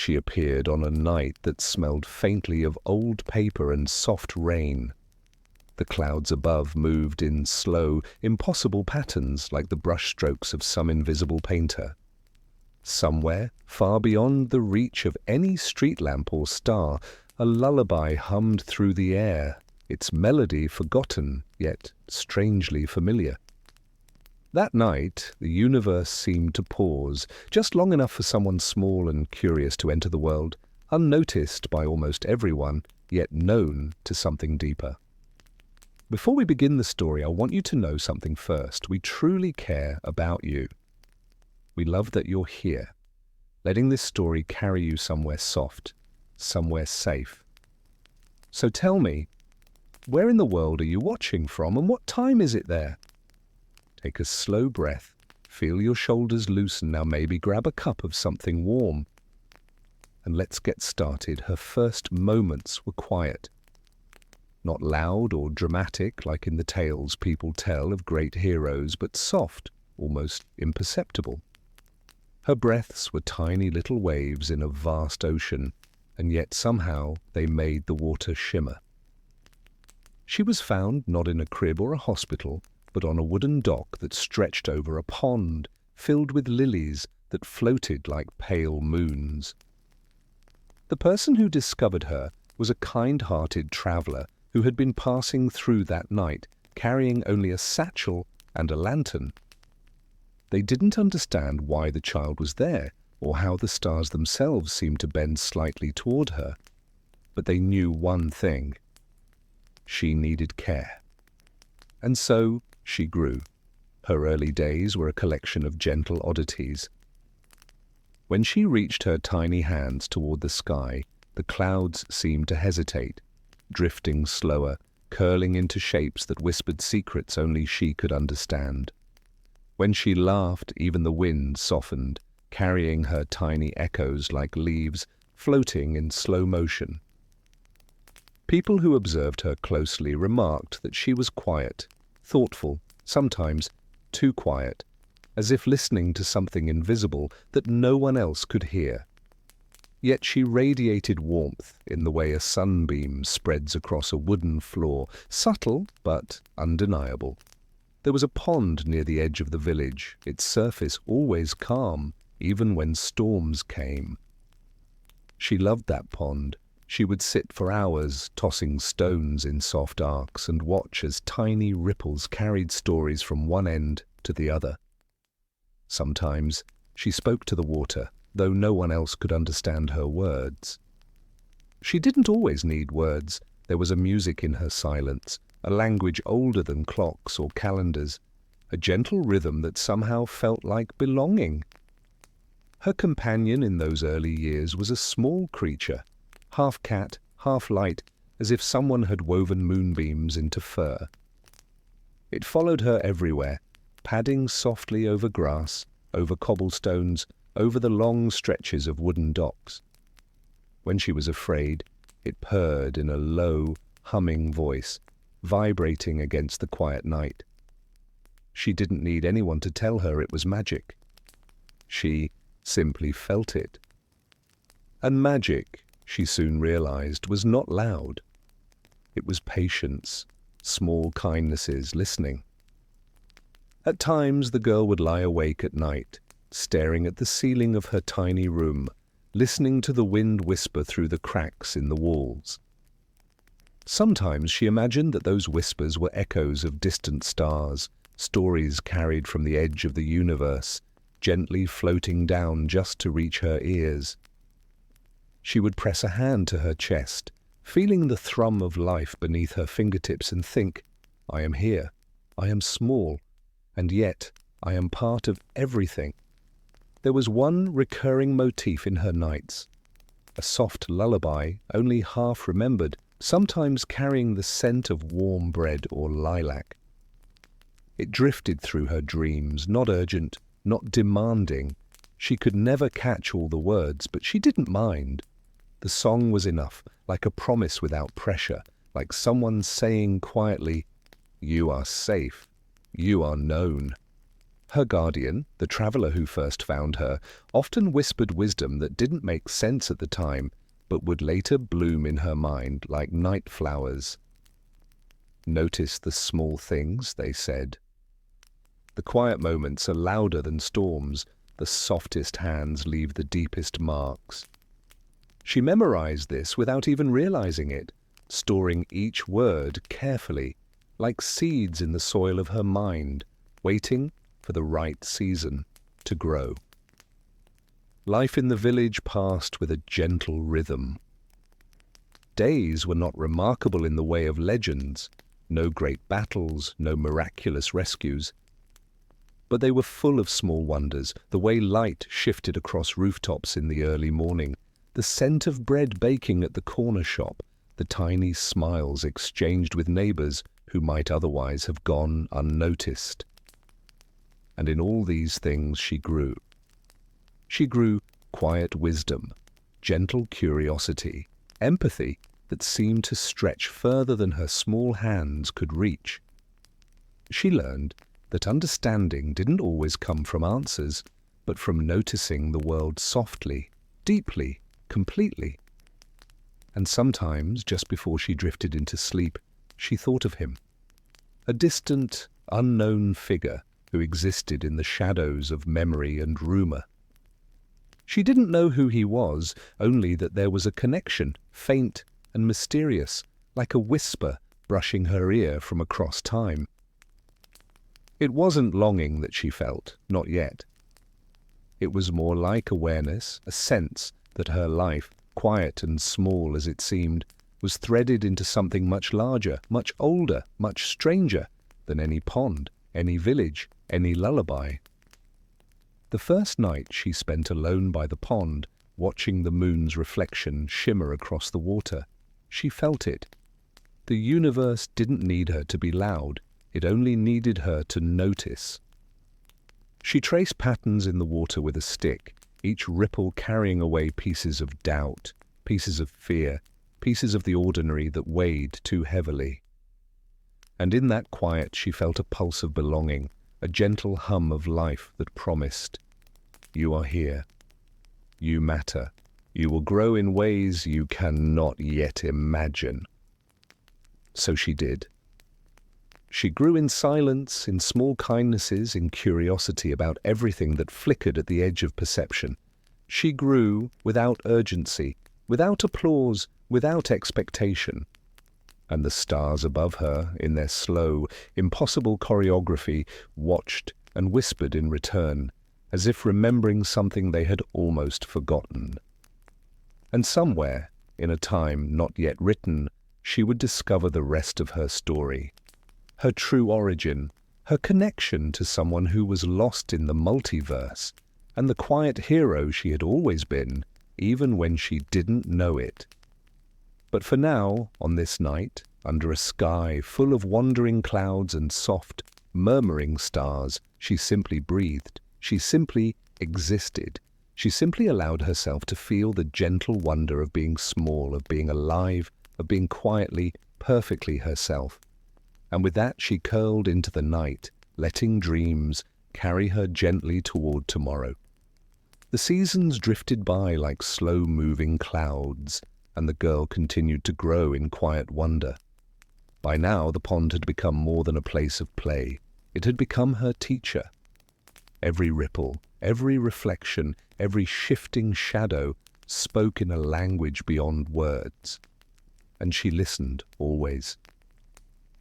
She appeared on a night that smelled faintly of old paper and soft rain. The clouds above moved in slow, impossible patterns like the brushstrokes of some invisible painter. Somewhere, far beyond the reach of any street lamp or star, a lullaby hummed through the air, its melody forgotten, yet strangely familiar. That night, the universe seemed to pause, just long enough for someone small and curious to enter the world, unnoticed by almost everyone, yet known to something deeper. Before we begin the story, I want you to know something first. We truly care about you. We love that you're here, letting this story carry you somewhere soft, somewhere safe. So tell me, where in the world are you watching from, and what time is it there? Take a slow breath, feel your shoulders loosen. Now maybe grab a cup of something warm. And let's get started. Her first moments were quiet. Not loud or dramatic like in the tales people tell of great heroes, but soft, almost imperceptible. Her breaths were tiny little waves in a vast ocean, and yet somehow they made the water shimmer. She was found not in a crib or a hospital, but on a wooden dock that stretched over a pond filled with lilies that floated like pale moons. The person who discovered her was a kind-hearted traveller who had been passing through that night, carrying only a satchel and a lantern. They didn't understand why the child was there, or how the stars themselves seemed to bend slightly toward her. But they knew one thing. She needed care. And so she grew. Her early days were a collection of gentle oddities. When she reached her tiny hands toward the sky, the clouds seemed to hesitate, drifting slower, curling into shapes that whispered secrets only she could understand. When she laughed, even the wind softened, carrying her tiny echoes like leaves floating in slow motion. People who observed her closely remarked that she was quiet, thoughtful, sometimes too quiet, as if listening to something invisible that no one else could hear. Yet she radiated warmth in the way a sunbeam spreads across a wooden floor, subtle but undeniable. There was a pond near the edge of the village, its surface always calm, even when storms came. She loved that pond. She would sit for hours, tossing stones in soft arcs, and watch as tiny ripples carried stories from one end to the other. Sometimes she spoke to the water, though no one else could understand her words. She didn't always need words. There was a music in her silence, a language older than clocks or calendars, a gentle rhythm that somehow felt like belonging. Her companion in those early years was a small creature, half cat, half light, as if someone had woven moonbeams into fur. It followed her everywhere, padding softly over grass, over cobblestones, over the long stretches of wooden docks. When she was afraid, it purred in a low, humming voice, vibrating against the quiet night. She didn't need anyone to tell her it was magic. She simply felt it. And magic, she soon realized, was not loud. It was patience, small kindnesses, listening. At times the girl would lie awake at night, staring at the ceiling of her tiny room, listening to the wind whisper through the cracks in the walls. Sometimes she imagined that those whispers were echoes of distant stars, stories carried from the edge of the universe, gently floating down just to reach her ears. She would press a hand to her chest, feeling the thrum of life beneath her fingertips, and think, I am here, I am small, and yet I am part of everything. There was one recurring motif in her nights, a soft lullaby, only half remembered, sometimes carrying the scent of warm bread or lilac. It drifted through her dreams, not urgent, not demanding. She could never catch all the words, but she didn't mind. The song was enough, like a promise without pressure, like someone saying quietly, "You are safe, you are known." Her guardian, the traveller who first found her, often whispered wisdom that didn't make sense at the time, but would later bloom in her mind like night flowers. Notice the small things, they said. The quiet moments are louder than storms. The softest hands leave the deepest marks. She memorized this without even realizing it, storing each word carefully, like seeds in the soil of her mind, waiting for the right season to grow. Life in the village passed with a gentle rhythm. Days were not remarkable in the way of legends, no great battles, no miraculous rescues. But they were full of small wonders, the way light shifted across rooftops in the early morning, the scent of bread baking at the corner shop, the tiny smiles exchanged with neighbors who might otherwise have gone unnoticed. And in all these things she grew. She grew quiet wisdom, gentle curiosity, empathy that seemed to stretch further than her small hands could reach. She learned that understanding didn't always come from answers, but from noticing the world softly, deeply, completely. And sometimes, just before she drifted into sleep, she thought of him, a distant, unknown figure who existed in the shadows of memory and rumor. She didn't know who he was, only that there was a connection, faint and mysterious, like a whisper brushing her ear from across time. It wasn't longing that she felt, not yet. It was more like awareness, a sense that her life, quiet and small as it seemed, was threaded into something much larger, much older, much stranger than any pond, any village, any lullaby. The first night she spent alone by the pond, watching the moon's reflection shimmer across the water, she felt it. The universe didn't need her to be loud, it only needed her to notice. She traced patterns in the water with a stick, each ripple carrying away pieces of doubt, pieces of fear, pieces of the ordinary that weighed too heavily. And in that quiet she felt a pulse of belonging, a gentle hum of life that promised, "You are here. You matter. You will grow in ways you cannot yet imagine." So she did. She grew in silence, in small kindnesses, in curiosity about everything that flickered at the edge of perception. She grew without urgency, without applause, without expectation. And the stars above her, in their slow, impossible choreography, watched and whispered in return, as if remembering something they had almost forgotten. And somewhere, in a time not yet written, she would discover the rest of her story, her true origin, her connection to someone who was lost in the multiverse, and the quiet hero she had always been, even when she didn't know it. But for now, on this night, under a sky full of wandering clouds and soft, murmuring stars, she simply breathed. She simply existed. She simply allowed herself to feel the gentle wonder of being small, of being alive, of being quietly, perfectly herself. And with that she curled into the night, letting dreams carry her gently toward tomorrow. The seasons drifted by like slow-moving clouds, and the girl continued to grow in quiet wonder. By now the pond had become more than a place of play. It had become her teacher. Every ripple, every reflection, every shifting shadow spoke in a language beyond words. And she listened always.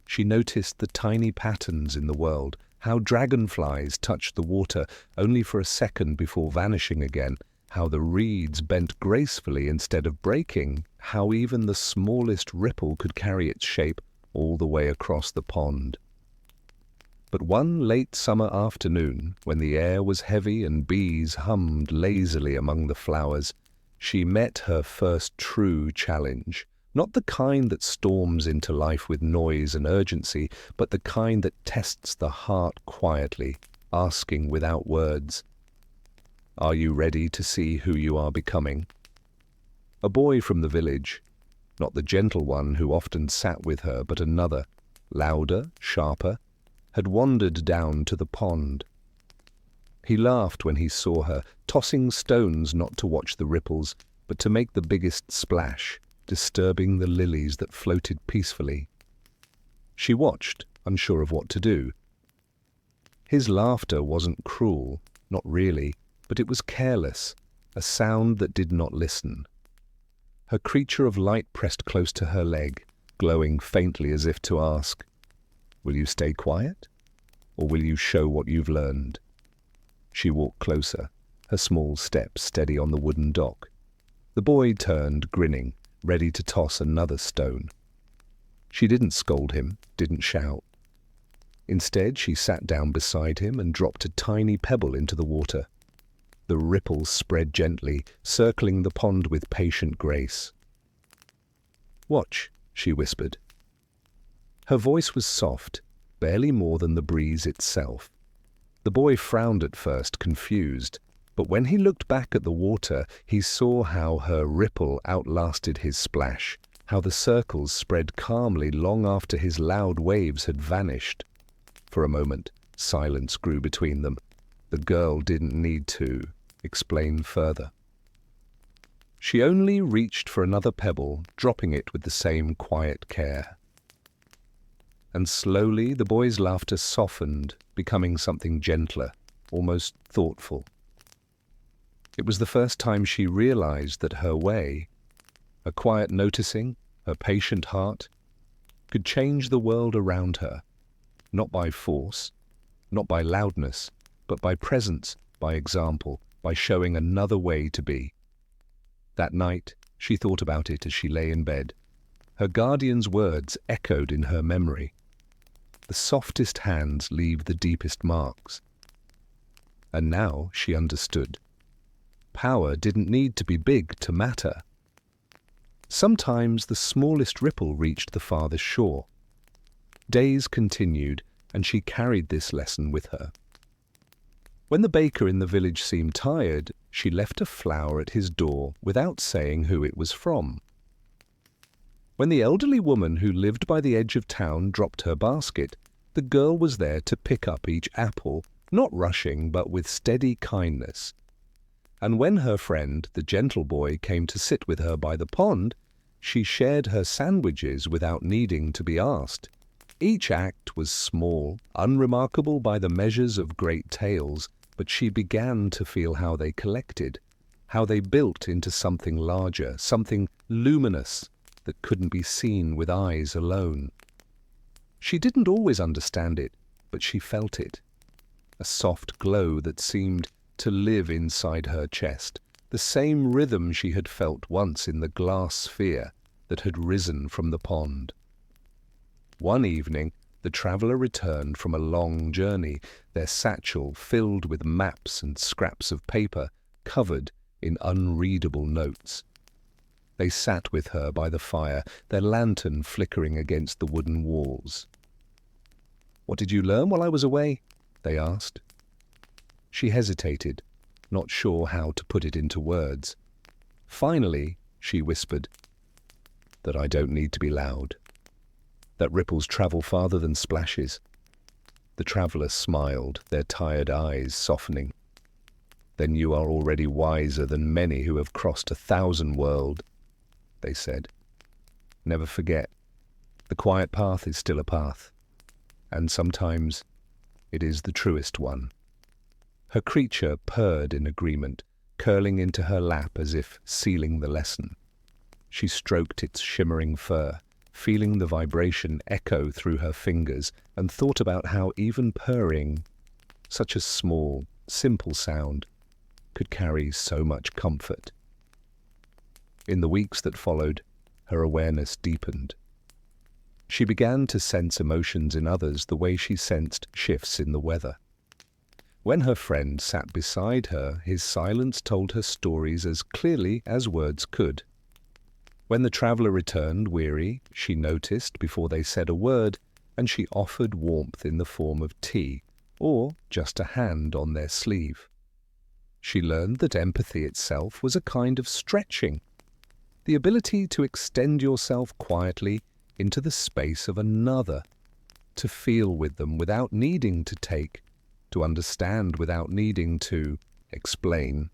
She noticed the tiny patterns in the world, how dragonflies touched the water only for a second before vanishing again, how the reeds bent gracefully instead of breaking, how even the smallest ripple could carry its shape all the way across the pond. But one late summer afternoon, when the air was heavy and bees hummed lazily among the flowers, she met her first true challenge. Not the kind that storms into life with noise and urgency, but the kind that tests the heart quietly, asking without words, "Are you ready to see who you are becoming?" A boy from the village, not the gentle one who often sat with her, but another, louder, sharper, had wandered down to the pond. He laughed when he saw her, tossing stones not to watch the ripples, but to make the biggest splash, disturbing the lilies that floated peacefully. She watched, unsure of what to do. His laughter wasn't cruel, not really, but it was careless, a sound that did not listen. Her creature of light pressed close to her leg, glowing faintly as if to ask, "Will you stay quiet, or will you show what you've learned?" She walked closer, her small steps steady on the wooden dock. The boy turned, grinning, ready to toss another stone. She didn't scold him, didn't shout. Instead, she sat down beside him and dropped a tiny pebble into the water. The ripples spread gently, circling the pond with patient grace. "Watch," she whispered. Her voice was soft, barely more than the breeze itself. The boy frowned at first, confused, but when he looked back at the water, he saw how her ripple outlasted his splash, how the circles spread calmly long after his loud waves had vanished. For a moment, silence grew between them. The girl didn't need to explain further. She only reached for another pebble, dropping it with the same quiet care. And slowly the boy's laughter softened, becoming something gentler, almost thoughtful. It was the first time she realized that her way, her quiet noticing, her patient heart, could change the world around her, not by force, not by loudness, but by presence, by example, by showing another way to be. That night, she thought about it as she lay in bed. Her guardian's words echoed in her memory. The softest hands leave the deepest marks. And now she understood. Power didn't need to be big to matter. Sometimes the smallest ripple reached the farthest shore. Days continued, and she carried this lesson with her. When the baker in the village seemed tired, she left a flower at his door without saying who it was from. When the elderly woman who lived by the edge of town dropped her basket, the girl was there to pick up each apple, not rushing but with steady kindness. And when her friend, the gentle boy, came to sit with her by the pond, she shared her sandwiches without needing to be asked. Each act was small, unremarkable by the measures of great tales, but she began to feel how they collected, how they built into something larger, something luminous that couldn't be seen with eyes alone. She didn't always understand it, but she felt it. A soft glow that seemed to live inside her chest, the same rhythm she had felt once in the glass sphere that had risen from the pond. One evening, the traveller returned from a long journey, their satchel filled with maps and scraps of paper covered in unreadable notes. They sat with her by the fire, their lantern flickering against the wooden walls. "What did you learn while I was away?" they asked. She hesitated, not sure how to put it into words. Finally, she whispered, "That I don't need to be loud. That ripples travel farther than splashes." The traveller smiled, their tired eyes softening. "Then you are already wiser than many who have crossed 1,000 worlds," they said. "Never forget, the quiet path is still a path, and sometimes it is the truest one." Her creature purred in agreement, curling into her lap as if sealing the lesson. She stroked its shimmering fur, feeling the vibration echo through her fingers, and thought about how even purring, such a small, simple sound, could carry so much comfort. In the weeks that followed, her awareness deepened. She began to sense emotions in others the way she sensed shifts in the weather. When her friend sat beside her, his silence told her stories as clearly as words could. When the traveller returned weary, she noticed before they said a word, and she offered warmth in the form of tea, or just a hand on their sleeve. She learned that empathy itself was a kind of stretching, the ability to extend yourself quietly into the space of another, to feel with them without needing to take, to understand without needing to explain.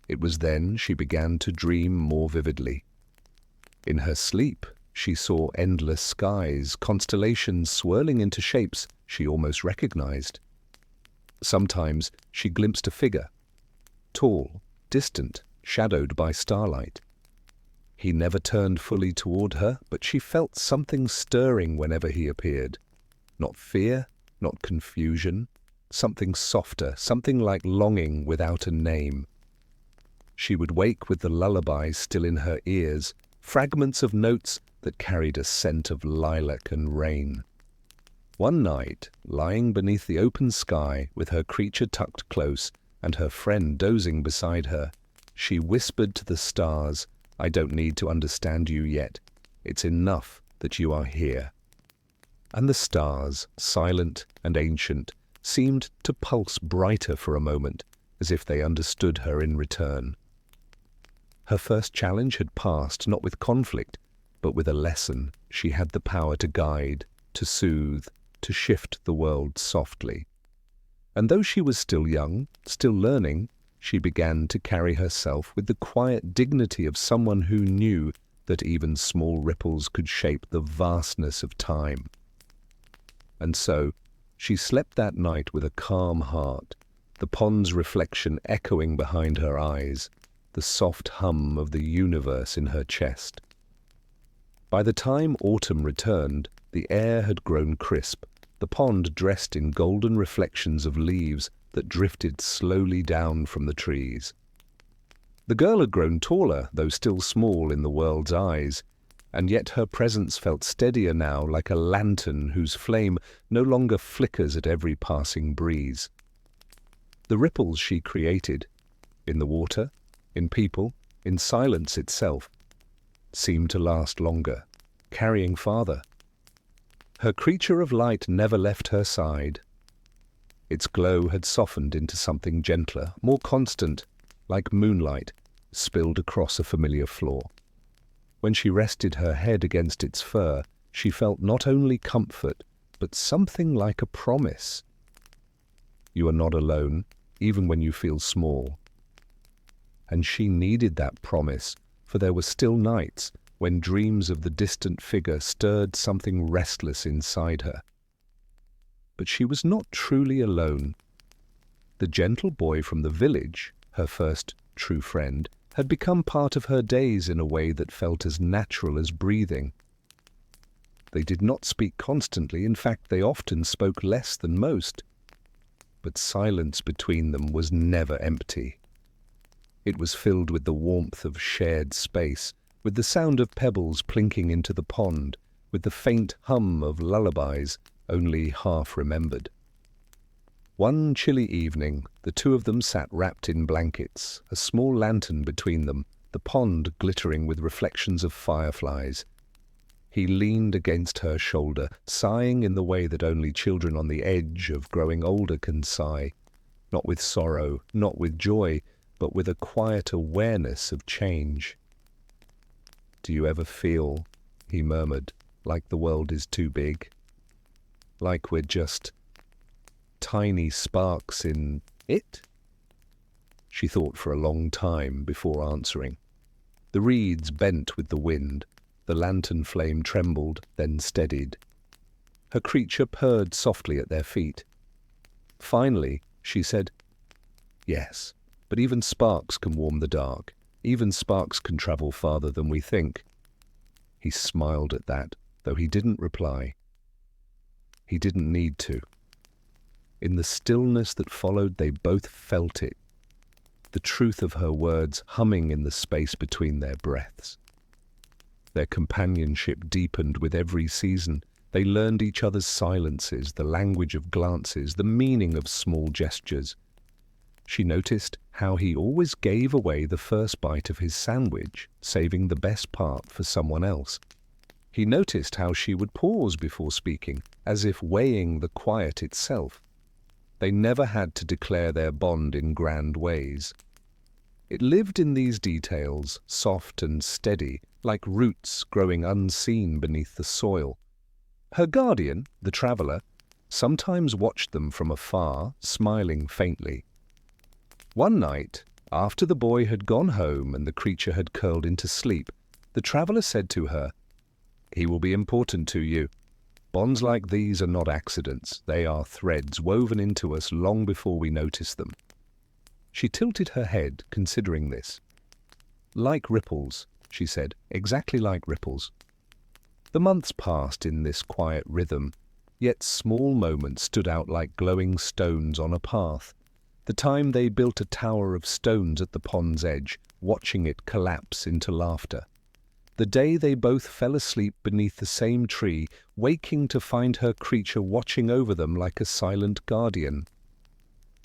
It was then she began to dream more vividly. In her sleep, she saw endless skies, constellations swirling into shapes she almost recognized. Sometimes she glimpsed a figure, tall, distant, shadowed by starlight. He never turned fully toward her, but she felt something stirring whenever he appeared. Not fear, not confusion, something softer, something like longing without a name. She would wake with the lullaby still in her ears, fragments of notes that carried a scent of lilac and rain. One night, lying beneath the open sky with her creature tucked close and her friend dozing beside her, she whispered to the stars, "I don't need to understand you yet. It's enough that you are here." And the stars, silent and ancient, seemed to pulse brighter for a moment, as if they understood her in return. Her first challenge had passed, not with conflict, but with a lesson she had the power to guide, to soothe, to shift the world softly. And though she was still young, still learning, she began to carry herself with the quiet dignity of someone who knew that even small ripples could shape the vastness of time. And so, she slept that night with a calm heart, the pond's reflection echoing behind her eyes, the soft hum of the universe in her chest. By the time autumn returned, the air had grown crisp, the pond dressed in golden reflections of leaves that drifted slowly down from the trees. The girl had grown taller, though still small in the world's eyes, and yet her presence felt steadier now, like a lantern whose flame no longer flickers at every passing breeze. The ripples she created, in the water, in people, in silence itself, seemed to last longer, carrying farther. Her creature of light never left her side. Its glow had softened into something gentler, more constant, like moonlight spilled across a familiar floor. When she rested her head against its fur, she felt not only comfort, but something like a promise. You are not alone, even when you feel small. And she needed that promise, for there were still nights when dreams of the distant figure stirred something restless inside her. But she was not truly alone. The gentle boy from the village, her first true friend, had become part of her days in a way that felt as natural as breathing. They did not speak constantly, in fact they often spoke less than most. But silence between them was never empty. It was filled with the warmth of shared space, with the sound of pebbles plinking into the pond, with the faint hum of lullabies only half remembered. One chilly evening, the two of them sat wrapped in blankets, a small lantern between them, the pond glittering with reflections of fireflies. He leaned against her shoulder, sighing in the way that only children on the edge of growing older can sigh, not with sorrow, not with joy, but with a quiet awareness of change. "Do you ever feel," he murmured, "like the world is too big? Like we're just tiny sparks in it?" She thought for a long time before answering. The reeds bent with the wind, the lantern flame trembled, then steadied. Her creature purred softly at their feet. Finally, she said, "Yes, but even sparks can warm the dark. Even sparks can travel farther than we think." He smiled at that, though he didn't reply. He didn't need to. In the stillness that followed, they both felt it, the truth of her words humming in the space between their breaths. Their companionship deepened with every season. They learned each other's silences, the language of glances, the meaning of small gestures. She noticed how he always gave away the first bite of his sandwich, saving the best part for someone else. He noticed how she would pause before speaking, as if weighing the quiet itself. They never had to declare their bond in grand ways. It lived in these details, soft and steady, like roots growing unseen beneath the soil. Her guardian, the traveller, sometimes watched them from afar, smiling faintly. One night, after the boy had gone home and the creature had curled into sleep, the traveller said to her, "He will be important to you. Bonds like these are not accidents. They are threads woven into us long before we notice them." She tilted her head, considering this. "Like ripples," she said, "exactly like ripples." The months passed in this quiet rhythm, yet small moments stood out like glowing stones on a path. The time they built a tower of stones at the pond's edge, watching it collapse into laughter. The day they both fell asleep beneath the same tree, waking to find her creature watching over them like a silent guardian.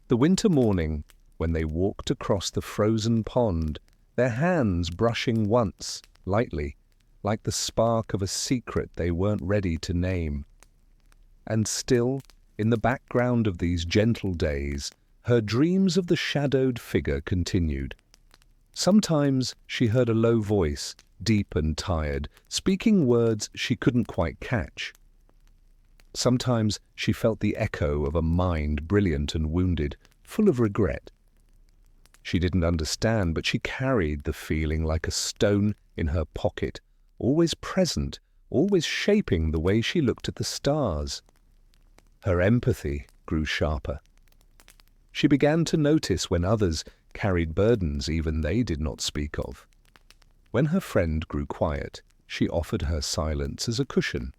The winter morning, when they walked across the frozen pond, their hands brushing once, lightly, like the spark of a secret they weren't ready to name. And still, in the background of these gentle days, her dreams of the shadowed figure continued. Sometimes she heard a low voice, deep and tired, speaking words she couldn't quite catch. Sometimes she felt the echo of a mind brilliant and wounded, full of regret. She didn't understand, but she carried the feeling like a stone in her pocket, always present, always shaping the way she looked at the stars. Her empathy grew sharper. She began to notice when others carried burdens even they did not speak of. When her friend grew quiet, she offered her silence as a cushion.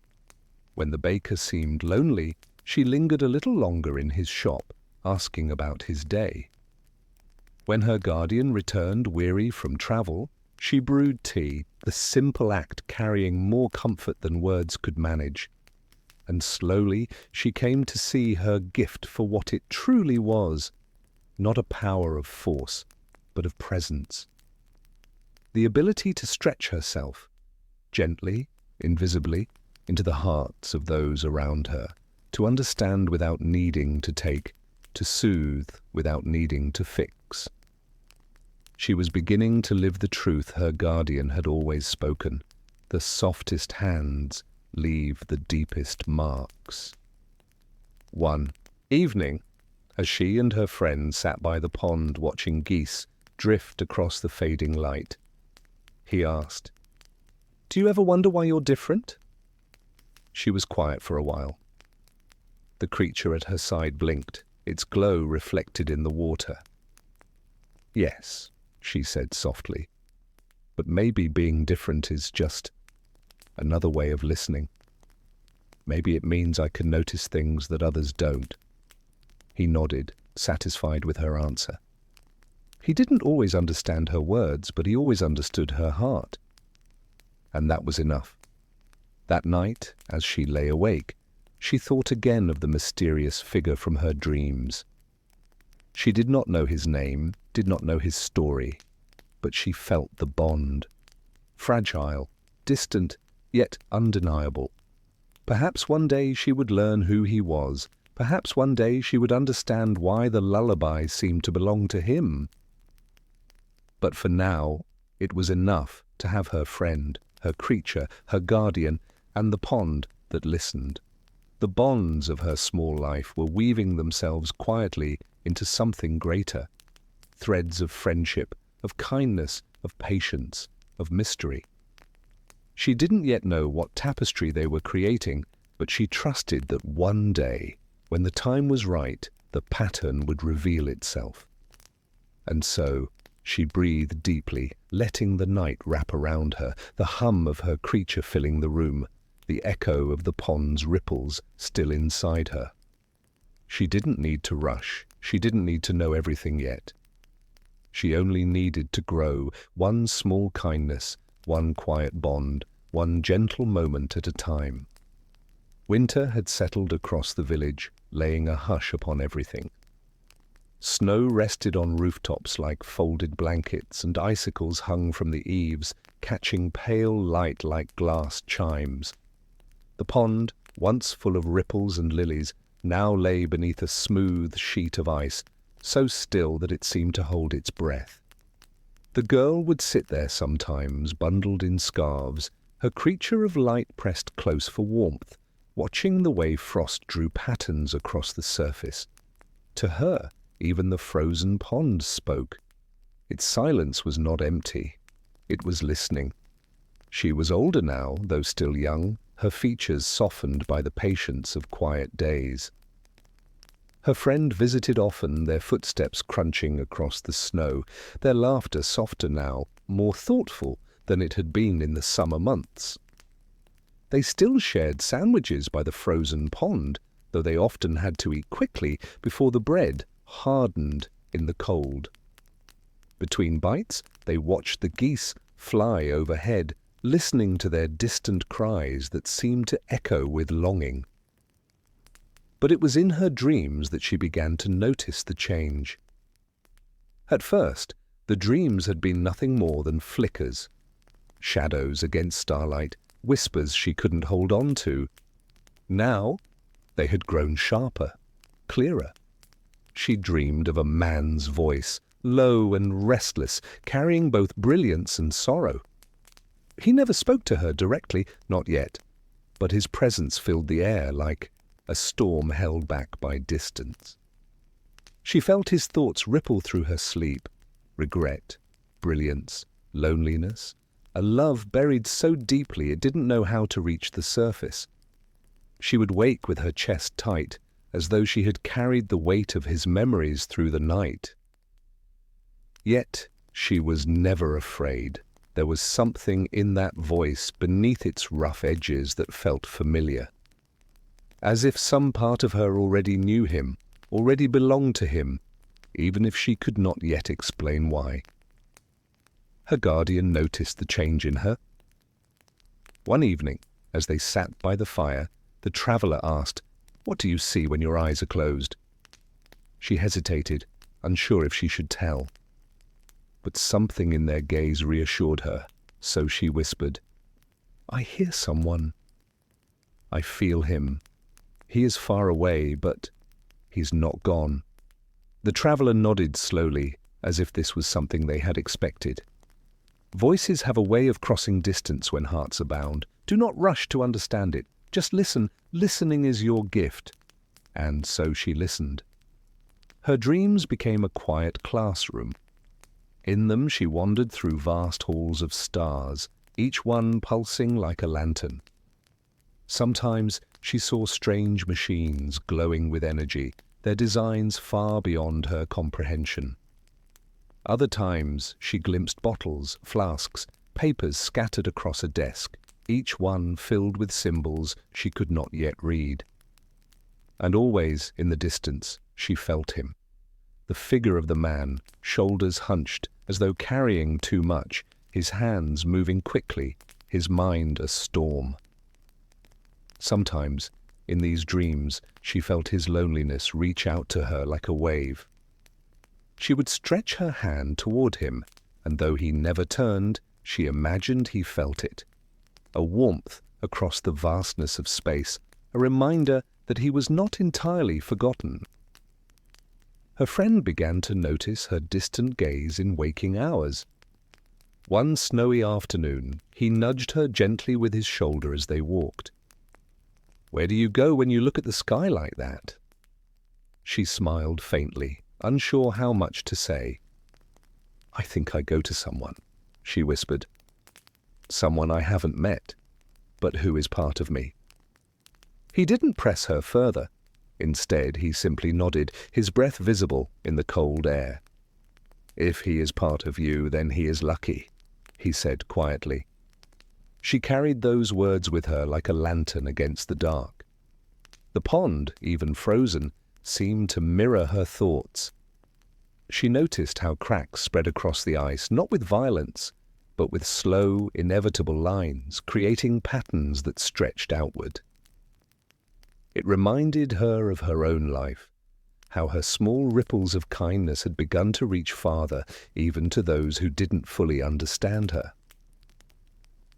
When the baker seemed lonely, she lingered a little longer in his shop, asking about his day. When her guardian returned weary from travel, she brewed tea, the simple act carrying more comfort than words could manage. And slowly she came to see her gift for what it truly was, not a power of force, but of presence. The ability to stretch herself, gently, invisibly, into the hearts of those around her, to understand without needing to take, to soothe without needing to fix. She was beginning to live the truth her guardian had always spoken. The softest hands leave the deepest marks. One evening, as she and her friend sat by the pond watching geese drift across the fading light, he asked, "Do you ever wonder why you're different?" She was quiet for a while. The creature at her side blinked, its glow reflected in the water. "Yes," she said softly, "but maybe being different is just another way of listening. Maybe it means I can notice things that others don't." He nodded, satisfied with her answer. He didn't always understand her words, but he always understood her heart. And that was enough. That night, as she lay awake, she thought again of the mysterious figure from her dreams. She did not know his name, did not know his story, but she felt the bond. Fragile, distant, yet undeniable. Perhaps one day she would learn who he was. Perhaps one day she would understand why the lullaby seemed to belong to him. But for now, it was enough to have her friend, her creature, her guardian, and the pond that listened. The bonds of her small life were weaving themselves quietly into something greater. Threads of friendship, of kindness, of patience, of mystery. She didn't yet know what tapestry they were creating, but she trusted that one day, when the time was right, the pattern would reveal itself. And so, she breathed deeply, letting the night wrap around her, the hum of her creature filling the room, the echo of the pond's ripples still inside her. She didn't need to rush. She didn't need to know everything yet. She only needed to grow, one small kindness, one quiet bond, one gentle moment at a time. Winter had settled across the village, laying a hush upon everything. Snow rested on rooftops like folded blankets, and icicles hung from the eaves, catching pale light like glass chimes. The pond, once full of ripples and lilies, now lay beneath a smooth sheet of ice, so still that it seemed to hold its breath. The girl would sit there sometimes, bundled in scarves, her creature of light pressed close for warmth, watching the way frost drew patterns across the surface. To her, even the frozen pond spoke. Its silence was not empty. It was listening. She was older now, though still young, her features softened by the patience of quiet days. Her friend visited often, their footsteps crunching across the snow, their laughter softer now, more thoughtful than it had been in the summer months. They still shared sandwiches by the frozen pond, though they often had to eat quickly before the bread hardened in the cold. Between bites, they watched the geese fly overhead, listening to their distant cries that seemed to echo with longing. But it was in her dreams that she began to notice the change. At first, the dreams had been nothing more than flickers, shadows against starlight, whispers she couldn't hold on to. Now, they had grown sharper, clearer. She dreamed of a man's voice, low and restless, carrying both brilliance and sorrow. He never spoke to her directly, not yet, but his presence filled the air like a storm held back by distance. She felt his thoughts ripple through her sleep, regret, brilliance, loneliness, a love buried so deeply it didn't know how to reach the surface. She would wake with her chest tight, as though she had carried the weight of his memories through the night. Yet she was never afraid. There was something in that voice beneath its rough edges that felt familiar. As if some part of her already knew him, already belonged to him, even if she could not yet explain why. Her guardian noticed the change in her. One evening, as they sat by the fire, the traveller asked, "What do you see when your eyes are closed?" She hesitated, unsure if she should tell. But something in their gaze reassured her, so she whispered, "I hear someone. I feel him. He is far away, but he's not gone." The traveller nodded slowly, as if this was something they had expected. Voices have a way of crossing distance when hearts are bound. Do not rush to understand it. Just listen. Listening is your gift. And so she listened. Her dreams became a quiet classroom. In them she wandered through vast halls of stars, each one pulsing like a lantern. Sometimes she saw strange machines glowing with energy, their designs far beyond her comprehension. Other times she glimpsed bottles, flasks, papers scattered across a desk, each one filled with symbols she could not yet read. And always, in the distance, she felt him. The figure of the man, shoulders hunched, as though carrying too much, his hands moving quickly, his mind a storm. Sometimes, in these dreams, she felt his loneliness reach out to her like a wave. She would stretch her hand toward him, and though he never turned, she imagined he felt it. A warmth across the vastness of space, a reminder that he was not entirely forgotten. Her friend began to notice her distant gaze in waking hours. One snowy afternoon, he nudged her gently with his shoulder as they walked. "Where do you go when you look at the sky like that?" She smiled faintly, unsure how much to say. "I think I go to someone," she whispered. "Someone I haven't met, but who is part of me." He didn't press her further. Instead, he simply nodded, his breath visible in the cold air. "If he is part of you, then he is lucky," he said quietly. She carried those words with her like a lantern against the dark. The pond, even frozen, seemed to mirror her thoughts. She noticed how cracks spread across the ice, not with violence, but with slow, inevitable lines, creating patterns that stretched outward. It reminded her of her own life, how her small ripples of kindness had begun to reach farther, even to those who didn't fully understand her.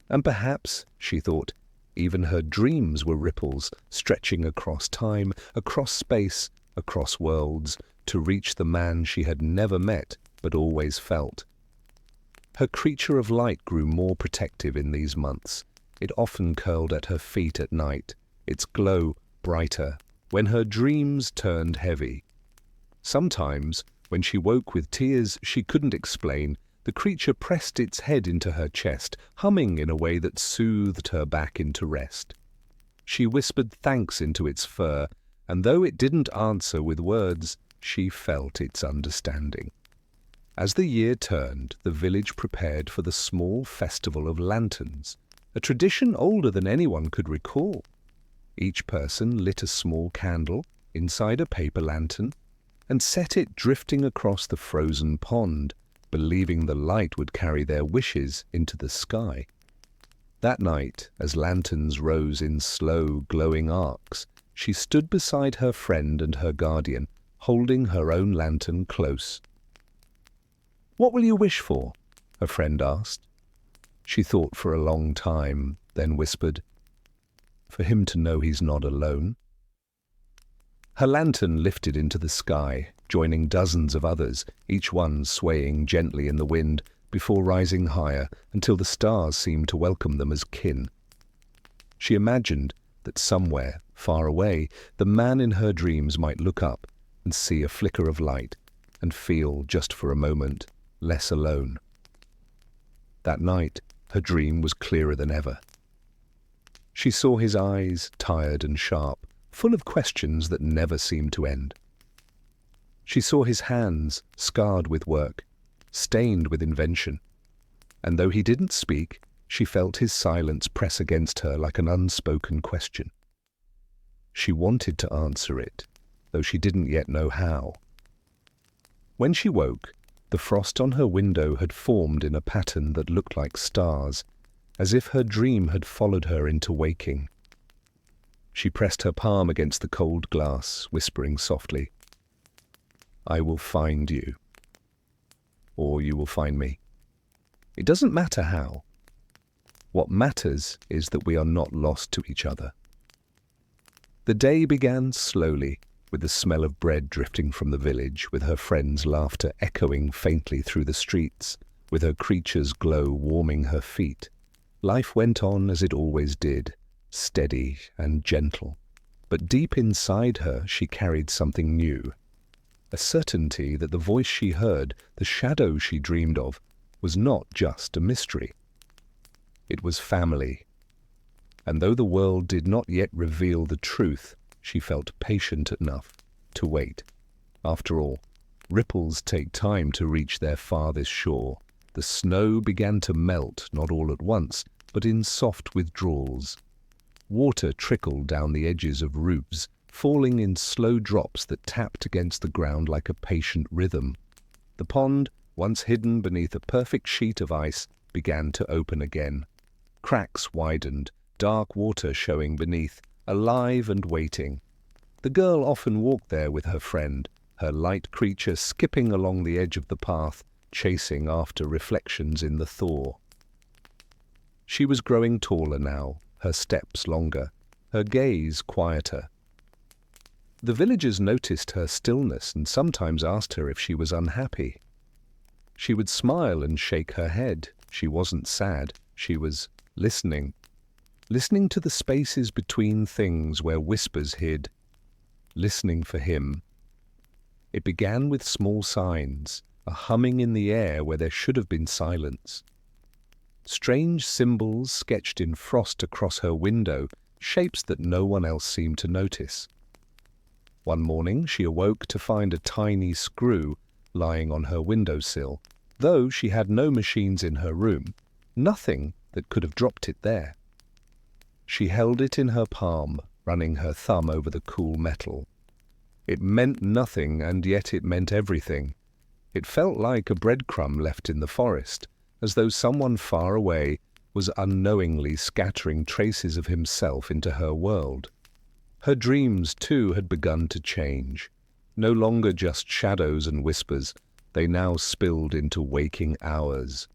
And perhaps, she thought, even her dreams were ripples stretching across time, across space, across worlds, to reach the man she had never met but always felt. Her creature of light grew more protective in these months. It often curled at her feet at night, its glow brighter when her dreams turned heavy. Sometimes, when she woke with tears she couldn't explain, the creature pressed its head into her chest, humming in a way that soothed her back into rest. She whispered thanks into its fur, and though it didn't answer with words, she felt its understanding. As the year turned, the village prepared for the small festival of lanterns, a tradition older than anyone could recall. Each person lit a small candle inside a paper lantern and set it drifting across the frozen pond, believing the light would carry their wishes into the sky. That night, as lanterns rose in slow, glowing arcs, she stood beside her friend and her guardian, holding her own lantern close. "What will you wish for?" her friend asked. She thought for a long time, then whispered, "For him to know he's not alone." Her lantern lifted into the sky, joining dozens of others, each one swaying gently in the wind, before rising higher until the stars seemed to welcome them as kin. She imagined that somewhere, far away, the man in her dreams might look up and see a flicker of light and feel, just for a moment, less alone. That night, her dream was clearer than ever. She saw his eyes, tired and sharp, full of questions that never seemed to end. She saw his hands, scarred with work, stained with invention, and though he didn't speak, she felt his silence press against her like an unspoken question. She wanted to answer it, though she didn't yet know how. When she woke, the frost on her window had formed in a pattern that looked like stars, as if her dream had followed her into waking. She pressed her palm against the cold glass, whispering softly, "I will find you. Or you will find me. It doesn't matter how. What matters is that we are not lost to each other." The day began slowly, with the smell of bread drifting from the village, with her friend's laughter echoing faintly through the streets, with her creature's glow warming her feet. Life went on as it always did, steady and gentle. But deep inside her she carried something new, a certainty that the voice she heard, the shadow she dreamed of, was not just a mystery. It was family. And though the world did not yet reveal the truth, she felt patient enough to wait. After all, ripples take time to reach their farthest shore. The snow began to melt, not all at once, but in soft withdrawals. Water trickled down the edges of roofs, falling in slow drops that tapped against the ground like a patient rhythm. The pond, once hidden beneath a perfect sheet of ice, began to open again. Cracks widened, dark water showing beneath, alive and waiting. The girl often walked there with her friend, her light creature skipping along the edge of the path, chasing after reflections in the thaw. She was growing taller now, her steps longer, her gaze quieter. The villagers noticed her stillness and sometimes asked her if she was unhappy. She would smile and shake her head. She wasn't sad, she was listening. Listening to the spaces between things where whispers hid. Listening for him. It began with small signs, a humming in the air where there should have been silence. Strange symbols sketched in frost across her window, shapes that no one else seemed to notice. One morning she awoke to find a tiny screw lying on her windowsill, though she had no machines in her room, nothing that could have dropped it there. She held it in her palm, running her thumb over the cool metal. It meant nothing, and yet it meant everything. It felt like a breadcrumb left in the forest, as though someone far away was unknowingly scattering traces of himself into her world. Her dreams, too, had begun to change. No longer just shadows and whispers, they now spilled into waking hours.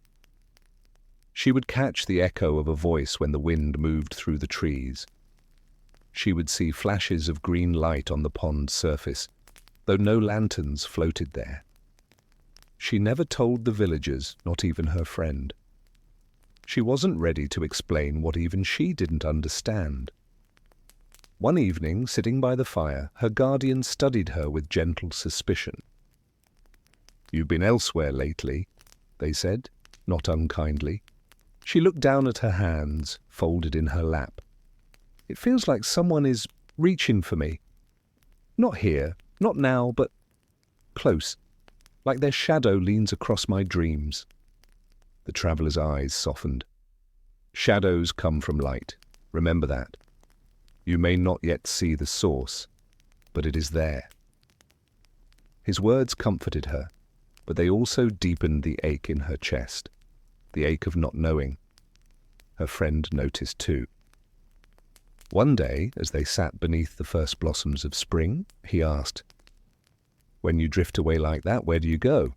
She would catch the echo of a voice when the wind moved through the trees. She would see flashes of green light on the pond's surface, though no lanterns floated there. She never told the villagers, not even her friend. She wasn't ready to explain what even she didn't understand. One evening, sitting by the fire, her guardian studied her with gentle suspicion. "You've been elsewhere lately," they said, not unkindly. She looked down at her hands, folded in her lap. "It feels like someone is reaching for me. Not here, not now, but close, like their shadow leans across my dreams." The traveller's eyes softened. "Shadows come from light. Remember that. You may not yet see the source, but it is there." His words comforted her, but they also deepened the ache in her chest, the ache of not knowing. Her friend noticed too. One day, as they sat beneath the first blossoms of spring, he asked, "When you drift away like that, where do you go?"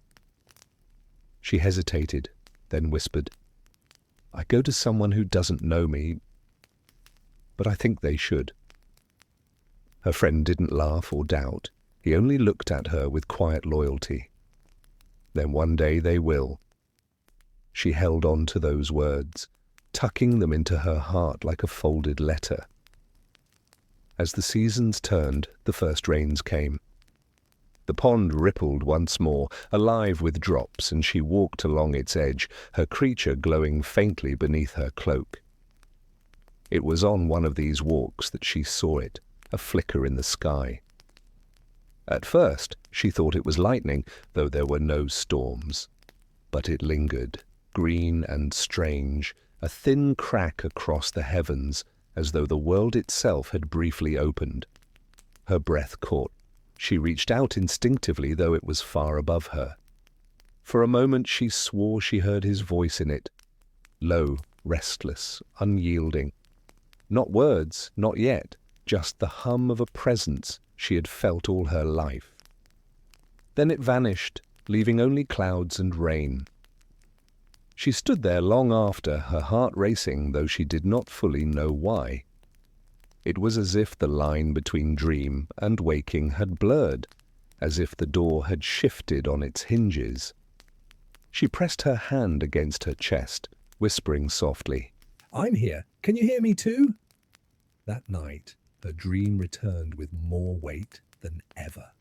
She hesitated, then whispered, "I go to someone who doesn't know me, but I think they should." Her friend didn't laugh or doubt. He only looked at her with quiet loyalty. "Then one day they will." She held on to those words, tucking them into her heart like a folded letter. As the seasons turned, the first rains came. The pond rippled once more, alive with drops, and she walked along its edge, her creature glowing faintly beneath her cloak. It was on one of these walks that she saw it, a flicker in the sky. At first, she thought it was lightning, though there were no storms. But it lingered, green and strange, a thin crack across the heavens, as though the world itself had briefly opened. Her breath caught. She reached out instinctively, though it was far above her. For a moment she swore she heard his voice in it, low, restless, unyielding. Not words, not yet, just the hum of a presence she had felt all her life. Then it vanished, leaving only clouds and rain. She stood there long after, her heart racing, though she did not fully know why. It was as if the line between dream and waking had blurred, as if the door had shifted on its hinges. She pressed her hand against her chest, whispering softly, "I'm here. Can you hear me too?" That night, her dream returned with more weight than ever.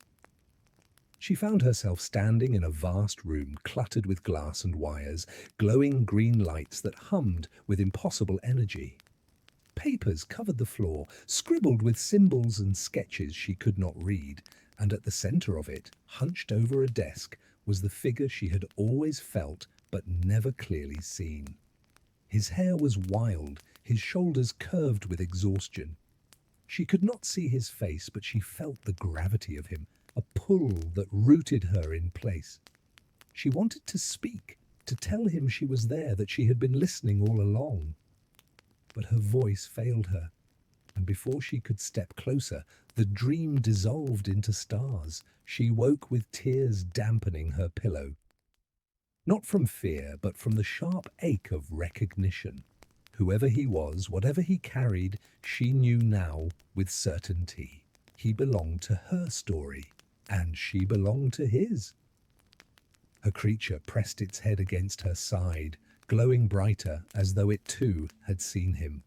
She found herself standing in a vast room cluttered with glass and wires, glowing green lights that hummed with impossible energy. Papers covered the floor, scribbled with symbols and sketches she could not read, and at the center of it, hunched over a desk, was the figure she had always felt but never clearly seen. His hair was wild, his shoulders curved with exhaustion. She could not see his face, but she felt the gravity of him, a pull that rooted her in place. She wanted to speak, to tell him she was there, that she had been listening all along. But her voice failed her, and before she could step closer, the dream dissolved into stars. She woke with tears dampening her pillow. Not from fear, but from the sharp ache of recognition. Whoever he was, whatever he carried, she knew now with certainty. He belonged to her story, and she belonged to his. Her creature pressed its head against her side, glowing brighter as though it too had seen him.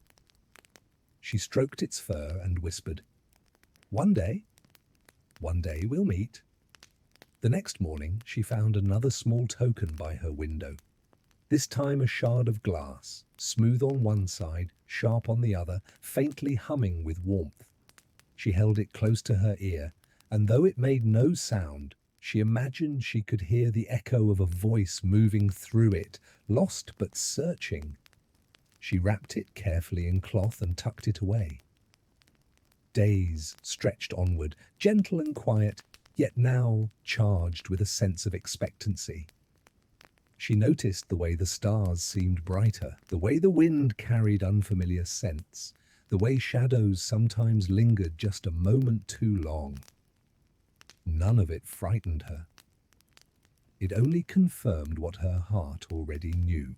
She stroked its fur and whispered, one day we'll meet." The next morning she found another small token by her window. This time a shard of glass, smooth on one side, sharp on the other, faintly humming with warmth. She held it close to her ear, and though it made no sound, she imagined she could hear the echo of a voice moving through it, lost but searching. She wrapped it carefully in cloth and tucked it away. Days stretched onward, gentle and quiet, yet now charged with a sense of expectancy. She noticed the way the stars seemed brighter, the way the wind carried unfamiliar scents, the way shadows sometimes lingered just a moment too long. None of it frightened her. It only confirmed what her heart already knew.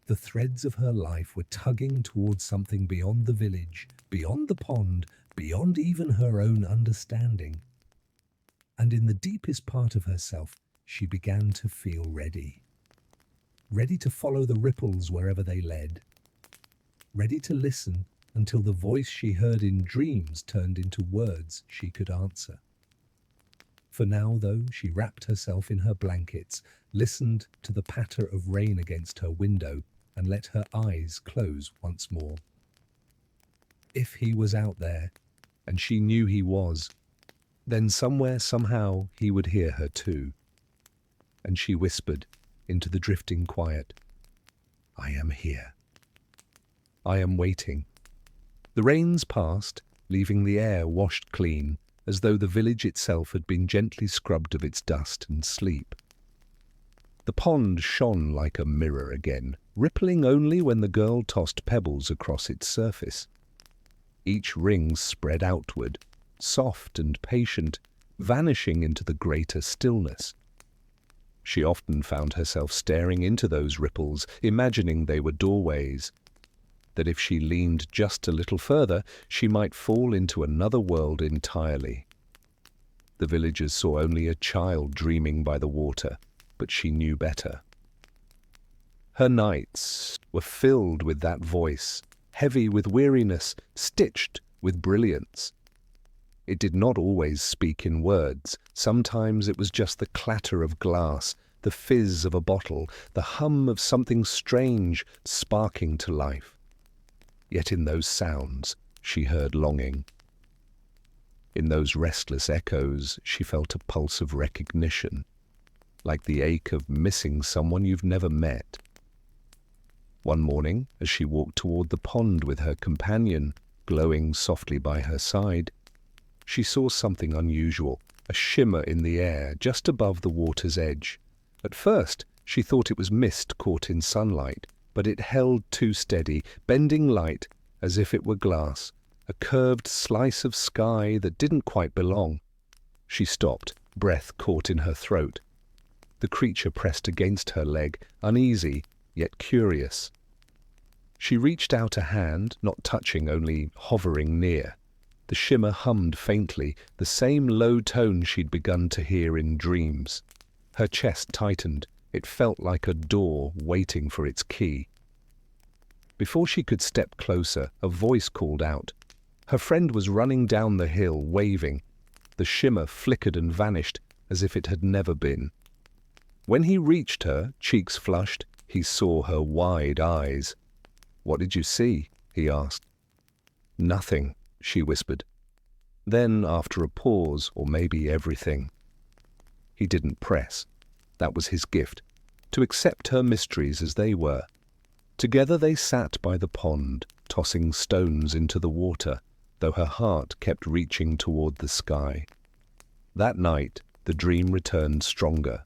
The threads of her life were tugging towards something beyond the village, beyond the pond, beyond even her own understanding. And in the deepest part of herself, she began to feel ready. Ready to follow the ripples wherever they led. Ready to listen until the voice she heard in dreams turned into words she could answer. For now, though, she wrapped herself in her blankets, listened to the patter of rain against her window, and let her eyes close once more. If he was out there, and she knew he was, then somewhere, somehow, he would hear her too. And she whispered into the drifting quiet, "I am here. I am waiting." The rains passed, leaving the air washed clean, as though the village itself had been gently scrubbed of its dust and sleep. The pond shone like a mirror again, rippling only when the girl tossed pebbles across its surface. Each ring spread outward, soft and patient, vanishing into the greater stillness. She often found herself staring into those ripples, imagining they were doorways, that if she leaned just a little further, she might fall into another world entirely. The villagers saw only a child dreaming by the water, but she knew better. Her nights were filled with that voice, heavy with weariness, stitched with brilliance. It did not always speak in words. Sometimes it was just the clatter of glass, the fizz of a bottle, the hum of something strange sparking to life. Yet in those sounds she heard longing. In those restless echoes she felt a pulse of recognition, like the ache of missing someone you've never met. One morning, as she walked toward the pond with her companion, glowing softly by her side, she saw something unusual, a shimmer in the air just above the water's edge. At first, she thought it was mist caught in sunlight, but it held too steady, bending light as if it were glass, a curved slice of sky that didn't quite belong. She stopped, breath caught in her throat. The creature pressed against her leg, uneasy, yet curious. She reached out a hand, not touching, only hovering near. The shimmer hummed faintly, the same low tone she'd begun to hear in dreams. Her chest tightened. It felt like a door waiting for its key. Before she could step closer, a voice called out. Her friend was running down the hill, waving. The shimmer flickered and vanished as if it had never been. When he reached her, cheeks flushed, he saw her wide eyes. "What did you see?" he asked. "Nothing," she whispered. Then, after a pause, or maybe everything. He didn't press. That was his gift, to accept her mysteries as they were. Together they sat by the pond, tossing stones into the water, though her heart kept reaching toward the sky. That night, the dream returned stronger.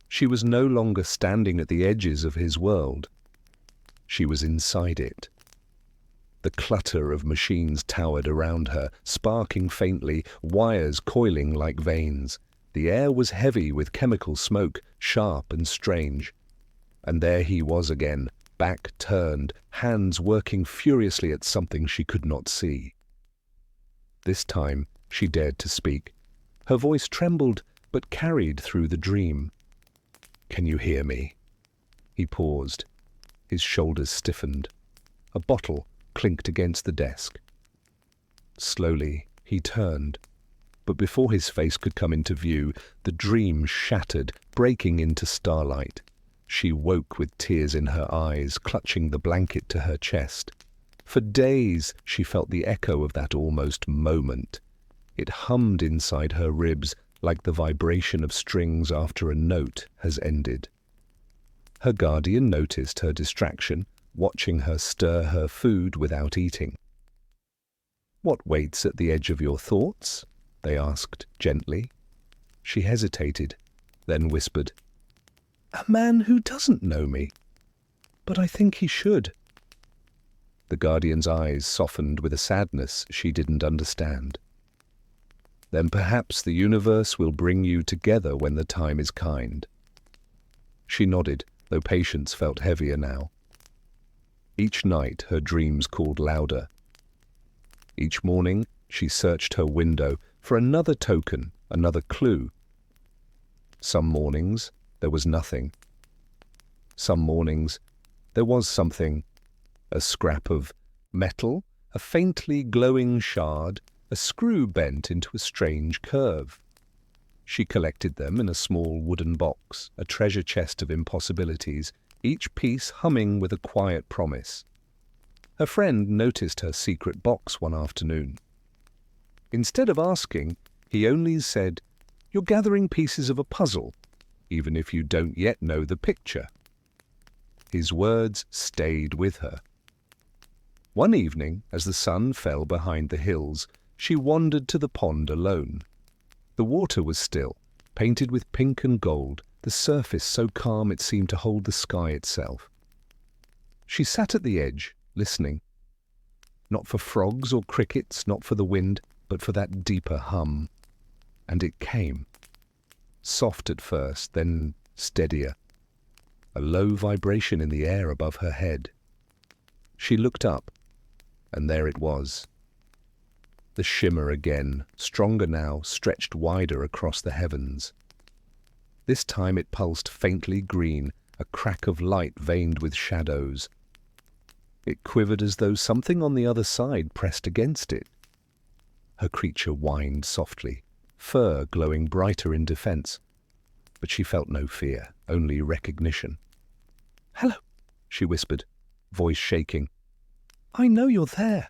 She was no longer standing at the edges of his world. She was inside it. The clutter of machines towered around her, sparking faintly, wires coiling like veins. The air was heavy with chemical smoke, sharp and strange. And there he was again, back turned, hands working furiously at something she could not see. This time she dared to speak. Her voice trembled, but carried through the dream. "Can you hear me?" He paused. His shoulders stiffened. A bottle clinked against the desk. Slowly he turned, but before his face could come into view, the dream shattered, breaking into starlight. She woke with tears in her eyes, clutching the blanket to her chest. For days she felt the echo of that almost moment. It hummed inside her ribs like the vibration of strings after a note has ended. Her guardian noticed her distraction, watching her stir her food without eating. "What waits at the edge of your thoughts?" they asked gently. She hesitated, then whispered, "A man who doesn't know me. But I think he should." The guardian's eyes softened with a sadness she didn't understand. "Then perhaps the universe will bring you together when the time is kind." She nodded, though Patience felt heavier now. Each night her dreams called louder. Each morning she searched her window for another token, another clue. Some mornings there was nothing. Some mornings there was something, a scrap of Metal, a faintly glowing shard, a screw bent into a strange curve. She collected them in a small wooden box, a treasure chest of impossibilities, each piece humming with a quiet promise. Her friend noticed her secret box one afternoon. Instead of asking, he only said, "You're gathering pieces of a puzzle, even if you don't yet know the picture." His words stayed with her. One evening, as the sun fell behind the hills, she wandered to the pond alone. The water was still, painted with pink and gold, the surface so calm it seemed to hold the sky itself. She sat at the edge, listening. Not for frogs or crickets, not for the wind, but for that deeper hum. And it came. Soft at first, then steadier. A low vibration in the air above her head. She looked up, and there it was. The shimmer again, stronger now, stretched wider across the heavens. This time it pulsed faintly green, a crack of light veined with shadows. It quivered as though something on the other side pressed against it. Her creature whined softly, fur glowing brighter in defense. But she felt no fear, only recognition. "Hello," she whispered, voice shaking. "I know you're there."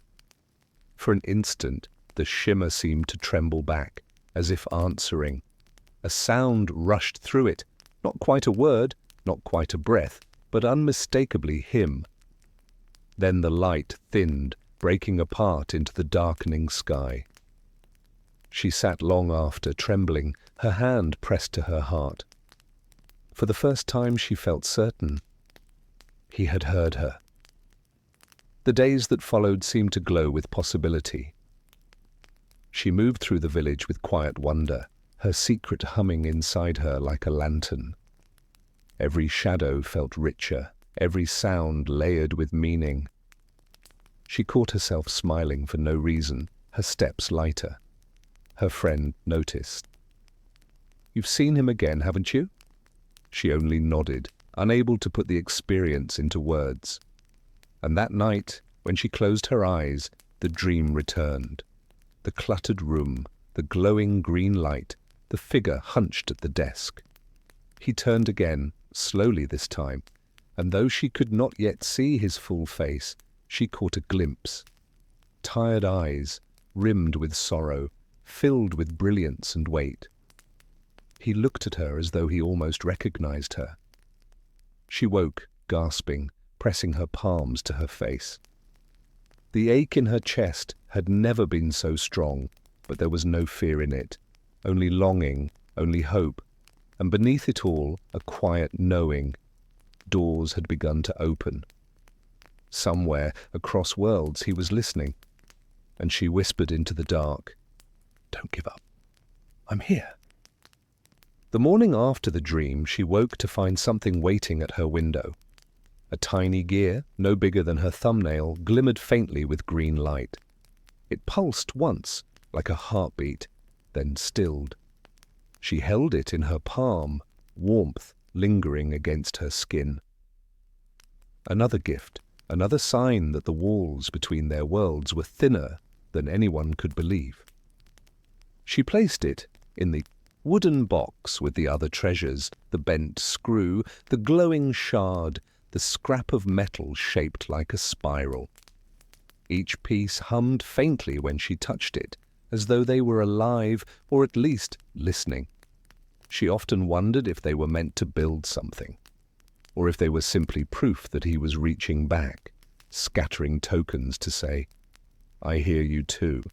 For an instant, the shimmer seemed to tremble back, as if answering. A sound rushed through it, not quite a word, not quite a breath, but unmistakably him. Then the light thinned, breaking apart into the darkening sky. She sat long after, trembling, her hand pressed to her heart. For the first time she felt certain. He had heard her. The days that followed seemed to glow with possibility. She moved through the village with quiet wonder, her secret humming inside her like a lantern. Every shadow felt richer, every sound layered with meaning. She caught herself smiling for no reason, her steps lighter. Her friend noticed. "You've seen him again, haven't you?" She only nodded, unable to put the experience into words. And that night, when she closed her eyes, the dream returned. The cluttered room, the glowing green light, the figure hunched at the desk. He turned again, slowly this time, and though she could not yet see his full face, she caught a glimpse. Tired eyes, rimmed with sorrow, filled with brilliance and weight. He looked at her as though he almost recognized her. She woke, gasping, pressing her palms to her face. The ache in her chest had never been so strong, but there was no fear in it, only longing, only hope, and beneath it all a quiet knowing. Doors had begun to open. Somewhere, across worlds, he was listening, and she whispered into the dark, "Don't give up. I'm here." The morning after the dream, she woke to find something waiting at her window. A tiny gear, no bigger than her thumbnail, glimmered faintly with green light. It pulsed once, like a heartbeat, then stilled. She held it in her palm, warmth lingering against her skin. Another gift, another sign that the walls between their worlds were thinner than anyone could believe. She placed it in the wooden box with the other treasures, the bent screw, the glowing shard, the scrap of metal shaped like a spiral. Each piece hummed faintly when she touched it, as though they were alive or at least listening. She often wondered if they were meant to build something, or if they were simply proof that he was reaching back, scattering tokens to say, "I hear you too."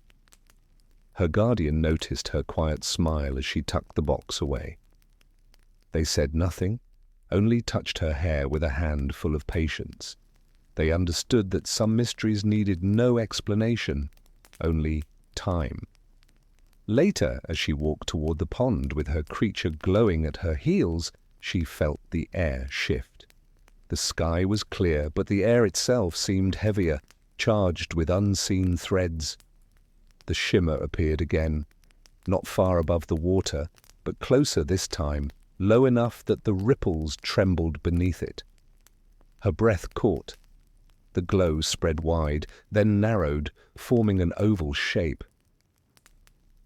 Her guardian noticed her quiet smile as she tucked the box away. They said nothing, only touched her hair with a hand full of patience. They understood that some mysteries needed no explanation, only time. Later, as she walked toward the pond with her creature glowing at her heels, she felt the air shift. The sky was clear, but the air itself seemed heavier, charged with unseen threads. The shimmer appeared again, not far above the water, but closer this time, low enough that the ripples trembled beneath it. Her breath caught. The glow spread wide, then narrowed, forming an oval shape.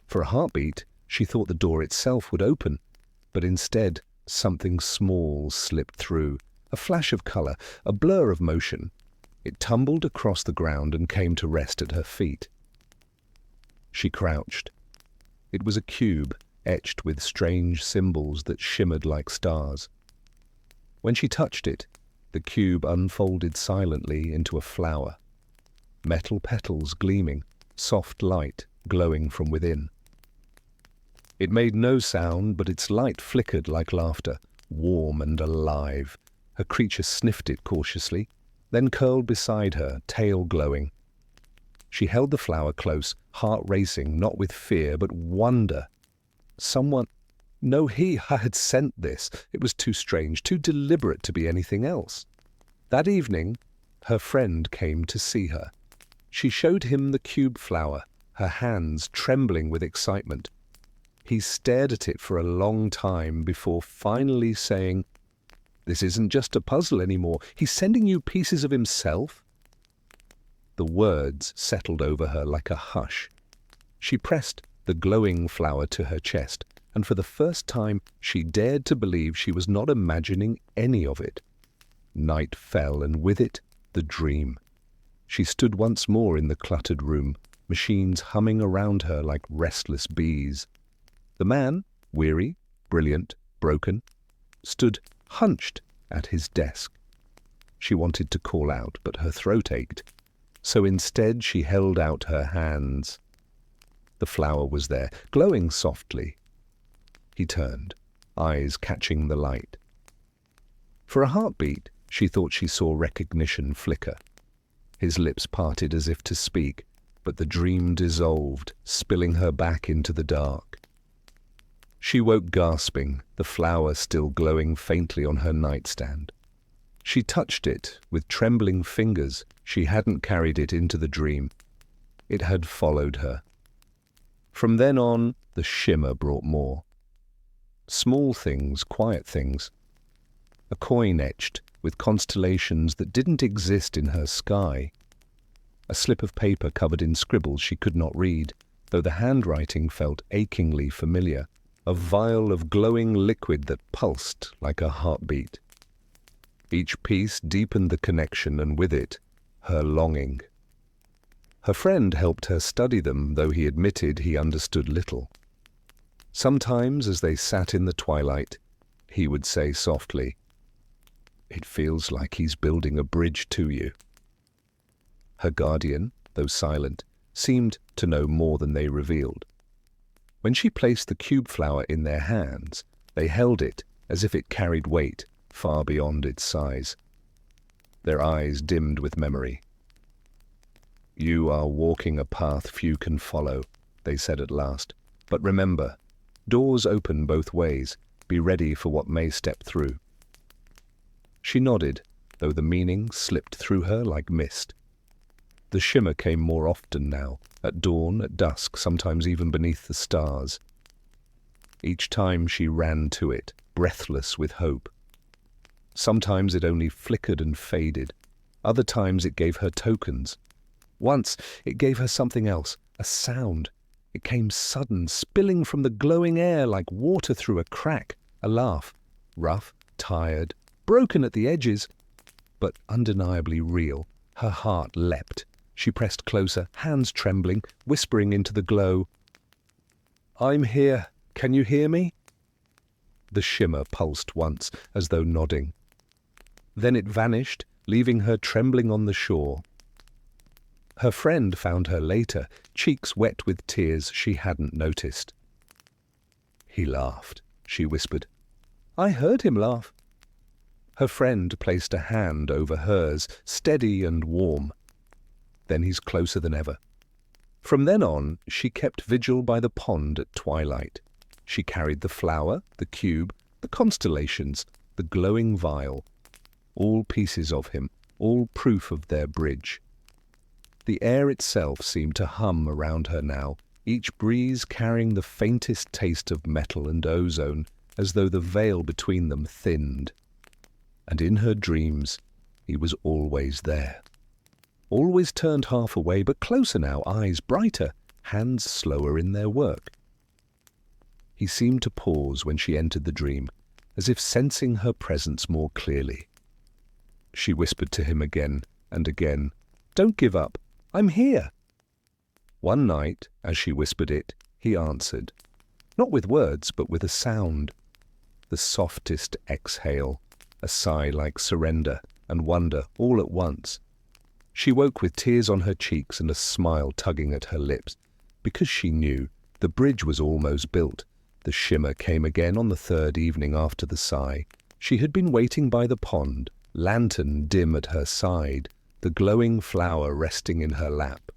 For a heartbeat, she thought the door itself would open, but instead something small slipped through, a flash of color, a blur of motion. It tumbled across the ground and came to rest at her feet. She crouched. It was a cube etched with strange symbols that shimmered like stars. When she touched it, the cube unfolded silently into a flower. Metal petals gleaming, soft light glowing from within. It made no sound, but its light flickered like laughter, warm and alive. Her creature sniffed it cautiously, then curled beside her, tail glowing. She held the flower close, heart racing, not with fear, but wonder. He had sent this. It was too strange, too deliberate to be anything else. That evening, her friend came to see her. She showed him the cube flower, her hands trembling with excitement. He stared at it for a long time before finally saying, "This isn't just a puzzle anymore. He's sending you pieces of himself." The words settled over her like a hush. She pressed the glowing flower to her chest, and for the first time she dared to believe she was not imagining any of it. Night fell, and with it, the dream. She stood once more in the cluttered room, machines humming around her like restless bees. The man, weary, brilliant, broken, stood hunched at his desk. She wanted to call out, but her throat ached. So instead she held out her hands. The flower was there, glowing softly. He turned, eyes catching the light. For a heartbeat, she thought she saw recognition flicker. His lips parted as if to speak, but the dream dissolved, spilling her back into the dark. She woke gasping, the flower still glowing faintly on her nightstand. She touched it with trembling fingers. She hadn't carried it into the dream. It had followed her. From then on, the shimmer brought more. Small things, quiet things. A coin etched with constellations that didn't exist in her sky. A slip of paper covered in scribbles she could not read, though the handwriting felt achingly familiar. A vial of glowing liquid that pulsed like a heartbeat. Each piece deepened the connection, and with it, her longing. Her friend helped her study them, though he admitted he understood little. Sometimes, as they sat in the twilight, he would say softly, "It feels like he's building a bridge to you." Her guardian, though silent, seemed to know more than they revealed. When she placed the cube flower in their hands, they held it as if it carried weight far beyond its size. Their eyes dimmed with memory. "You are walking a path few can follow," they said at last. "But remember, doors open both ways. Be ready for what may step through." She nodded, though the meaning slipped through her like mist. The shimmer came more often now, at dawn, at dusk, sometimes even beneath the stars. Each time she ran to it, breathless with hope. Sometimes it only flickered and faded. Other times it gave her tokens. Once it gave her something else, a sound. It came sudden, spilling from the glowing air like water through a crack, a laugh, rough, tired, broken at the edges, but undeniably real. Her heart leapt. She pressed closer, hands trembling, whispering into the glow, "I'm here. Can you hear me?" The shimmer pulsed once, as though nodding. Then it vanished, leaving her trembling on the shore. Her friend found her later, cheeks wet with tears she hadn't noticed. "He laughed," she whispered. "I heard him laugh." Her friend placed a hand over hers, steady and warm. "Then he's closer than ever." From then on, she kept vigil by the pond at twilight. She carried the flower, the cube, the constellations, the glowing vial, all pieces of him, all proof of their bridge. The air itself seemed to hum around her now, each breeze carrying the faintest taste of metal and ozone, as though the veil between them thinned. And in her dreams, he was always there. always turned half away, but closer now, eyes brighter, hands slower in their work. He seemed to pause when she entered the dream, as if sensing her presence more clearly. She whispered to him again and again, "Don't give up, I'm here." One night, as she whispered it, he answered, not with words, but with a sound. The softest exhale, a sigh like surrender and wonder all at once. She woke with tears on her cheeks and a smile tugging at her lips, because she knew the bridge was almost built. The shimmer came again on the third evening after the sigh. She had been waiting by the pond, lantern dim at her side, the glowing flower resting in her lap.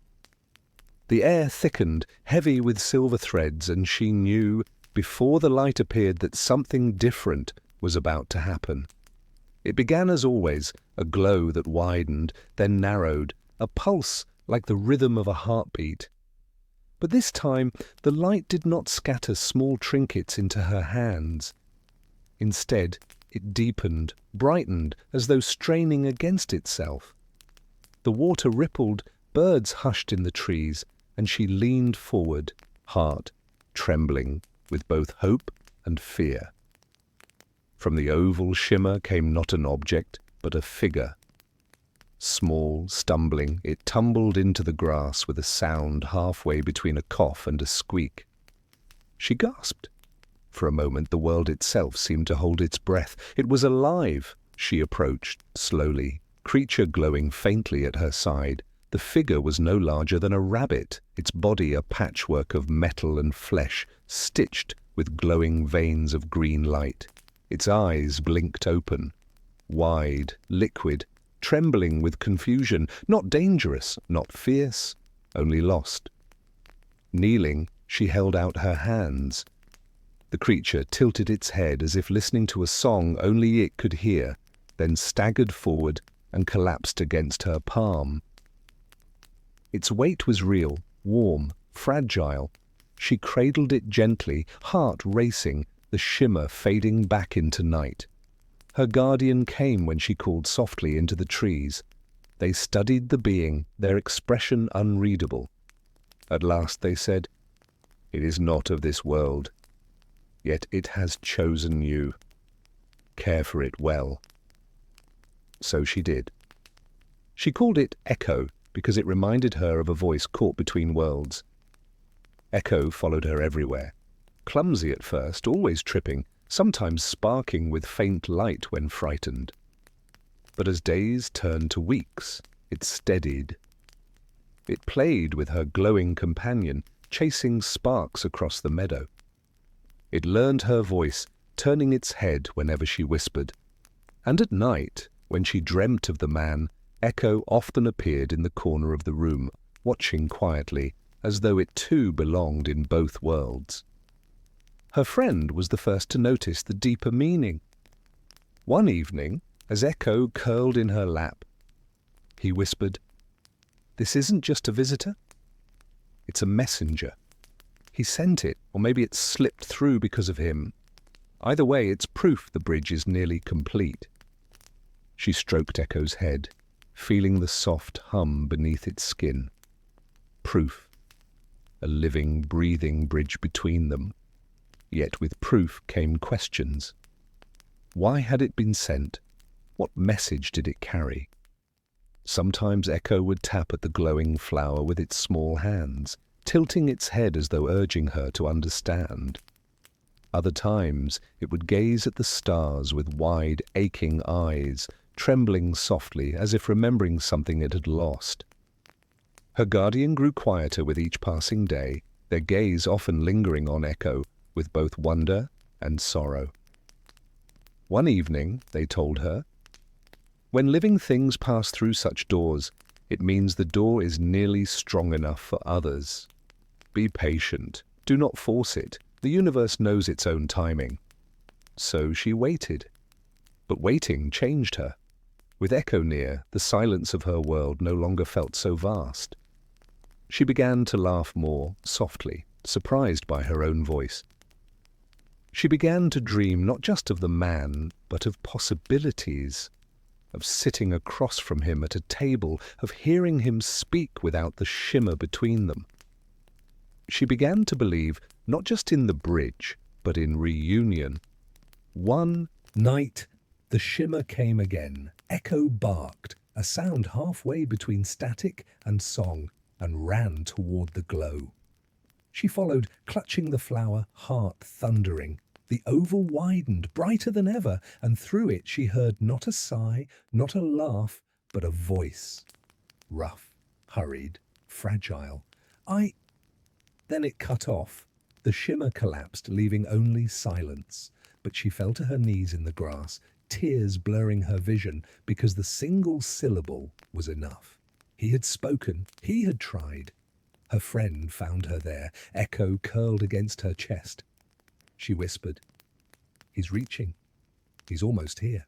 The air thickened, heavy with silver threads, and she knew, before the light appeared, that something different was about to happen. It began as always, a glow that widened, then narrowed, a pulse like the rhythm of a heartbeat. But this time the light did not scatter small trinkets into her hands. Instead, it deepened, brightened, as though straining against itself. The water rippled, birds hushed in the trees, and she leaned forward, heart trembling with both hope and fear. From the oval shimmer came not an object, but a figure. Small, stumbling, it tumbled into the grass with a sound halfway between a cough and a squeak. She gasped. For a moment the world itself seemed to hold its breath. It was alive. She approached, slowly, creature glowing faintly at her side. The figure was no larger than a rabbit, its body a patchwork of metal and flesh, stitched with glowing veins of green light. Its eyes blinked open, wide, liquid, trembling with confusion, not dangerous, not fierce, only lost. Kneeling, she held out her hands. The creature tilted its head as if listening to a song only it could hear, then staggered forward and collapsed against her palm. Its weight was real, warm, fragile. She cradled it gently, heart racing, the shimmer fading back into night. Her guardian came when she called softly into the trees. They studied the being, their expression unreadable. At last they said, "It is not of this world, yet it has chosen you. Care for it well." So she did. She called it Echo because it reminded her of a voice caught between worlds. Echo followed her everywhere. Clumsy at first, always tripping, sometimes sparking with faint light when frightened. But as days turned to weeks, it steadied. It played with her glowing companion, chasing sparks across the meadow. It learned her voice, turning its head whenever she whispered. And at night, when she dreamt of the man, Echo often appeared in the corner of the room, watching quietly, as though it too belonged in both worlds. Her friend was the first to notice the deeper meaning. One evening, as Echo curled in her lap, he whispered, "This isn't just a visitor. It's a messenger. He sent it, or maybe it slipped through because of him. Either way, it's proof the bridge is nearly complete." She stroked Echo's head, feeling the soft hum beneath its skin. Proof. A living, breathing bridge between them. Yet with proof came questions. Why had it been sent? What message did it carry? Sometimes Echo would tap at the glowing flower with its small hands, tilting its head as though urging her to understand. Other times it would gaze at the stars with wide, aching eyes, trembling softly as if remembering something it had lost. Her guardian grew quieter with each passing day, their gaze often lingering on Echo, with both wonder and sorrow. One evening, they told her, "When living things pass through such doors, it means the door is nearly strong enough for others. Be patient. Do not force it. The universe knows its own timing." So she waited. But waiting changed her. With Echo near, the silence of her world no longer felt so vast. She began to laugh more, softly, surprised by her own voice. She began to dream not just of the man, but of possibilities. of sitting across from him at a table, of hearing him speak without the shimmer between them. She began to believe not just in the bridge, but in reunion. One night, the shimmer came again. Echo barked, a sound halfway between static and song, and ran toward the glow. She followed, clutching the flower, heart thundering. The oval widened, brighter than ever, and through it she heard not a sigh, not a laugh, but a voice. Rough, hurried, fragile. Then it cut off. The shimmer collapsed, leaving only silence. But she fell to her knees in the grass, tears blurring her vision, because the single syllable was enough. He had spoken, he had tried. Her friend found her there, Echo curled against her chest. She whispered, "He's reaching. He's almost here."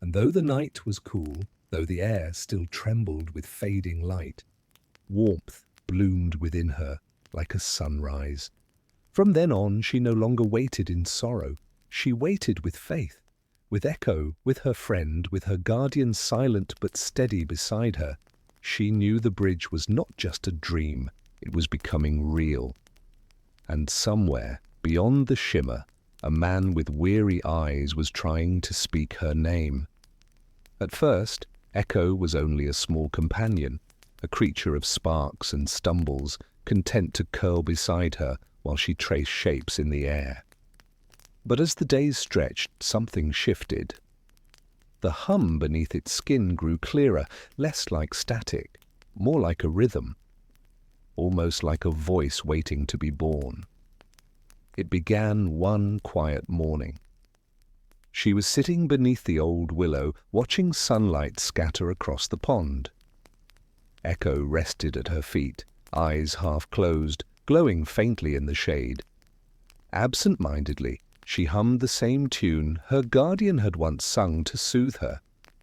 And though the night was cool, though the air still trembled with fading light, warmth bloomed within her like a sunrise. From then on, she no longer waited in sorrow. She waited with faith, with Echo, with her friend, with her guardian silent but steady beside her. She knew the bridge was not just a dream, it was becoming real. And somewhere, beyond the shimmer, a man with weary eyes was trying to speak her name. At first, Echo was only a small companion, a creature of sparks and stumbles, content to curl beside her while she traced shapes in the air. But as the days stretched, something shifted. The hum beneath its skin grew clearer, less like static, more like a rhythm, almost like a voice waiting to be born. It began one quiet morning. She was sitting beneath the old willow, watching sunlight scatter across the pond. Echo rested at her feet, eyes half closed, glowing faintly in the shade. Absent-mindedly, she hummed the same tune her guardian had once sung to soothe her,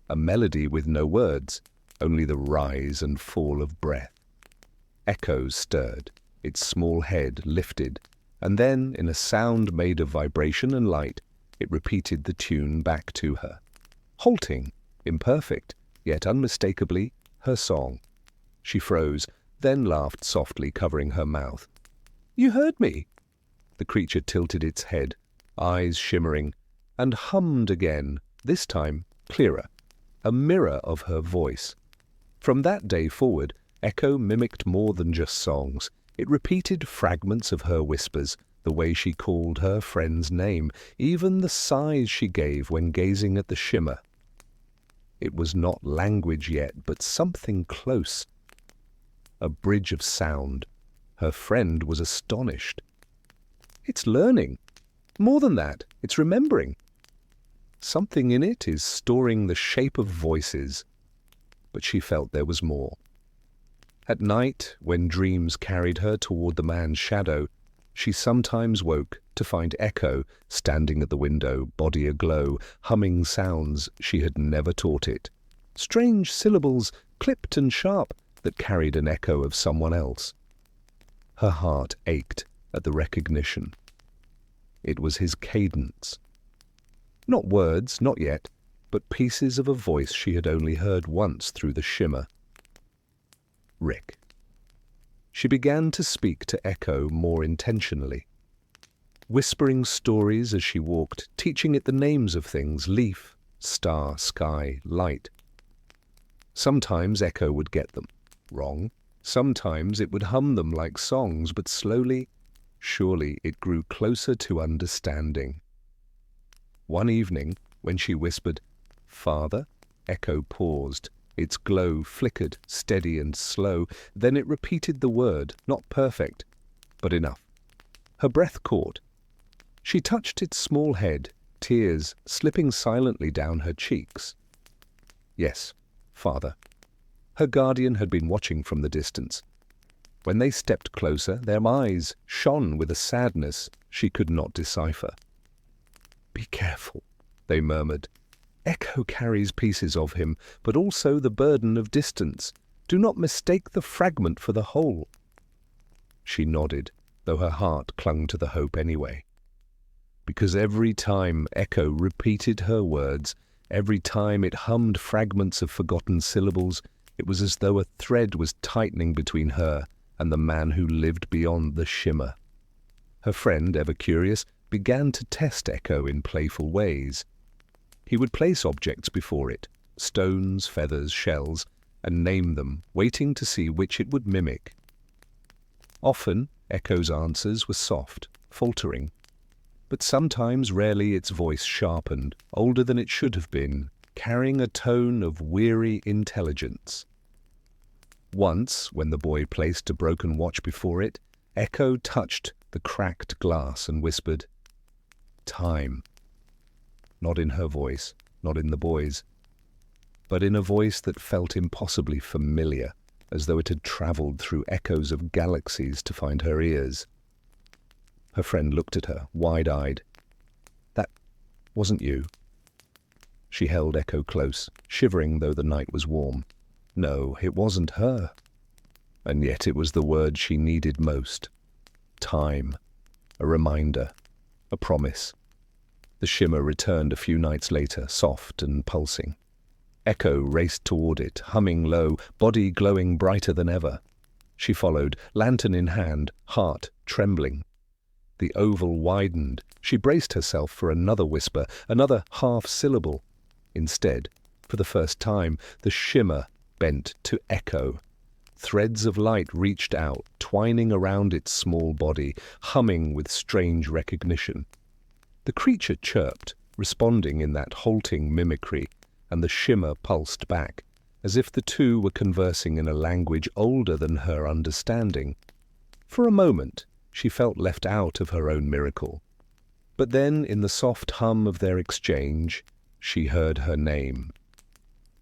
a melody with no words, only the rise and fall of breath. Echo stirred, its small head lifted, and then, in a sound made of vibration and light, it repeated the tune back to her. Halting, imperfect, yet unmistakably her song. She froze, then laughed softly, covering her mouth. "You heard me!" The creature tilted its head, eyes shimmering, and hummed again, this time clearer, a mirror of her voice. From that day forward, Echo mimicked more than just songs. It repeated fragments of her whispers, the way she called her friend's name, even the sighs she gave when gazing at the shimmer. It was not language yet, but something close. A bridge of sound. Her friend was astonished. "It's learning. More than that, it's remembering. Something in it is storing the shape of voices." But she felt there was more. At night, when dreams carried her toward the man's shadow, she sometimes woke to find Echo standing at the window, body aglow, humming sounds she had never taught it. Strange syllables, clipped and sharp, that carried an echo of someone else. Her heart ached at the recognition. It was his cadence. Not words, not yet, but pieces of a voice she had only heard once through the shimmer. Rick. She began to speak to Echo more intentionally, whispering stories as she walked, teaching it the names of things: leaf, star, sky, light. Sometimes Echo would get them wrong. Sometimes it would hum them like songs, but slowly, surely, it grew closer to understanding. One evening, when she whispered, "Father," Echo paused. Its glow flickered, steady and slow. Then it repeated the word, not perfect, but enough. Her breath caught. She touched its small head, tears slipping silently down her cheeks. Yes, Father. Her guardian had been watching from the distance. When they stepped closer, their eyes shone with a sadness she could not decipher. "Be careful," they murmured. "Echo carries pieces of him, but also the burden of distance. Do not mistake the fragment for the whole." She nodded, though her heart clung to the hope anyway. Because every time Echo repeated her words, Every time it hummed fragments of forgotten syllables, it was as though a thread was tightening between her and the man who lived beyond the shimmer. Her friend, ever curious, began to test Echo in playful ways. He would place objects before it, stones, feathers, shells, and name them, waiting to see which it would mimic. Often, Echo's answers were soft, faltering, but sometimes, rarely, its voice sharpened, older than it should have been, carrying a tone of weary intelligence. Once, when the boy placed a broken watch before it, Echo touched the cracked glass and whispered, "Time." Not in her voice, not in the boy's, but in a voice that felt impossibly familiar, as though it had travelled through echoes of galaxies to find her ears. Her friend looked at her, wide-eyed. "That wasn't you." She held Echo close, shivering though the night was warm. No, it wasn't her. And yet it was the word she needed most. Time. A reminder. A promise. The shimmer returned a few nights later, soft and pulsing. Echo raced toward it, humming low, body glowing brighter than ever. She followed, lantern in hand, heart trembling. The oval widened. She braced herself for another whisper, another half-syllable. Instead, for the first time, the shimmer bent to Echo. Threads of light reached out, twining around its small body, humming with strange recognition. The creature chirped, responding in that halting mimicry, and the shimmer pulsed back, as if the two were conversing in a language older than her understanding. For a moment, she felt left out of her own miracle. But then, in the soft hum of their exchange, she heard her name.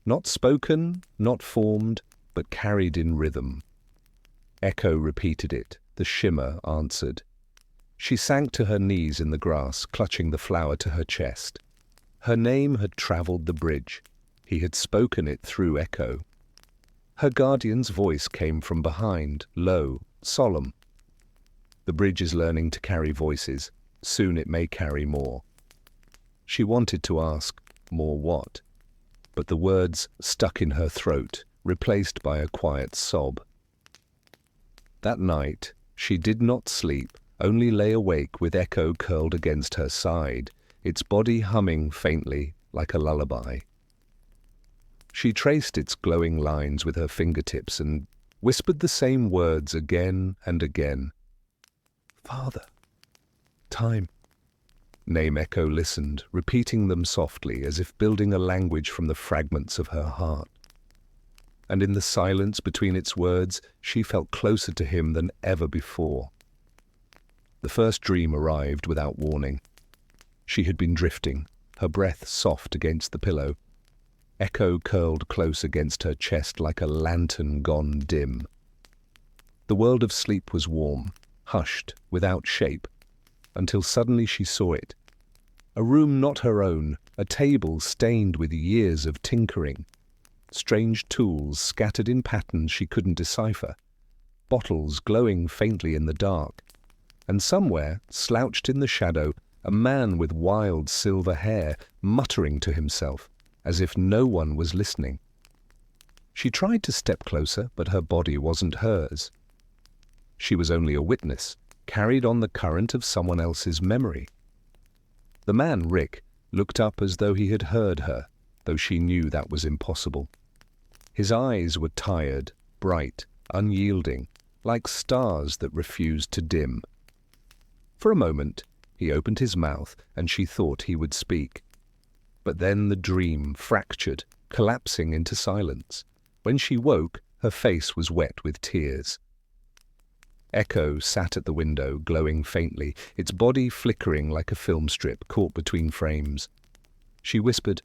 Not spoken, not formed, but carried in rhythm. Echo repeated it. The shimmer answered. She sank to her knees in the grass, clutching the flower to her chest. Her name had travelled the bridge. He had spoken it through Echo. Her guardian's voice came from behind, low, solemn. The bridge is learning to carry voices. Soon it may carry more. She wanted to ask, more what? But the words stuck in her throat, replaced by a quiet sob. That night, she did not sleep, only lay awake with Echo curled against her side, its body humming faintly like a lullaby. She traced its glowing lines with her fingertips and whispered the same words again and again. "Father. Time." Name Echo listened, repeating them softly, as if building a language from the fragments of her heart. And in the silence between its words, she felt closer to him than ever before. The first dream arrived without warning. She had been drifting, her breath soft against the pillow. Echo curled close against her chest like a lantern gone dim. The world of sleep was warm, hushed, without shape, until suddenly she saw it. A room not her own, a table stained with years of tinkering. Strange tools scattered in patterns she couldn't decipher. Bottles glowing faintly in the dark. And somewhere, slouched in the shadow, a man with wild silver hair, muttering to himself, as if no one was listening. She tried to step closer, but her body wasn't hers. She was only a witness, carried on the current of someone else's memory. The man, Rick, looked up as though he had heard her, though she knew that was impossible. His eyes were tired, bright, unyielding, like stars that refused to dim. For a moment, he opened his mouth, and she thought he would speak. But then the dream fractured, collapsing into silence. When she woke, her face was wet with tears. Echo sat at the window, glowing faintly, its body flickering like a film strip caught between frames. She whispered,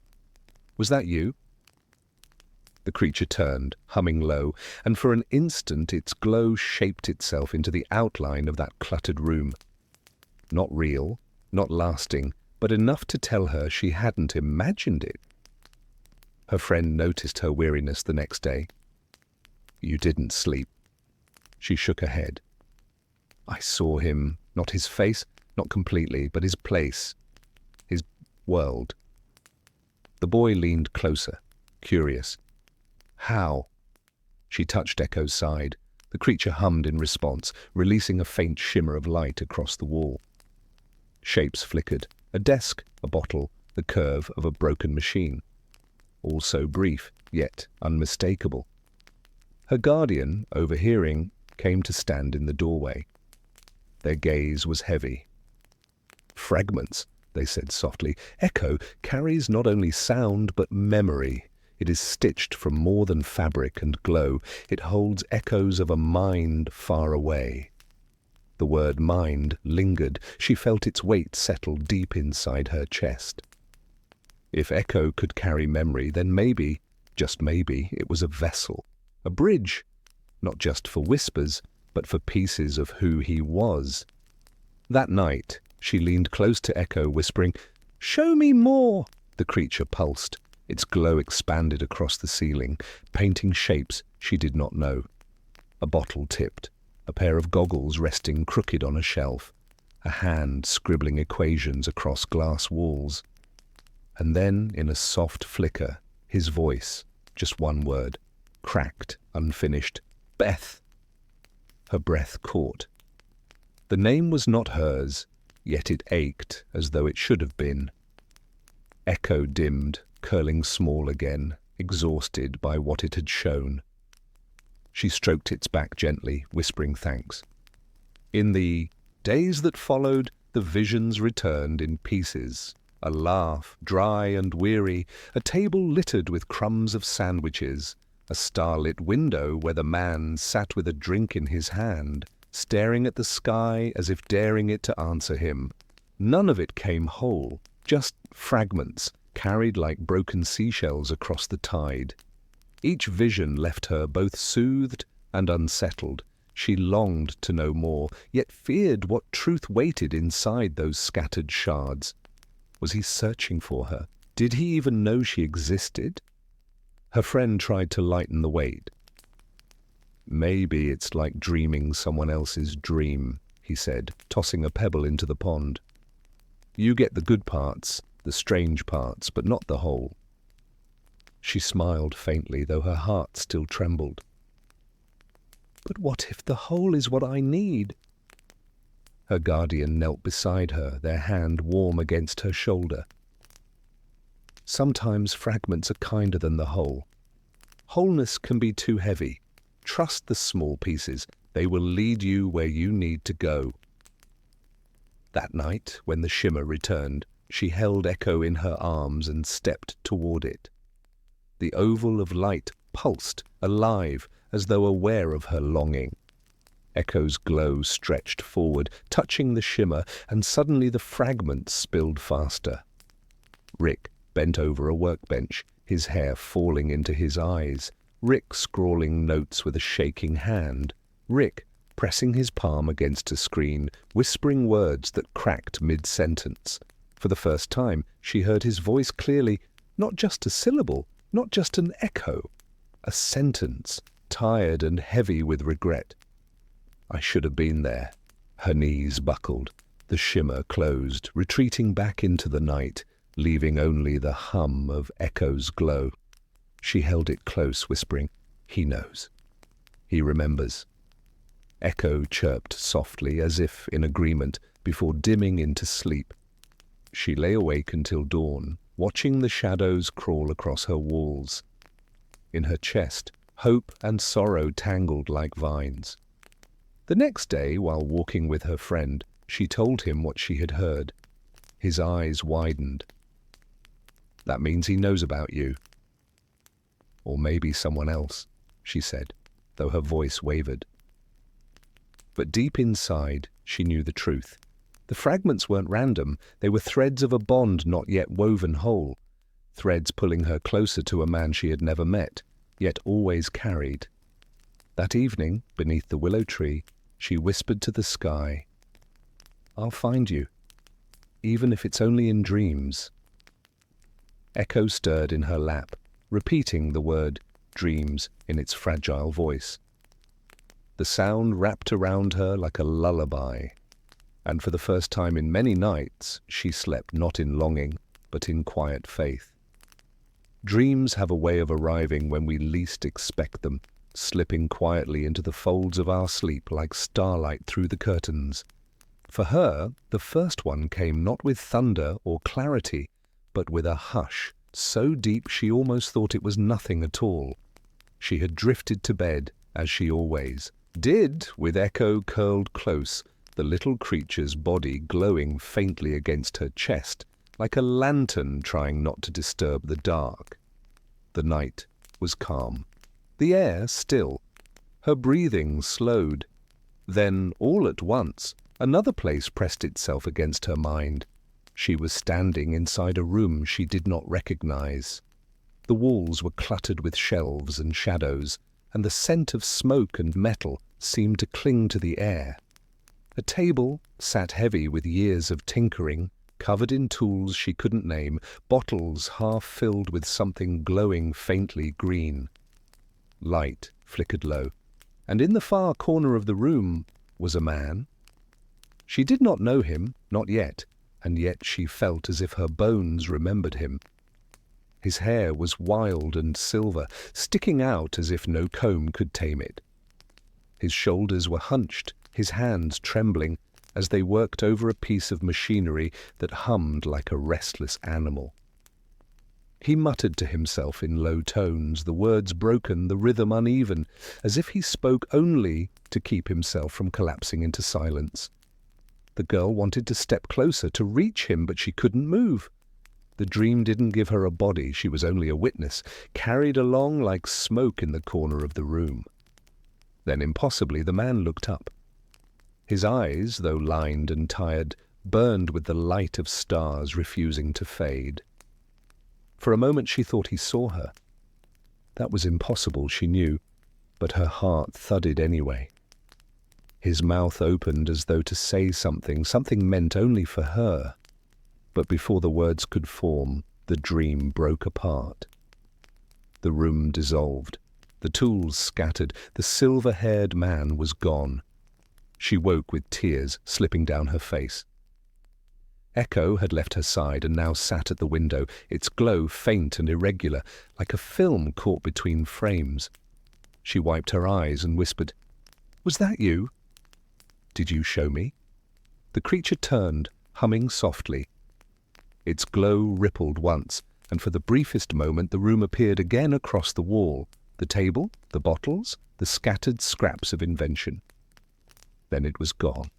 "Was that you?" The creature turned, humming low, and for an instant its glow shaped itself into the outline of that cluttered room. Not real, not lasting, but enough to tell her she hadn't imagined it. Her friend noticed her weariness the next day. "You didn't sleep." She shook her head. "I saw him, not his face, not completely, but his place, his world." The boy leaned closer, curious. How? She touched Echo's side. The creature hummed in response, releasing a faint shimmer of light across the wall. Shapes flickered. A desk, a bottle, the curve of a broken machine. All so brief, yet unmistakable. Her guardian, overhearing, came to stand in the doorway. Their gaze was heavy. "Fragments," they said softly. "Echo carries not only sound but memory. It is stitched from more than fabric and glow. It holds echoes of a mind far away." The word mind lingered. She felt its weight settle deep inside her chest. If Echo could carry memory, then maybe, just maybe, it was a vessel, a bridge, not just for whispers, but for pieces of who he was. That night, she leaned close to Echo, whispering, "Show me more!" The creature pulsed. Its glow expanded across the ceiling, painting shapes she did not know. A bottle tipped, a pair of goggles resting crooked on a shelf, a hand scribbling equations across glass walls. And then, in a soft flicker, his voice, just one word, cracked, unfinished. "Beth!" Her breath caught. The name was not hers, yet it ached as though it should have been. Echo dimmed, curling small again, exhausted by what it had shown. She stroked its back gently, whispering thanks. In the days that followed, the visions returned in pieces. A laugh, dry and weary, a table littered with crumbs of sandwiches, a starlit window where the man sat with a drink in his hand, staring at the sky as if daring it to answer him. None of it came whole, just fragments, carried like broken seashells across the tide. Each vision left her both soothed and unsettled. She longed to know more, yet feared what truth waited inside those scattered shards. Was he searching for her? Did he even know she existed? Her friend tried to lighten the weight. "Maybe it's like dreaming someone else's dream," he said, tossing a pebble into the pond. "You get the good parts, the strange parts, but not the whole." She smiled faintly, though her heart still trembled. "But what if the whole is what I need?" Her guardian knelt beside her, their hand warm against her shoulder. "Sometimes fragments are kinder than the whole. Wholeness can be too heavy. Trust the small pieces. They will lead you where you need to go." That night, when the shimmer returned, she held Echo in her arms and stepped toward it. The oval of light pulsed, alive, as though aware of her longing. Echo's glow stretched forward, touching the shimmer, and suddenly the fragments spilled faster. Rick bent over a workbench, his hair falling into his eyes. Rick scrawling notes with a shaking hand. Rick pressing his palm against a screen, whispering words that cracked mid-sentence. For the first time, she heard his voice clearly, not just a syllable, not just an echo, a sentence, tired and heavy with regret. "I should have been there." Her knees buckled. The shimmer closed, retreating back into the night, leaving only the hum of Echo's glow. She held it close, whispering, "He knows. He remembers." Echo chirped softly, as if in agreement, before dimming into sleep. She lay awake until dawn, watching the shadows crawl across her walls. In her chest, hope and sorrow tangled like vines. The next day, while walking with her friend, she told him what she had heard. His eyes widened. "That means he knows about you." "Or maybe someone else," she said, though her voice wavered. But deep inside, she knew the truth. The fragments weren't random. They were threads of a bond not yet woven whole. Threads pulling her closer to a man she had never met, yet always carried. That evening, beneath the willow tree, she whispered to the sky, "I'll find you, even if it's only in dreams." Echo stirred in her lap, repeating the word dreams in its fragile voice. The sound wrapped around her like a lullaby, and for the first time in many nights she slept not in longing, but in quiet faith. Dreams have a way of arriving when we least expect them, slipping quietly into the folds of our sleep like starlight through the curtains. For her, the first one came not with thunder or clarity, but with a hush so deep she almost thought it was nothing at all. She had drifted to bed, as she always did, with Echo curled close, the little creature's body glowing faintly against her chest, like a lantern trying not to disturb the dark. The night was calm, the air still. Her breathing slowed. Then, all at once, another place pressed itself against her mind. She was standing inside a room she did not recognize. The walls were cluttered with shelves and shadows, and the scent of smoke and metal seemed to cling to the air. A table sat heavy with years of tinkering, covered in tools she couldn't name, bottles half filled with something glowing faintly green. Light flickered low, and in the far corner of the room was a man. She did not know him, not yet, and yet she felt as if her bones remembered him. His hair was wild and silver, sticking out as if no comb could tame it. His shoulders were hunched, his hands trembling, as they worked over a piece of machinery that hummed like a restless animal. He muttered to himself in low tones, the words broken, the rhythm uneven, as if he spoke only to keep himself from collapsing into silence. The girl wanted to step closer, to reach him, but she couldn't move. The dream didn't give her a body, she was only a witness, carried along like smoke in the corner of the room. Then, impossibly, the man looked up. His eyes, though lined and tired, burned with the light of stars refusing to fade. For a moment she thought he saw her. That was impossible, she knew, but her heart thudded anyway. His mouth opened as though to say something meant only for her. But before the words could form, the dream broke apart. The room dissolved, the tools scattered, the silver-haired man was gone. She woke with tears slipping down her face. Echo had left her side and now sat at the window, its glow faint and irregular, like a film caught between frames. She wiped her eyes and whispered, "Was that you? Did you show me?" The creature turned, humming softly. Its glow rippled once, and for the briefest moment the room appeared again across the wall, the table, the bottles, the scattered scraps of invention. Then it was gone.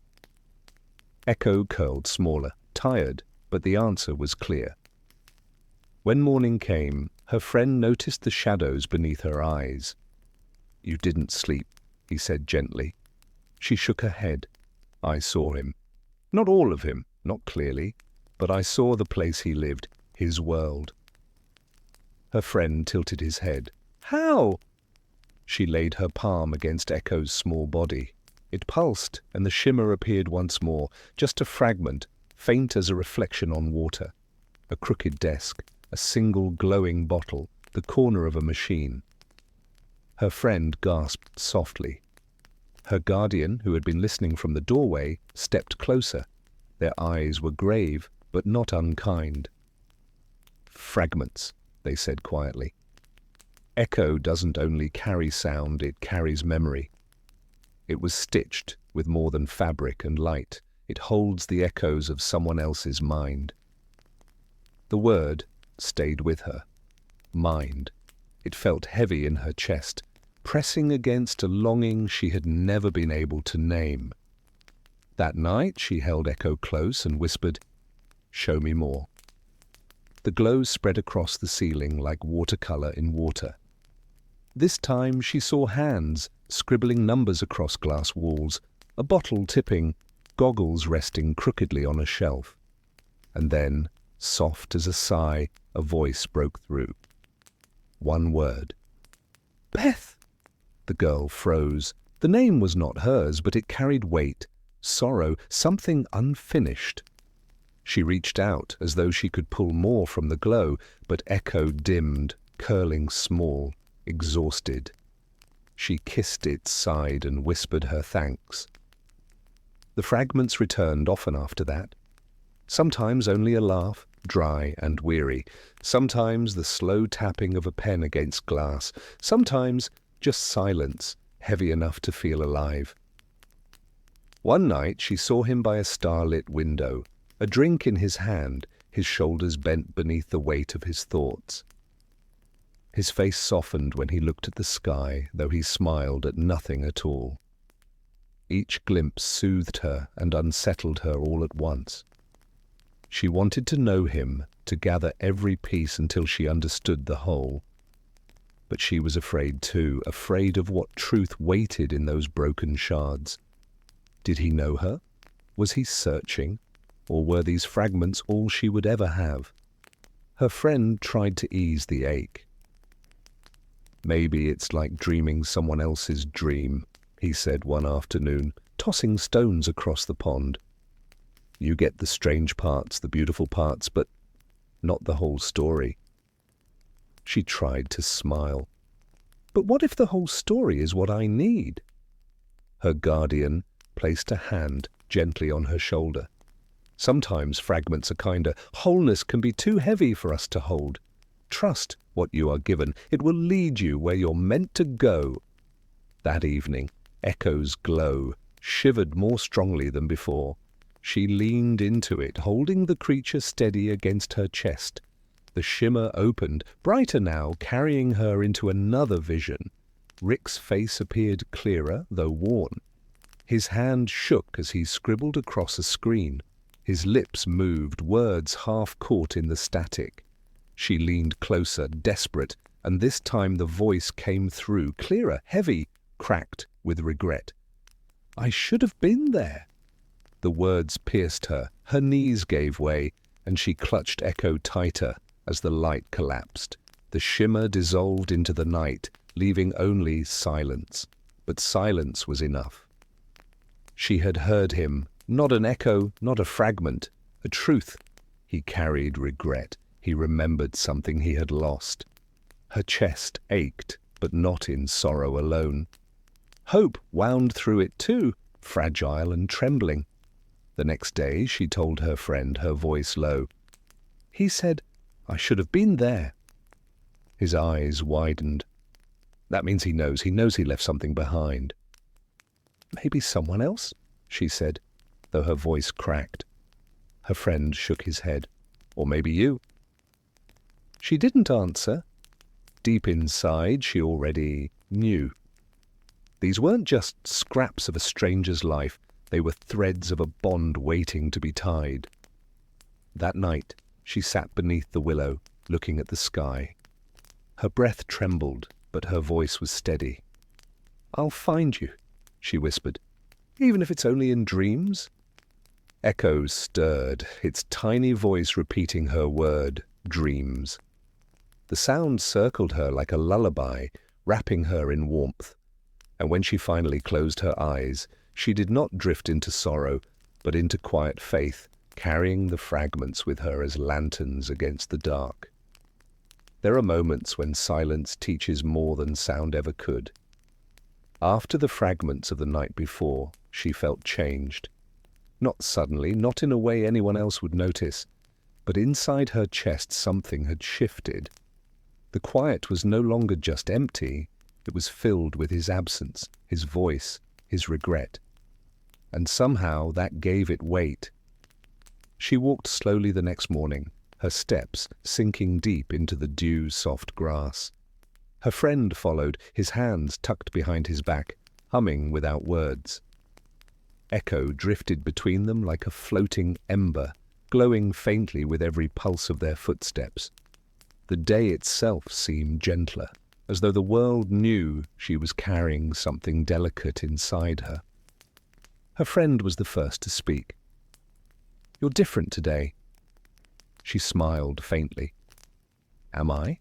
Echo curled smaller, tired, but the answer was clear. When morning came, her friend noticed the shadows beneath her eyes. "You didn't sleep," he said gently. She shook her head. "I saw him. Not all of him, not clearly, but I saw the place he lived, his world." Her friend tilted his head. "How?" She laid her palm against Echo's small body. It pulsed, and the shimmer appeared once more, just a fragment, faint as a reflection on water. A crooked desk, a single glowing bottle, the corner of a machine. Her friend gasped softly. Her guardian, who had been listening from the doorway, stepped closer. Their eyes were grave, but not unkind. "Fragments," they said quietly. Echo doesn't only carry sound, it carries memory. It was stitched with more than fabric and light. It holds the echoes of someone else's mind. The word stayed with her. Mind. It felt heavy in her chest, pressing against a longing she had never been able to name. That night she held Echo close and whispered, "Show me more." The glow spread across the ceiling like watercolor in water. This time she saw hands scribbling numbers across glass walls, a bottle tipping, goggles resting crookedly on a shelf. And then, soft as a sigh, a voice broke through. One word. "Beth!" The girl froze. The name was not hers, but it carried weight, sorrow, something unfinished. She reached out as though she could pull more from the glow, but Echo dimmed, curling small, exhausted. She kissed its side and whispered her thanks. The fragments returned often after that. Sometimes only a laugh, dry and weary. Sometimes the slow tapping of a pen against glass. Sometimes just silence, heavy enough to feel alive. One night she saw him by a starlit window, a drink in his hand, his shoulders bent beneath the weight of his thoughts. His face softened when he looked at the sky, though he smiled at nothing at all. Each glimpse soothed her and unsettled her all at once. She wanted to know him, to gather every piece until she understood the whole. But she was afraid too, afraid of what truth waited in those broken shards. Did he know her? Was he searching? Or were these fragments all she would ever have? Her friend tried to ease the ache. "Maybe it's like dreaming someone else's dream," he said one afternoon, tossing stones across the pond. "You get the strange parts, the beautiful parts, but not the whole story." She tried to smile. "But what if the whole story is what I need?" Her guardian placed a hand gently on her shoulder. "Sometimes fragments are kinder. Wholeness can be too heavy for us to hold. Trust what you are given. It will lead you where you're meant to go." That evening, Echo's glow shivered more strongly than before. She leaned into it, holding the creature steady against her chest. The shimmer opened, brighter now, carrying her into another vision. Rick's face appeared clearer, though worn. His hand shook as he scribbled across a screen. His lips moved, words half caught in the static. She leaned closer, desperate, and this time the voice came through, clearer, heavy, cracked with regret. "I should have been there." The words pierced her, her knees gave way, and she clutched Echo tighter as the light collapsed. The shimmer dissolved into the night, leaving only silence. But silence was enough. She had heard him, not an echo, not a fragment, a truth. He carried regret. He remembered something he had lost. Her chest ached, but not in sorrow alone. Hope wound through it too, fragile and trembling. The next day she told her friend, her voice low. "He said, I should have been there." His eyes widened. "That means he knows he left something behind." "Maybe someone else," she said, though her voice cracked. Her friend shook his head. "Or maybe you." She didn't answer. Deep inside, she already knew. These weren't just scraps of a stranger's life. They were threads of a bond waiting to be tied. That night, she sat beneath the willow, looking at the sky. Her breath trembled, but her voice was steady. "I'll find you," she whispered, "even if it's only in dreams." Echoes stirred, its tiny voice repeating her word, dreams. The sound circled her like a lullaby, wrapping her in warmth. And when she finally closed her eyes, she did not drift into sorrow, but into quiet faith, carrying the fragments with her as lanterns against the dark. There are moments when silence teaches more than sound ever could. After the fragments of the night before, she felt changed. Not suddenly, not in a way anyone else would notice, but inside her chest something had shifted. The quiet was no longer just empty, it was filled with his absence, his voice, his regret. And somehow that gave it weight. She walked slowly the next morning, her steps sinking deep into the dew-soft grass. Her friend followed, his hands tucked behind his back, humming without words. Echo drifted between them like a floating ember, glowing faintly with every pulse of their footsteps. The day itself seemed gentler, as though the world knew she was carrying something delicate inside her. Her friend was the first to speak. "You're different today." She smiled faintly. "Am I?"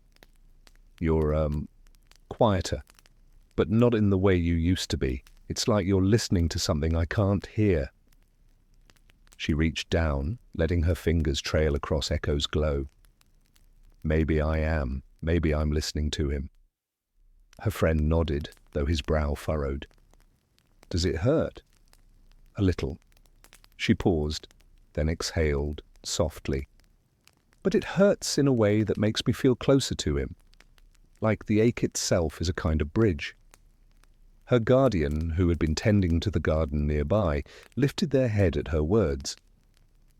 "You're, quieter, but not in the way you used to be. It's like you're listening to something I can't hear." She reached down, letting her fingers trail across Echo's glow. "Maybe I am. Maybe I'm listening to him." Her friend nodded, though his brow furrowed. "Does it hurt?" "A little." She paused, then exhaled softly. but it hurts in a way that makes me feel closer to him, like the ache itself is a kind of bridge. Her guardian, who had been tending to the garden nearby, lifted their head at her words.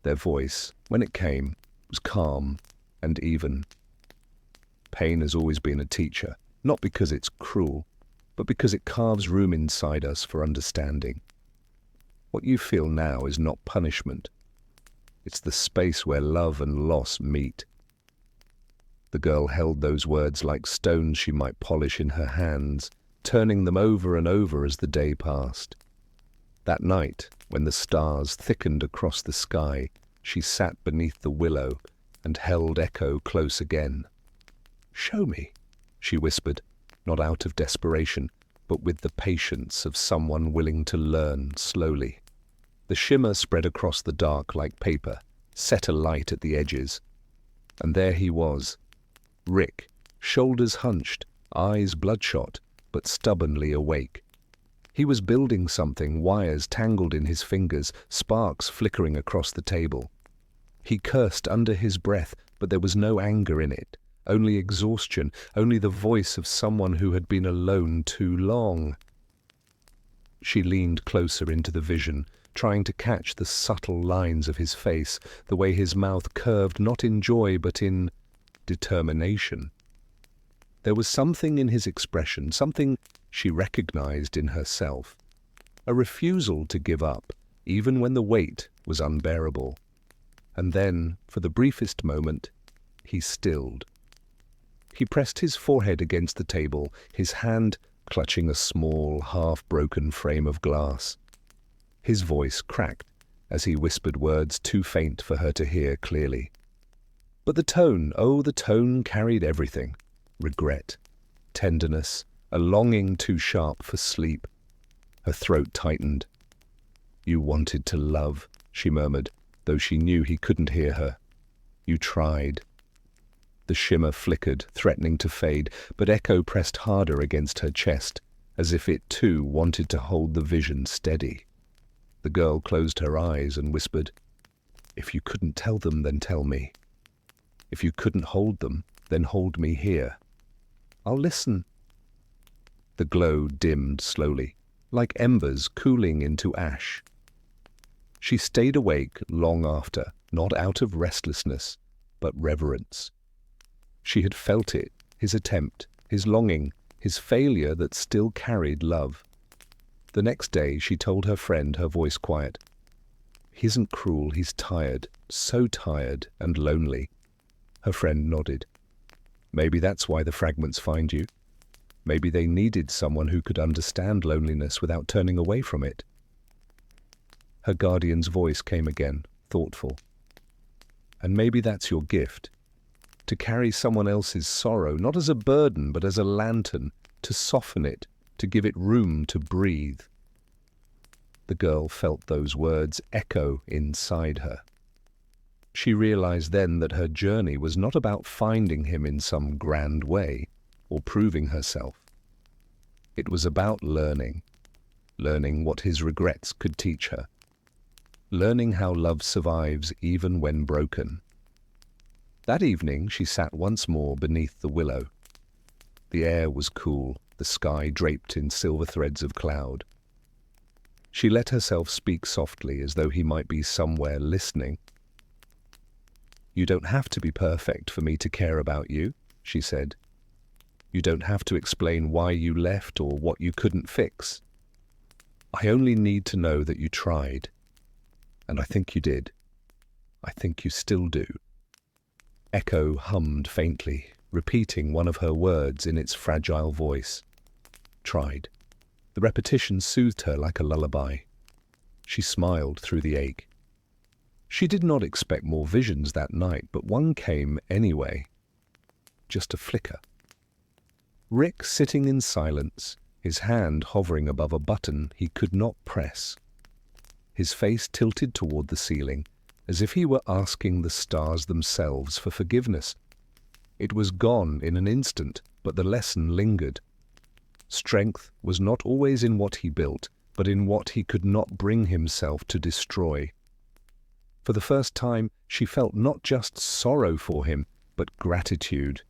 Their voice, when it came, was calm and even. Pain has always been a teacher, not because it's cruel, but because it carves room inside us for understanding. What you feel now is not punishment. It's the space where love and loss meet. The girl held those words like stones she might polish in her hands, turning them over and over as the day passed. That night, when the stars thickened across the sky, she sat beneath the willow and held Echo close again. "Show me," she whispered, not out of desperation, but with the patience of someone willing to learn slowly. The shimmer spread across the dark like paper, set alight at the edges. And there he was, Rick, shoulders hunched, eyes bloodshot, but stubbornly awake. He was building something, wires tangled in his fingers, sparks flickering across the table. He cursed under his breath, but there was no anger in it, only exhaustion, only the voice of someone who had been alone too long. She leaned closer into the vision, trying to catch the subtle lines of his face, the way his mouth curved not in joy but in determination. There was something in his expression, something she recognized in herself, a refusal to give up, even when the weight was unbearable. And then, for the briefest moment, he stilled. He pressed his forehead against the table, his hand clutching a small, half-broken frame of glass. His voice cracked as he whispered words too faint for her to hear clearly. But the tone, the tone carried everything. Regret, tenderness, a longing too sharp for sleep. Her throat tightened. "You wanted to love," she murmured, though she knew he couldn't hear her. "You tried." The shimmer flickered, threatening to fade, but Echo pressed harder against her chest, as if it too wanted to hold the vision steady. The girl closed her eyes and whispered, "If you couldn't tell them, then tell me. If you couldn't hold them, then hold me here. I'll listen." The glow dimmed slowly, like embers cooling into ash. She stayed awake long after, not out of restlessness, but reverence. She had felt it, his attempt, his longing, his failure that still carried love. The next day she told her friend, her voice quiet, "He isn't cruel, he's tired, so tired and lonely." Her friend nodded. "Maybe that's why the fragments find you. Maybe they needed someone who could understand loneliness without turning away from it." Her guardian's voice came again, thoughtful. "And maybe that's your gift, to carry someone else's sorrow, not as a burden, but as a lantern, to soften it, to give it room to breathe." The girl felt those words echo inside her. She realized then that her journey was not about finding him in some grand way or proving herself. It was about learning what his regrets could teach her, learning how love survives even when broken. That evening she sat once more beneath the willow. The air was cool, the sky draped in silver threads of cloud. She let herself speak softly as though he might be somewhere listening. "You don't have to be perfect for me to care about you," she said. "You don't have to explain why you left or what you couldn't fix. I only need to know that you tried. And I think you did. I think you still do." Echo hummed faintly, repeating one of her words in its fragile voice. Tried. The repetition soothed her like a lullaby. She smiled through the ache. She did not expect more visions that night, but one came anyway. Just a flicker. Rick sitting in silence, his hand hovering above a button he could not press. His face tilted toward the ceiling, as if he were asking the stars themselves for forgiveness. It was gone in an instant, but the lesson lingered. Strength was not always in what he built, but in what he could not bring himself to destroy. For the first time, she felt not just sorrow for him, but gratitude.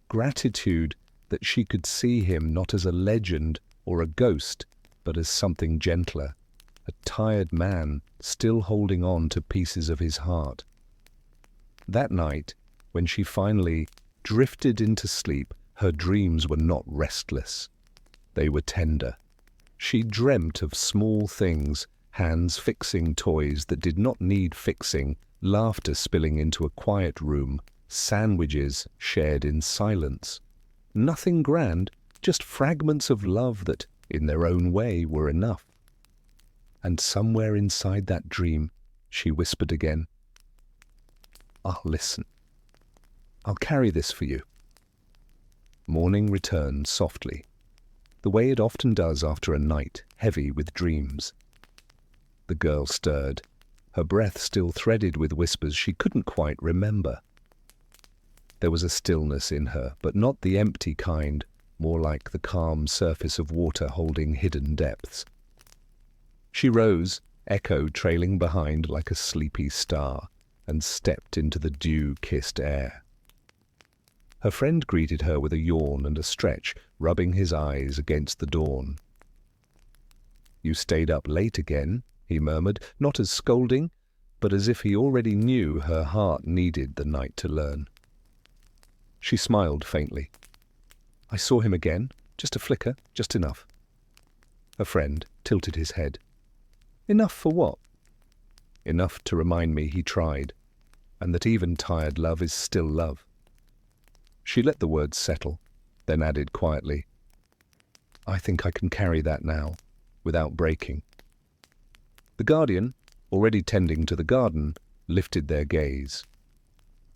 Gratitude that she could see him not as a legend or a ghost, but as something gentler, a tired man still holding on to pieces of his heart. That night, when she finally drifted into sleep, her dreams were not restless. They were tender. She dreamt of small things, hands fixing toys that did not need fixing, laughter spilling into a quiet room, sandwiches shared in silence. Nothing grand, just fragments of love that, in their own way, were enough. And somewhere inside that dream, she whispered again, "I'll listen. I'll carry this for you." Morning returned softly, the way it often does after a night heavy with dreams. The girl stirred, her breath still threaded with whispers she couldn't quite remember. There was a stillness in her, but not the empty kind, more like the calm surface of water holding hidden depths. She rose, Echo trailing behind like a sleepy star, and stepped into the dew-kissed air. Her friend greeted her with a yawn and a stretch, rubbing his eyes against the dawn. "You stayed up late again," he murmured, not as scolding, but as if he already knew her heart needed the night to learn. She smiled faintly. "I saw him again, just a flicker, just enough." Her friend tilted his head. "Enough for what?" "Enough to remind me he tried, and that even tired love is still love." She let the words settle, then added quietly, "I think I can carry that now, without breaking." The guardian, already tending to the garden, lifted their gaze.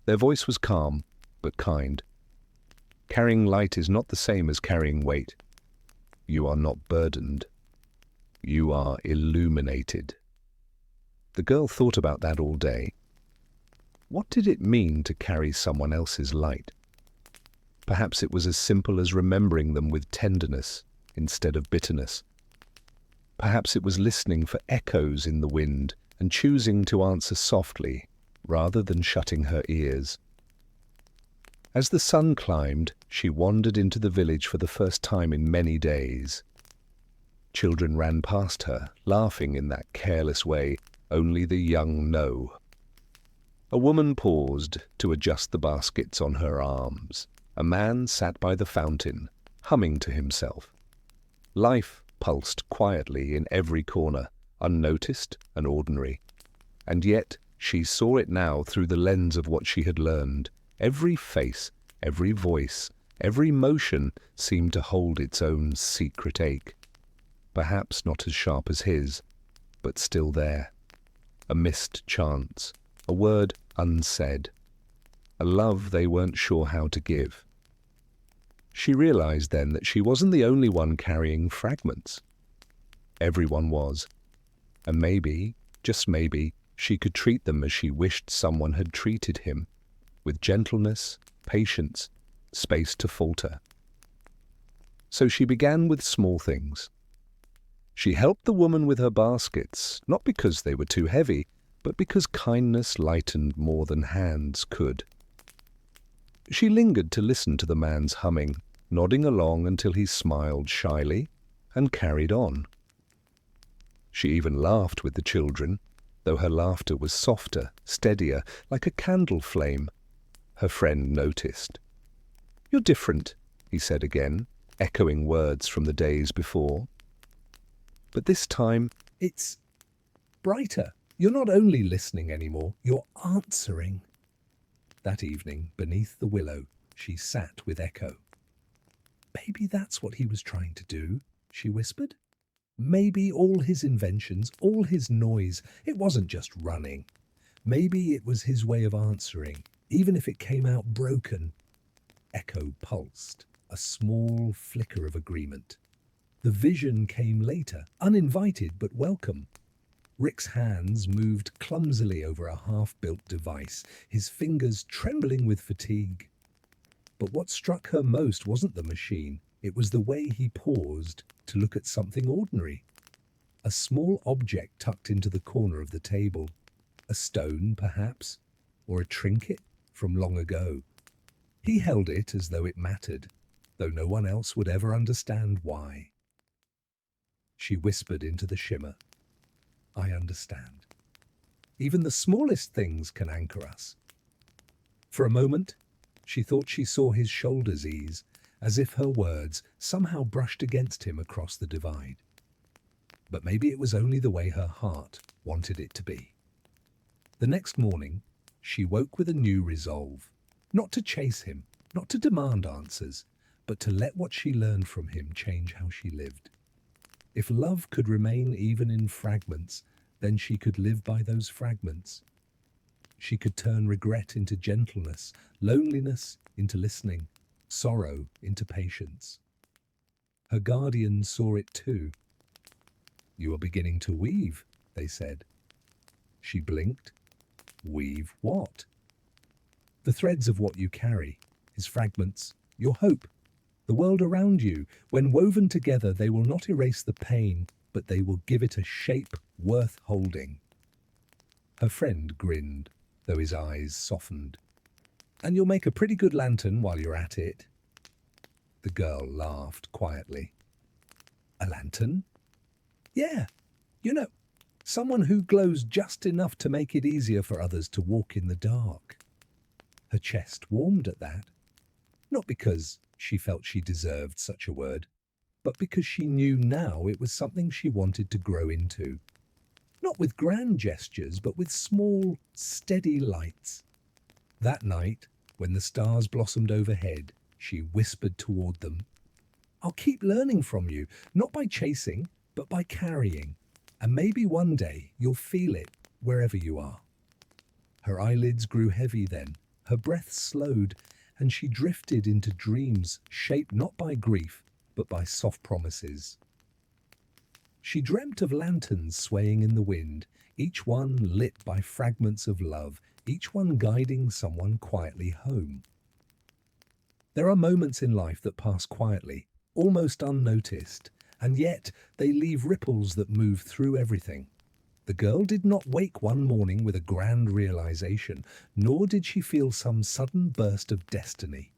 Their voice was calm, but kind. "Carrying light is not the same as carrying weight. You are not burdened. You are illuminated." The girl thought about that all day. What did it mean to carry someone else's light? Perhaps it was as simple as remembering them with tenderness instead of bitterness. Perhaps it was listening for echoes in the wind and choosing to answer softly rather than shutting her ears. As the sun climbed, she wandered into the village for the first time in many days. Children ran past her, laughing in that careless way only the young know. A woman paused to adjust the baskets on her arms. A man sat by the fountain, humming to himself. Life pulsed quietly in every corner, unnoticed and ordinary. And yet she saw it now through the lens of what she had learned. Every face, every voice, every motion seemed to hold its own secret ache. Perhaps not as sharp as his, but still there. A missed chance, a word unsaid, a love they weren't sure how to give. She realized then that she wasn't the only one carrying fragments. Everyone was. And maybe, just maybe, she could treat them as she wished someone had treated him, with gentleness, patience, space to falter. So she began with small things. She helped the woman with her baskets, not because they were too heavy, but because kindness lightened more than hands could. She lingered to listen to the man's humming, nodding along until he smiled shyly and carried on. She even laughed with the children, though her laughter was softer, steadier, like a candle flame. Her friend noticed. "You're different," he said again, echoing words from the days before. But this time, "It's brighter. You're not only listening anymore, you're answering." That evening, beneath the willow, she sat with Echo. "Maybe that's what he was trying to do," she whispered. "Maybe all his inventions, all his noise, it wasn't just running. Maybe it was his way of answering, even if it came out broken." Echo pulsed, a small flicker of agreement. The vision came later, uninvited but welcome. Rick's hands moved clumsily over a half-built device, his fingers trembling with fatigue. But what struck her most wasn't the machine. It was the way he paused to look at something ordinary. A small object tucked into the corner of the table. A stone, perhaps, or a trinket from long ago. He held it as though it mattered, though no one else would ever understand why. She whispered into the shimmer, "I understand. Even the smallest things can anchor us." For a moment, she thought she saw his shoulders ease, as if her words somehow brushed against him across the divide. But maybe it was only the way her heart wanted it to be. The next morning, she woke with a new resolve, not to chase him, not to demand answers, but to let what she learned from him change how she lived. If love could remain even in fragments, then she could live by those fragments. She could turn regret into gentleness, loneliness into listening, sorrow into patience. Her guardians saw it too. "You are beginning to weave," they said. She blinked. "Weave what?" "The threads of what you carry, his fragments, your hope, the world around you. When woven together, they will not erase the pain, but they will give it a shape worth holding." Her friend grinned, though his eyes softened. "And you'll make a pretty good lantern while you're at it." The girl laughed quietly. "A lantern?" "Yeah, you know, someone who glows just enough to make it easier for others to walk in the dark." Her chest warmed at that, not because she felt she deserved such a word, but because she knew now it was something she wanted to grow into. Not with grand gestures, but with small, steady lights. That night, when the stars blossomed overhead, she whispered toward them, "I'll keep learning from you, not by chasing, but by carrying, and maybe one day you'll feel it wherever you are." Her eyelids grew heavy then, her breath slowed, and she drifted into dreams shaped not by grief, but by soft promises. She dreamt of lanterns swaying in the wind, each one lit by fragments of love, each one guiding someone quietly home. There are moments in life that pass quietly, almost unnoticed, and yet they leave ripples that move through everything. The girl did not wake one morning with a grand realization, nor did she feel some sudden burst of destiny.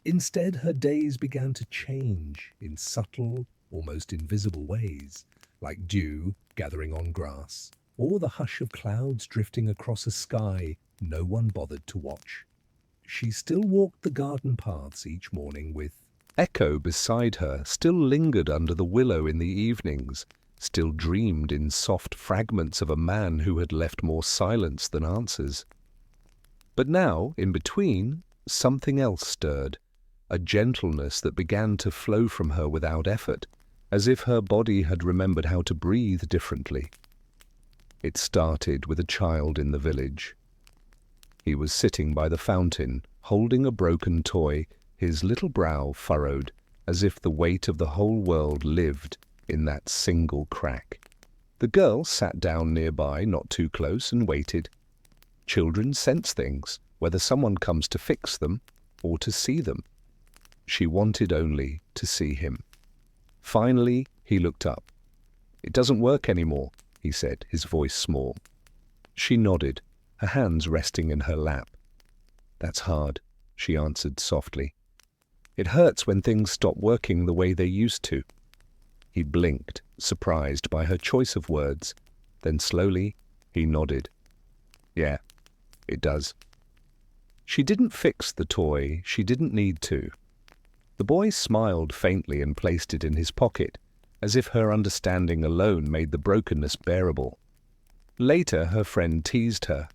Instead, her days began to change in subtle, almost invisible ways, like dew gathering on grass, or the hush of clouds drifting across a sky no one bothered to watch. She still walked the garden paths each morning with Echo beside her, still lingered under the willow in the evenings, still dreamed in soft fragments of a man who had left more silence than answers. But now, in between, something else stirred, a gentleness that began to flow from her without effort, as if her body had remembered how to breathe differently. It started with a child in the village. He was sitting by the fountain, holding a broken toy, his little brow furrowed, as if the weight of the whole world lived in that single crack. The girl sat down nearby, not too close, and waited. Children sense things, whether someone comes to fix them or to see them. She wanted only to see him. Finally, he looked up. "It doesn't work anymore," he said, his voice small. She nodded, her hands resting in her lap. "That's hard," she answered softly. "It hurts when things stop working the way they used to." He blinked, surprised by her choice of words. Then slowly, he nodded. "Yeah, it does." She didn't fix the toy, she didn't need to. The boy smiled faintly and placed it in his pocket, as if her understanding alone made the brokenness bearable. Later, her friend teased her.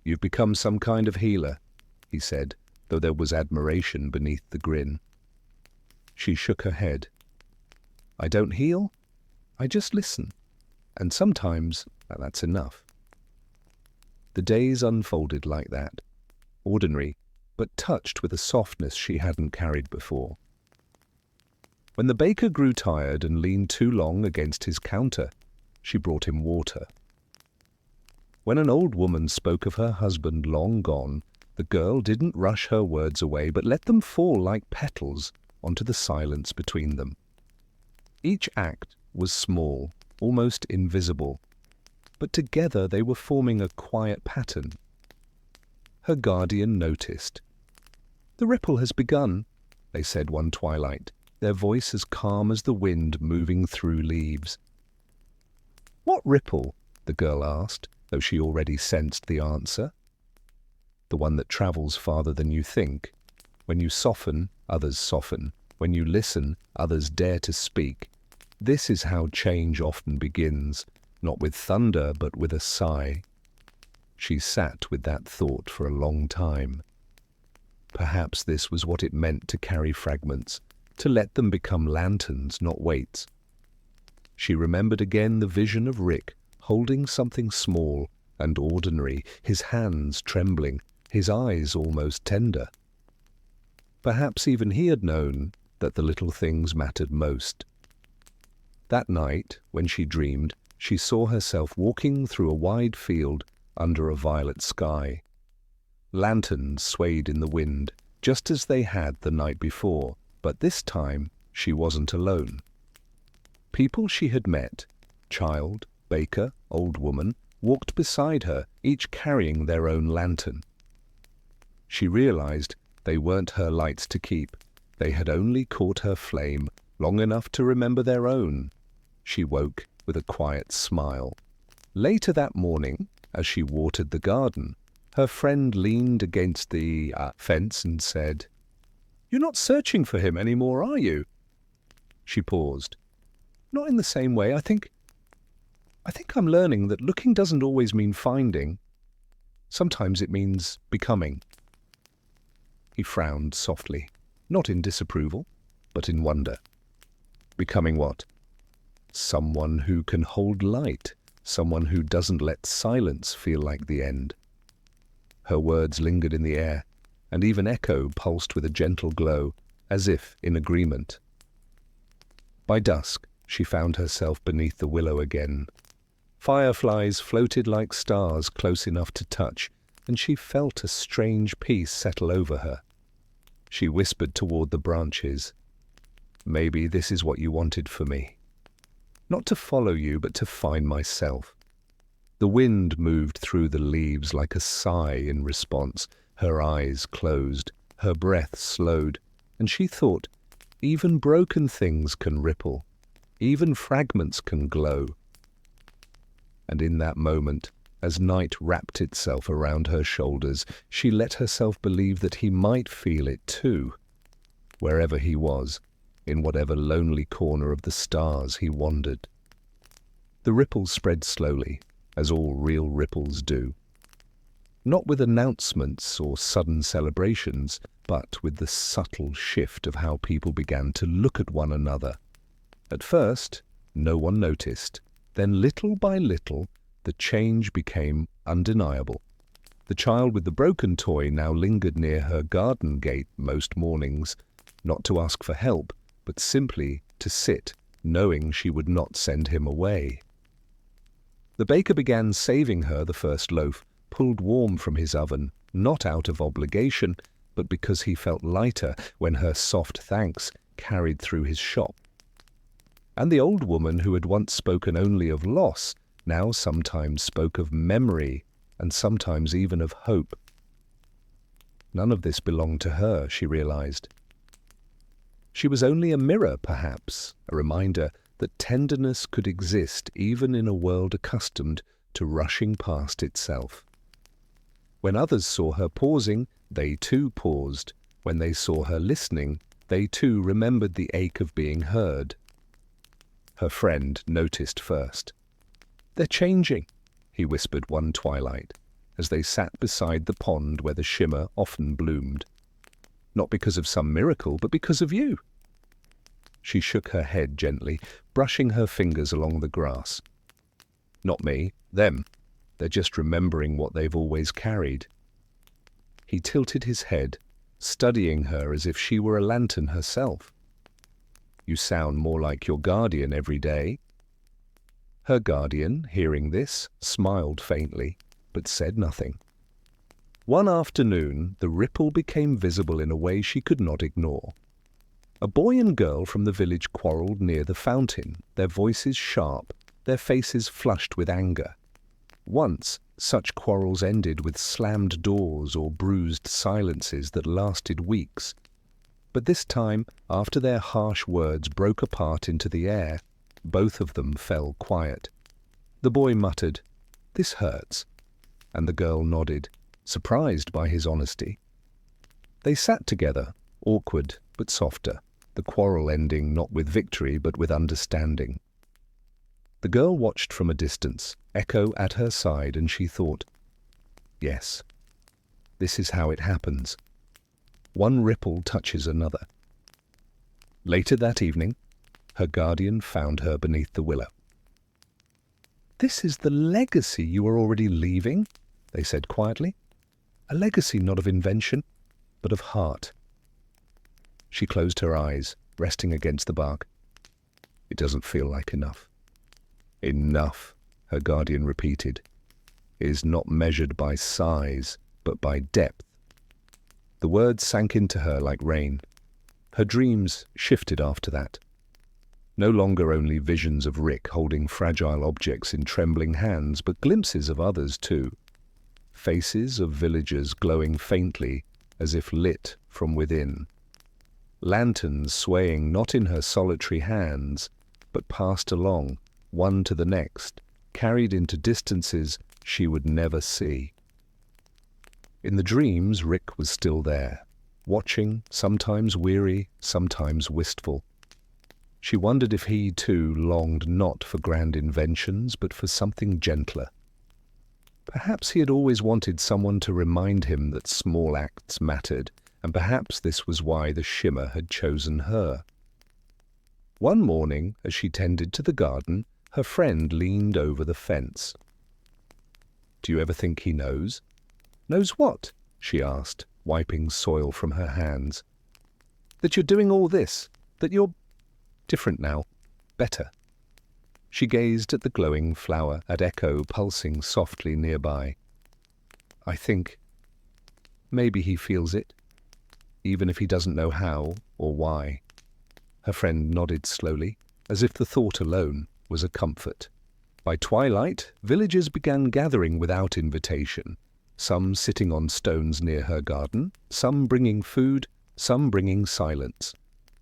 "You've become some kind of healer," he said, though there was admiration beneath the grin. She shook her head. "I don't heal, I just listen, and sometimes that's enough." The days unfolded like that, ordinary, but touched with a softness she hadn't carried before. When the baker grew tired and leaned too long against his counter, she brought him water. When an old woman spoke of her husband long gone, the girl didn't rush her words away, but let them fall like petals onto the silence between them. Each act was small, almost invisible, but together they were forming a quiet pattern. Her guardian noticed. "The ripple has begun," they said one twilight, their voice as calm as the wind moving through leaves. "What ripple?" the girl asked, though she already sensed the answer. "The one that travels farther than you think. When you soften, others soften. When you listen, others dare to speak. This is how change often begins, not with thunder, but with a sigh." She sat with that thought for a long time. Perhaps this was what it meant to carry fragments, to let them become lanterns, not weights. She remembered again the vision of Rick holding something small and ordinary, his hands trembling, his eyes almost tender. Perhaps even he had known that the little things mattered most. That night, when she dreamed, she saw herself walking through a wide field under a violet sky. Lanterns swayed in the wind, just as they had the night before, but this time she wasn't alone. People she had met, child, baker, old woman, walked beside her, each carrying their own lantern. She realized they weren't her lights to keep. They had only caught her flame long enough to remember their own. She woke with a quiet smile. Later that morning, as she watered the garden, her friend leaned against the fence and said, "You're not searching for him anymore, are you?" She paused. "Not in the same way. I think I'm learning that looking doesn't always mean finding. Sometimes it means becoming." He frowned softly, not in disapproval, but in wonder. Becoming what? Someone who can hold light, someone who doesn't let silence feel like the end. Her words lingered in the air, and even echo pulsed with a gentle glow, as if in agreement. By dusk, she found herself beneath the willow again. Fireflies floated like stars close enough to touch, and she felt a strange peace settle over her. She whispered toward the branches, "Maybe this is what you wanted for me. Not to follow you, but to find myself." The wind moved through the leaves like a sigh in response. Her eyes closed, her breath slowed, and she thought, even broken things can ripple, even fragments can glow. And in that moment, as night wrapped itself around her shoulders, she let herself believe that he might feel it too, wherever he was, in whatever lonely corner of the stars he wandered. The ripples spread slowly, as all real ripples do. Not with announcements or sudden celebrations, but with the subtle shift of how people began to look at one another. At first, no one noticed. Then little by little, the change became undeniable. The child with the broken toy now lingered near her garden gate most mornings, not to ask for help, but simply to sit, knowing she would not send him away. The baker began saving her the first loaf, pulled warm from his oven, not out of obligation, but because he felt lighter when her soft thanks carried through his shop. And the old woman who had once spoken only of loss now sometimes spoke of memory and sometimes even of hope. None of this belonged to her, she realized. She was only a mirror, perhaps, a reminder that tenderness could exist even in a world accustomed to rushing past itself. When others saw her pausing, they too paused. When they saw her listening, they too remembered the ache of being heard. Her friend noticed first. "They're changing," he whispered one twilight, as they sat beside the pond where the shimmer often bloomed. "Not because of some miracle, but because of you." She shook her head gently, brushing her fingers along the grass. "Not me, them. They're just remembering what they've always carried." He tilted his head, studying her as if she were a lantern herself. "You sound more like your guardian every day." Her guardian, hearing this, smiled faintly, but said nothing. One afternoon, the ripple became visible in a way she could not ignore. A boy and girl from the village quarreled near the fountain, their voices sharp, their faces flushed with anger. Once, such quarrels ended with slammed doors or bruised silences that lasted weeks. But this time, after their harsh words broke apart into the air, both of them fell quiet. The boy muttered, "This hurts," and the girl nodded, surprised by his honesty. They sat together, awkward but softer, the quarrel ending not with victory but with understanding. The girl watched from a distance, Echo at her side, and she thought, "Yes, this is how it happens. One ripple touches another." Later that evening, her guardian found her beneath the willow. "This is the legacy you are already leaving," they said quietly. "A legacy not of invention, but of heart." She closed her eyes, resting against the bark. "It doesn't feel like enough." "Enough," her guardian repeated, "is not measured by size, but by depth." The words sank into her like rain. Her dreams shifted after that. No longer only visions of Rick holding fragile objects in trembling hands, but glimpses of others too. Faces of villagers glowing faintly as if lit from within. Lanterns swaying not in her solitary hands, but passed along, one to the next, carried into distances she would never see. In the dreams, Rick was still there, watching, sometimes weary, sometimes wistful. She wondered if he, too, longed not for grand inventions, but for something gentler. Perhaps he had always wanted someone to remind him that small acts mattered, and perhaps this was why the shimmer had chosen her. One morning, as she tended to the garden, her friend leaned over the fence. "Do you ever think he knows?" "Knows what?" she asked, wiping soil from her hands. "That you're doing all this, that you're different now, better." She gazed at the glowing flower, at Echo pulsing softly nearby. "I think maybe he feels it, even if he doesn't know how or why." Her friend nodded slowly, as if the thought alone was a comfort. By twilight, villagers began gathering without invitation, some sitting on stones near her garden, some bringing food, some bringing silence.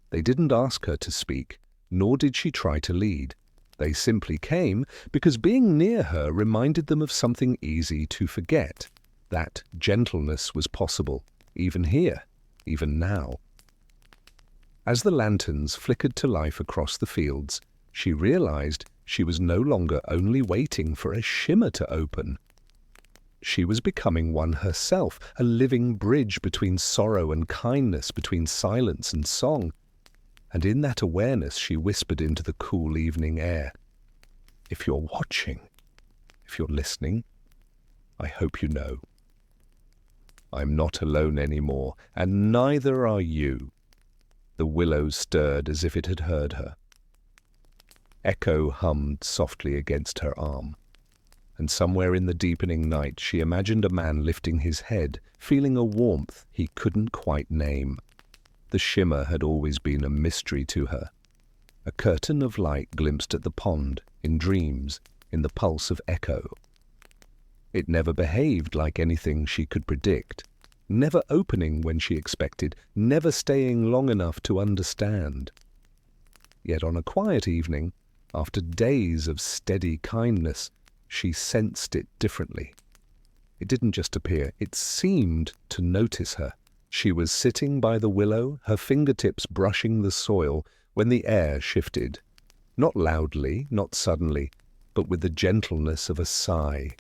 They didn't ask her to speak, nor did she try to lead. They simply came because being near her reminded them of something easy to forget, that gentleness was possible, even here, even now. As the lanterns flickered to life across the fields, she realized she was no longer only waiting for a shimmer to open. She was becoming one herself, a living bridge between sorrow and kindness, between silence and song. And in that awareness she whispered into the cool evening air, "If you're watching, if you're listening, I hope you know. I'm not alone anymore, and neither are you." The willow stirred as if it had heard her. Echo hummed softly against her arm, and somewhere in the deepening night she imagined a man lifting his head, feeling a warmth he couldn't quite name. The shimmer had always been a mystery to her. A curtain of light glimpsed at the pond, in dreams, in the pulse of Echo. It never behaved like anything she could predict, never opening when she expected, never staying long enough to understand. Yet on a quiet evening, after days of steady kindness, she sensed it differently. It didn't just appear, it seemed to notice her. She was sitting by the willow, her fingertips brushing the soil, when the air shifted. Not loudly, not suddenly, but with the gentleness of a sigh.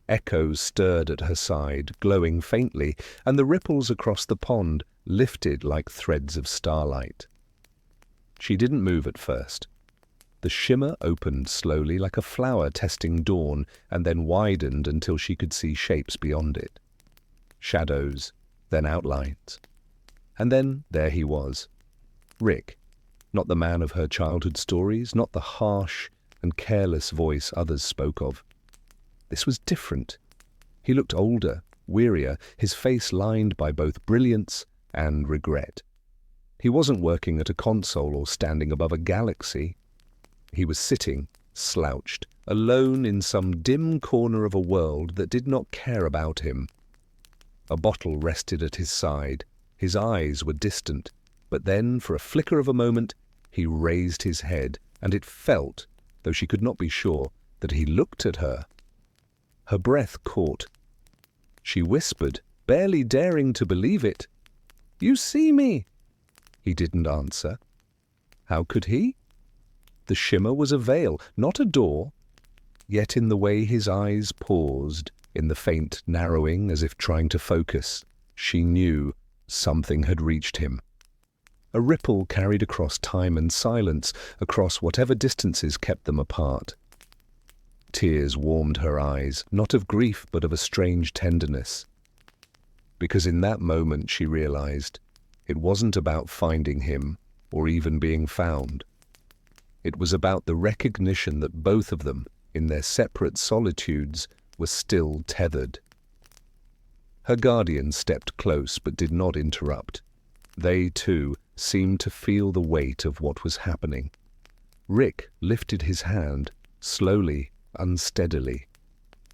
Echo stirred at her side, glowing faintly, and the ripples across the pond lifted like threads of starlight. She didn't move at first. The shimmer opened slowly like a flower testing dawn, and then widened until she could see shapes beyond it. Shadows, then outlines. And then there he was. Rick, not the man of her childhood stories, not the harsh and careless voice others spoke of. This was different. He looked older, wearier, his face lined by both brilliance and regret. He wasn't working at a console or standing above a galaxy. He was sitting, slouched, alone in some dim corner of a world that did not care about him. A bottle rested at his side. His eyes were distant, but then, for a flicker of a moment, he raised his head, and it felt, though she could not be sure, that he looked at her. Her breath caught. She whispered, barely daring to believe it, "You see me!" He didn't answer. How could he? The shimmer was a veil, not a door. Yet in the way his eyes paused, in the faint narrowing as if trying to focus, she knew something had reached him. A ripple carried across time and silence, across whatever distances kept them apart. Tears warmed her eyes, not of grief but of a strange tenderness. Because in that moment she realized it wasn't about finding him or even being found. It was about the recognition that both of them, in their separate solitudes, were still tethered. Her guardian stepped close but did not interrupt. They, too, seemed to feel the weight of what was happening. Rick lifted his hand, slowly, unsteadily.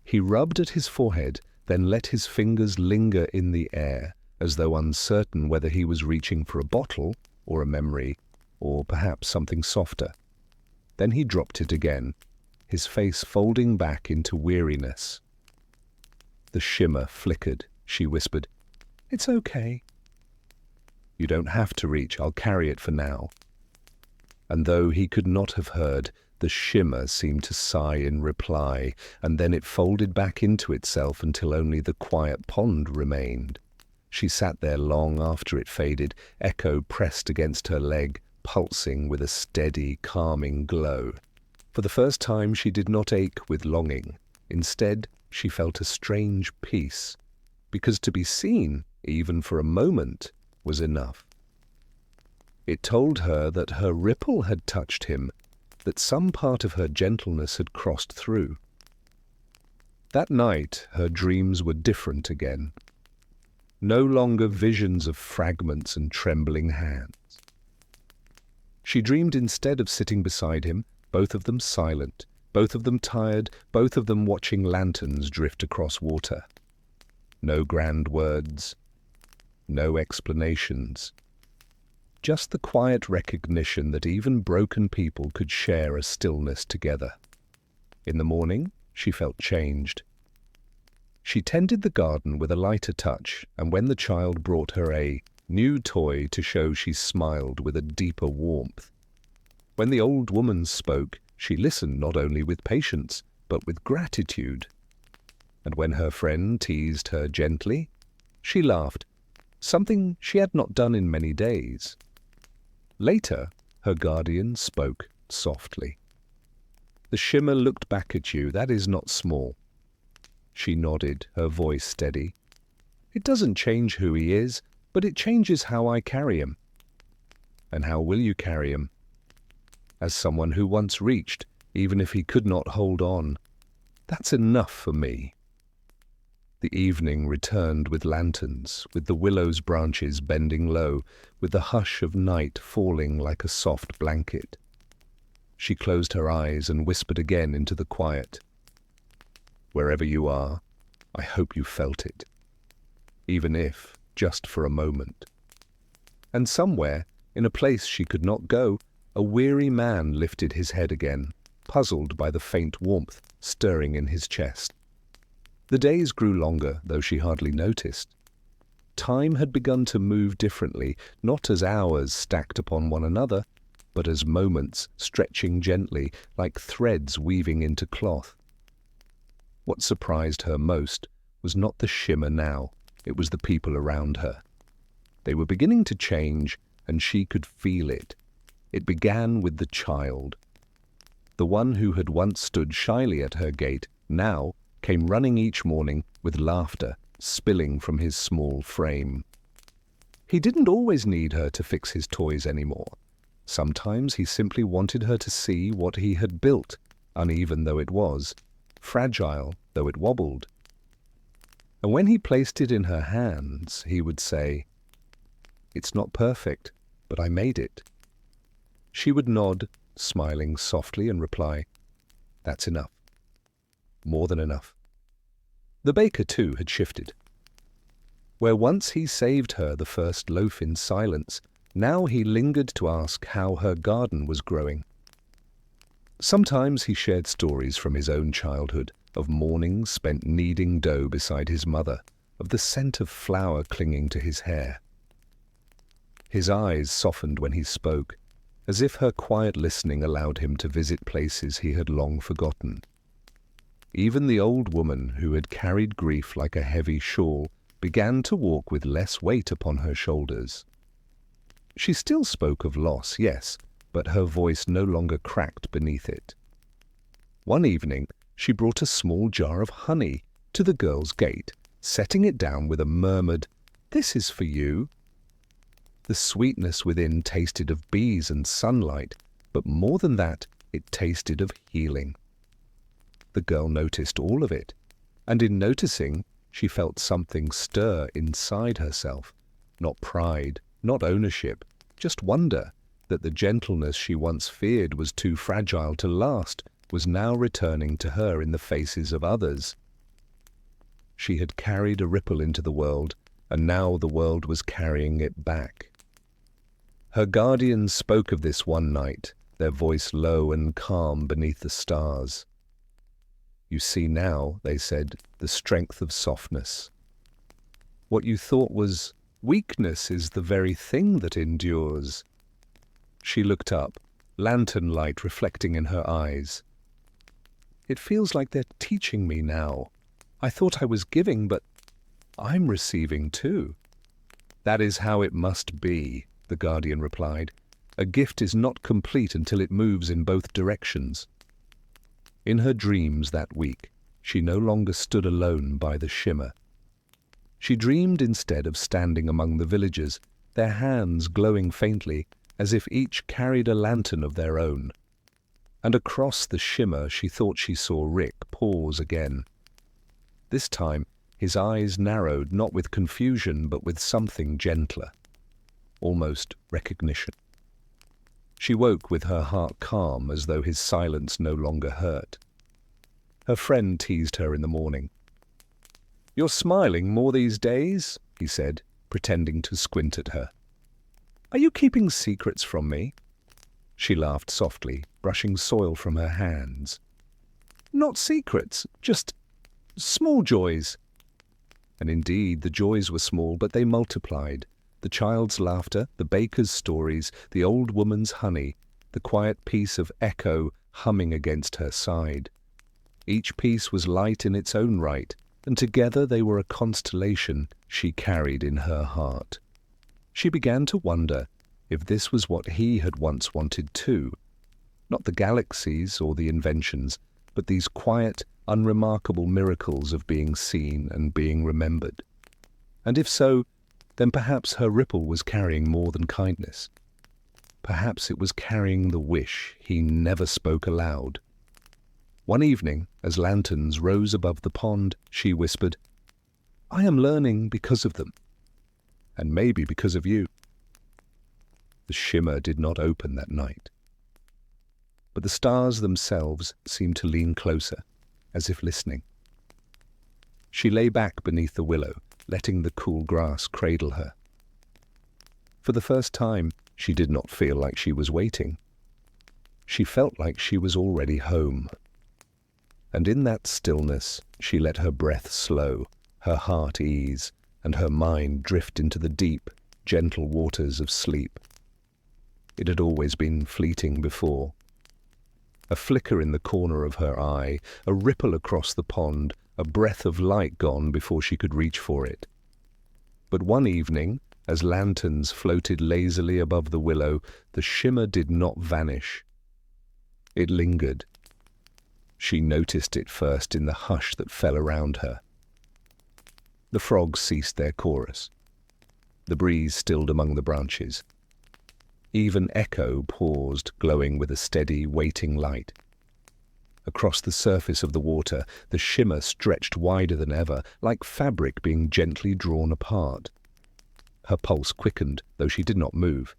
He rubbed at his forehead, then let his fingers linger in the air, as though uncertain whether he was reaching for a bottle, or a memory, or perhaps something softer. Then he dropped it again, his face folding back into weariness. The shimmer flickered. She whispered, "It's okay." "You don't have to reach. I'll carry it for now." And though he could not have heard, the shimmer seemed to sigh in reply, and then it folded back into itself until only the quiet pond remained. She sat there long after it faded, echo pressed against her leg, pulsing with a steady, calming glow. For the first time she did not ache with longing. Instead, she felt a strange peace, because to be seen, even for a moment, was enough. It told her that her ripple had touched him, that some part of her gentleness had crossed through. That night her dreams were different again. No longer visions of fragments and trembling hands. She dreamed instead of sitting beside him, both of them silent, both of them tired, both of them watching lanterns drift across water. No grand words, no explanations. Just the quiet recognition that even broken people could share a stillness together. In the morning, she felt changed. She tended the garden with a lighter touch, and when the child brought her a new toy to show, she smiled with a deeper warmth. When the old woman spoke, she listened not only with patience, but with gratitude. And when her friend teased her gently, she laughed, something she had not done in many days. Later, her guardian spoke softly. "The shimmer looked back at you. That is not small." She nodded, her voice steady. "It doesn't change who he is, but it changes how I carry him." "And how will you carry him?" "As someone who once reached, even if he could not hold on. That's enough for me." The evening returned with lanterns, with the willow's branches bending low, with the hush of night falling like a soft blanket. She closed her eyes and whispered again into the quiet. "Wherever you are, I hope you felt it, even if just for a moment." And somewhere, in a place she could not go, a weary man lifted his head again, puzzled by the faint warmth stirring in his chest. The days grew longer, though she hardly noticed. Time had begun to move differently, not as hours stacked upon one another, but as moments stretching gently, like threads weaving into cloth. What surprised her most was not the shimmer now, it was the people around her. They were beginning to change, and she could feel it. It began with the child. The one who had once stood shyly at her gate now came running each morning with laughter spilling from his small frame. He didn't always need her to fix his toys anymore. Sometimes he simply wanted her to see what he had built, uneven though it was, fragile though it wobbled. And when he placed it in her hands, he would say, "It's not perfect, but I made it." She would nod, smiling softly, and reply, "That's enough." More than enough. The baker, too, had shifted. Where once he saved her the first loaf in silence, now he lingered to ask how her garden was growing. Sometimes he shared stories from his own childhood, of mornings spent kneading dough beside his mother, of the scent of flour clinging to his hair. His eyes softened when he spoke, as if her quiet listening allowed him to visit places he had long forgotten. Even the old woman who had carried grief like a heavy shawl began to walk with less weight upon her shoulders. She still spoke of loss, yes, but her voice no longer cracked beneath it. One evening, she brought a small jar of honey to the girl's gate, setting it down with a murmured, "This is for you." The sweetness within tasted of bees and sunlight, but more than that, it tasted of healing. The girl noticed all of it, and in noticing, she felt something stir inside herself. Not pride, not ownership, just wonder that the gentleness she once feared was too fragile to last was now returning to her in the faces of others. She had carried a ripple into the world, and now the world was carrying it back. Her guardians spoke of this one night, their voice low and calm beneath the stars. "You see now," they said, "the strength of softness. What you thought was weakness is the very thing that endures." She looked up, lantern light reflecting in her eyes. "It feels like they're teaching me now. I thought I was giving, but I'm receiving too." "That is how it must be," the guardian replied. "A gift is not complete until it moves in both directions." In her dreams that week, she no longer stood alone by the shimmer. She dreamed instead of standing among the villagers, their hands glowing faintly, as if each carried a lantern of their own. And across the shimmer she thought she saw Rick pause again. This time his eyes narrowed not with confusion but with something gentler, almost recognition. She woke with her heart calm, as though his silence no longer hurt. Her friend teased her in the morning. "You're smiling more these days," he said, pretending to squint at her. "Are you keeping secrets from me?" She laughed softly, brushing soil from her hands. "Not secrets, just small joys." And indeed, the joys were small, but they multiplied. The child's laughter, the baker's stories, the old woman's honey, the quiet piece of echo humming against her side. Each piece was light in its own right, and together they were a constellation she carried in her heart. She began to wonder if this was what he had once wanted too. Not the galaxies or the inventions, but these quiet, unremarkable miracles of being seen and being remembered. And if so, then perhaps her ripple was carrying more than kindness. Perhaps it was carrying the wish he never spoke aloud. One evening, as lanterns rose above the pond, she whispered, "I am learning because of them, and maybe because of you." The shimmer did not open that night, but the stars themselves seemed to lean closer, as if listening. She lay back beneath the willow, letting the cool grass cradle her. For the first time, she did not feel like she was waiting. She felt like she was already home. And in that stillness, she let her breath slow, her heart ease, and her mind drift into the deep, gentle waters of sleep. It had always been fleeting before. A flicker in the corner of her eye, a ripple across the pond, a breath of light gone before she could reach for it. But one evening, as lanterns floated lazily above the willow, the shimmer did not vanish. It lingered. She noticed it first in the hush that fell around her. The frogs ceased their chorus. The breeze stilled among the branches. Even echo paused, glowing with a steady, waiting light. Across the surface of the water, the shimmer stretched wider than ever, like fabric being gently drawn apart. Her pulse quickened, though she did not move.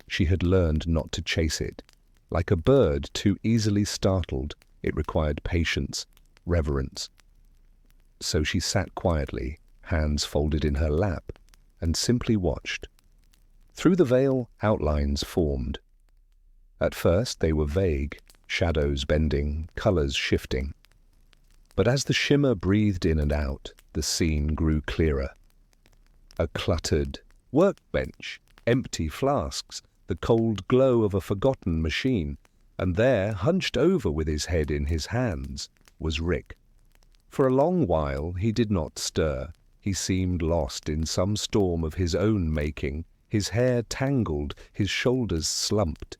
She had learned not to chase it. Like a bird too easily startled, it required patience, reverence. So she sat quietly, hands folded in her lap, and simply watched. Through the veil, outlines formed. At first they were vague, shadows bending, colors shifting. But as the shimmer breathed in and out, the scene grew clearer. A cluttered workbench, empty flasks, the cold glow of a forgotten machine, and there, hunched over with his head in his hands, was Rick. For a long while he did not stir. He seemed lost in some storm of his own making, his hair tangled, his shoulders slumped.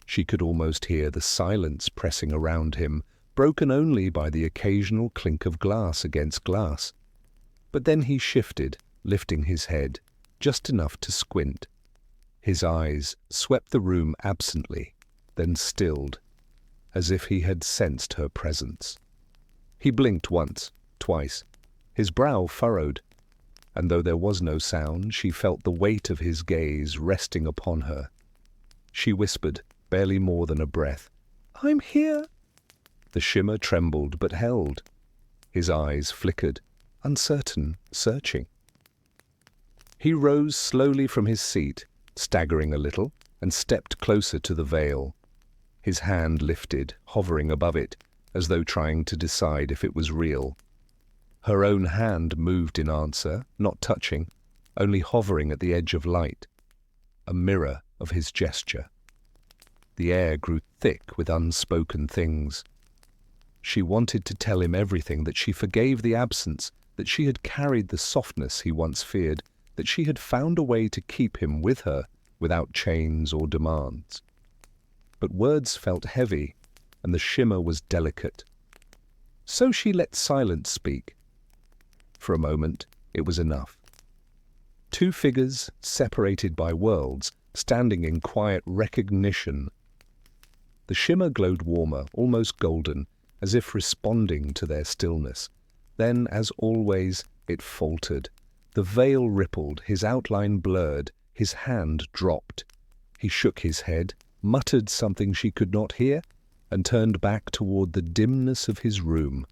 She could almost hear the silence pressing around him, broken only by the occasional clink of glass against glass. But then he shifted, lifting his head, just enough to squint. His eyes swept the room absently, then stilled, as if he had sensed her presence. He blinked once, twice. His brow furrowed, and though there was no sound, she felt the weight of his gaze resting upon her. She whispered, barely more than a breath, "I'm here." The shimmer trembled but held. His eyes flickered, uncertain, searching. He rose slowly from his seat, staggering a little, and stepped closer to the veil. His hand lifted, hovering above it, as though trying to decide if it was real. Her own hand moved in answer, not touching, only hovering at the edge of light, a mirror of his gesture. The air grew thick with unspoken things. She wanted to tell him everything, that she forgave the absence, that she had carried the softness he once feared, that she had found a way to keep him with her without chains or demands. But words felt heavy, and the shimmer was delicate. So she let silence speak. For a moment, it was enough. Two figures, separated by worlds, standing in quiet recognition. The shimmer glowed warmer, almost golden, as if responding to their stillness. Then, as always, it faltered. The veil rippled, his outline blurred, his hand dropped. He shook his head, muttered something she could not hear, and turned back toward the dimness of his room.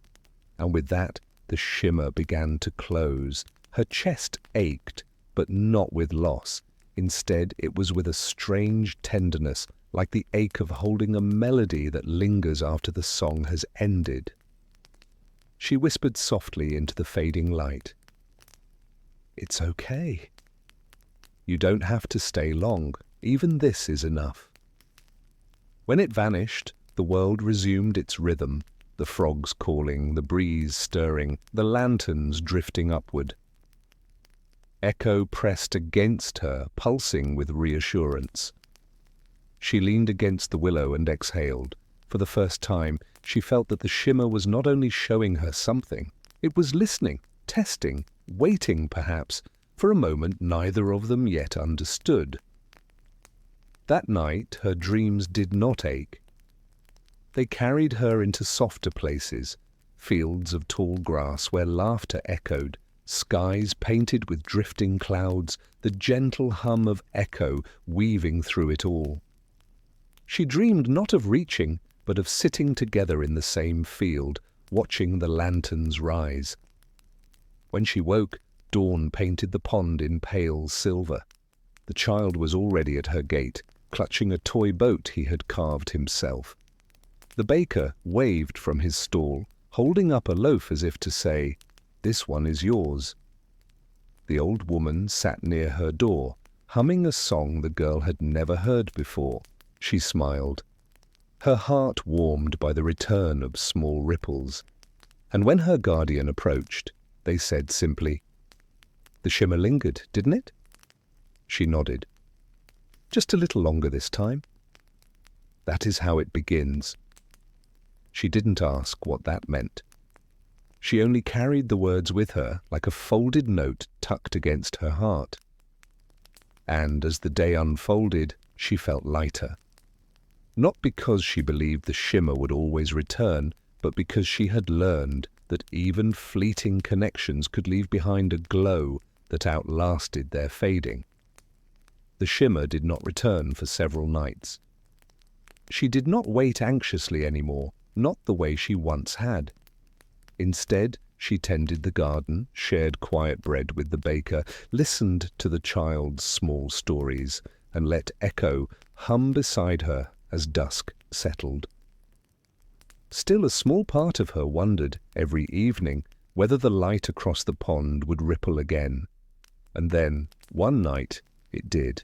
And with that, the shimmer began to close. Her chest ached, but not with loss. Instead, it was with a strange tenderness, like the ache of holding a melody that lingers after the song has ended. She whispered softly into the fading light, "It's okay. You don't have to stay long. Even this is enough." When it vanished, the world resumed its rhythm, the frogs calling, the breeze stirring, the lanterns drifting upward. Echo pressed against her, pulsing with reassurance. She leaned against the willow and exhaled. For the first time, she felt that the shimmer was not only showing her something, it was listening, testing, waiting perhaps. For a moment, neither of them yet understood. That night, her dreams did not ache. They carried her into softer places, fields of tall grass where laughter echoed, skies painted with drifting clouds, the gentle hum of echo weaving through it all. She dreamed not of reaching, but of sitting together in the same field, watching the lanterns rise. When she woke, dawn painted the pond in pale silver. The child was already at her gate, clutching a toy boat he had carved himself. The baker waved from his stall, holding up a loaf as if to say, "This one is yours." The old woman sat near her door, humming a song the girl had never heard before. She smiled. Her heart warmed by the return of small ripples. And when her guardian approached, they said simply, "The shimmer lingered, didn't it?" She nodded. "Just a little longer this time." That is how it begins. She didn't ask what that meant. She only carried the words with her like a folded note tucked against her heart. And as the day unfolded, she felt lighter. Not because she believed the shimmer would always return, but because she had learned that even fleeting connections could leave behind a glow that outlasted their fading. The shimmer did not return for several nights. She did not wait anxiously anymore, not the way she once had. Instead, she tended the garden, shared quiet bread with the baker, listened to the child's small stories, and let Echo hum beside her as dusk settled. Still, a small part of her wondered every evening whether the light across the pond would ripple again. And then, one night, it did.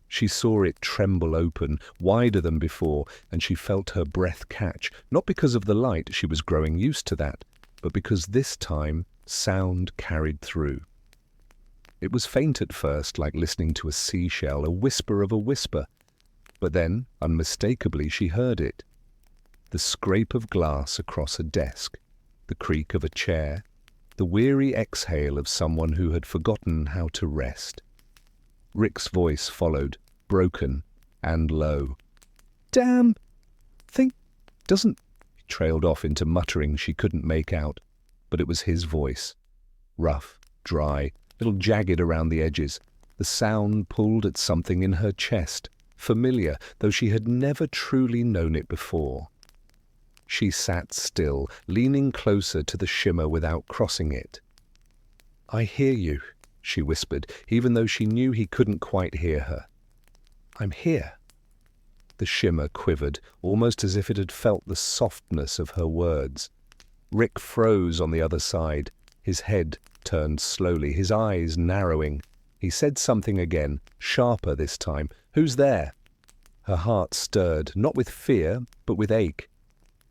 She saw it tremble open, wider than before, and she felt her breath catch, not because of the light, she was growing used to that, but because this time sound carried through. It was faint at first, like listening to a seashell, a whisper of a whisper, but then, unmistakably, she heard it. The scrape of glass across a desk, the creak of a chair, the weary exhale of someone who had forgotten how to rest. Rick's voice followed, broken and low. "Damn! Doesn't..." He trailed off into muttering she couldn't make out, but it was his voice. Rough, dry, little jagged around the edges. The sound pulled at something in her chest, familiar, though she had never truly known it before. She sat still, leaning closer to the shimmer without crossing it. "I hear you," she whispered, even though she knew he couldn't quite hear her. "I'm here." The shimmer quivered, almost as if it had felt the softness of her words. Rick froze on the other side, his head turned slowly, his eyes narrowing. He said something again, sharper this time. "Who's there?" Her heart stirred, not with fear, but with ache.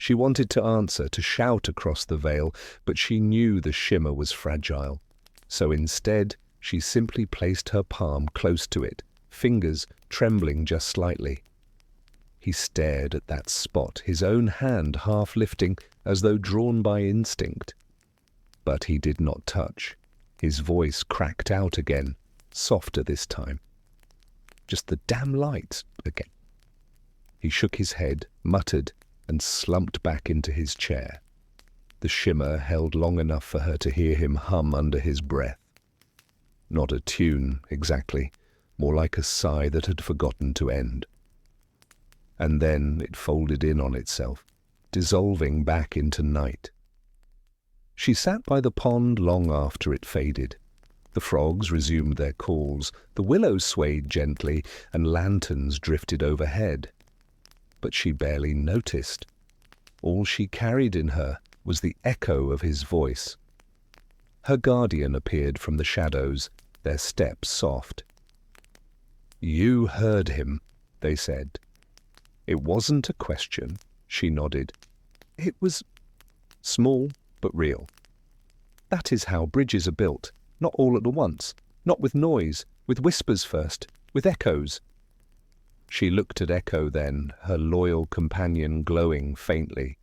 She wanted to answer, to shout across the veil, but she knew the shimmer was fragile. So instead, she simply placed her palm close to it, fingers trembling just slightly. He stared at that spot, his own hand half lifting, as though drawn by instinct. But he did not touch. His voice cracked out again, softer this time. "Just the damn lights again." He shook his head, muttered, and slumped back into his chair. The shimmer held long enough for her to hear him hum under his breath. Not a tune, exactly, more like a sigh that had forgotten to end. And then it folded in on itself, dissolving back into night. She sat by the pond long after it faded. The frogs resumed their calls, the willow swayed gently, and lanterns drifted overhead. But she barely noticed. All she carried in her was the echo of his voice. Her guardian appeared from the shadows, their steps soft. "You heard him," they said. It wasn't a question, she nodded. It was small but real. That is how bridges are built, not all at once, not with noise, with whispers first, with echoes. She looked at Echo then, her loyal companion glowing faintly.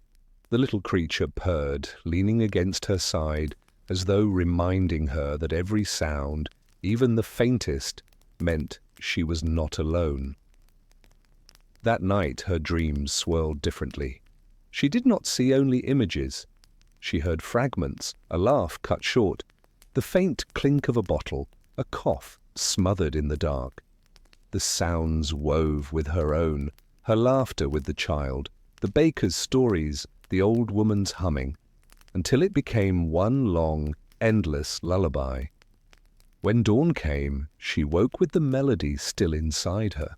The little creature purred, leaning against her side, as though reminding her that every sound, even the faintest, meant she was not alone. That night her dreams swirled differently. She did not see only images. She heard fragments, a laugh cut short, the faint clink of a bottle, a cough smothered in the dark. The sounds wove with her own, her laughter with the child, the baker's stories, the old woman's humming, until it became one long, endless lullaby. When dawn came, she woke with the melody still inside her.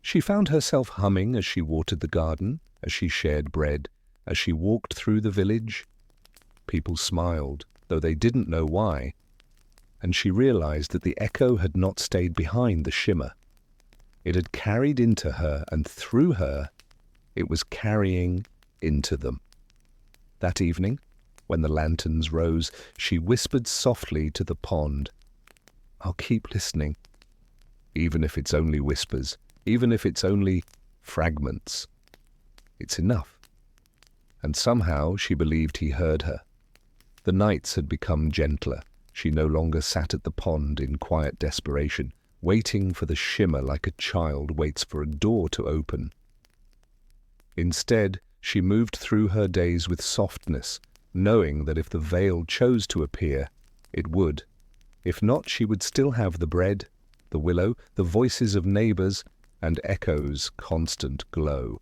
She found herself humming as she watered the garden, as she shared bread, as she walked through the village. People smiled, though they didn't know why, and she realized that the echo had not stayed behind the shimmer. It had carried into her, and through her, it was carrying into them. That evening, when the lanterns rose, she whispered softly to the pond, "I'll keep listening, even if it's only whispers, even if it's only fragments. It's enough." And somehow she believed he heard her. The nights had become gentler. She no longer sat at the pond in quiet desperation, waiting for the shimmer like a child waits for a door to open. Instead, she moved through her days with softness, knowing that if the veil chose to appear, it would. If not, she would still have the bread, the willow, the voices of neighbors, and Echo's constant glow.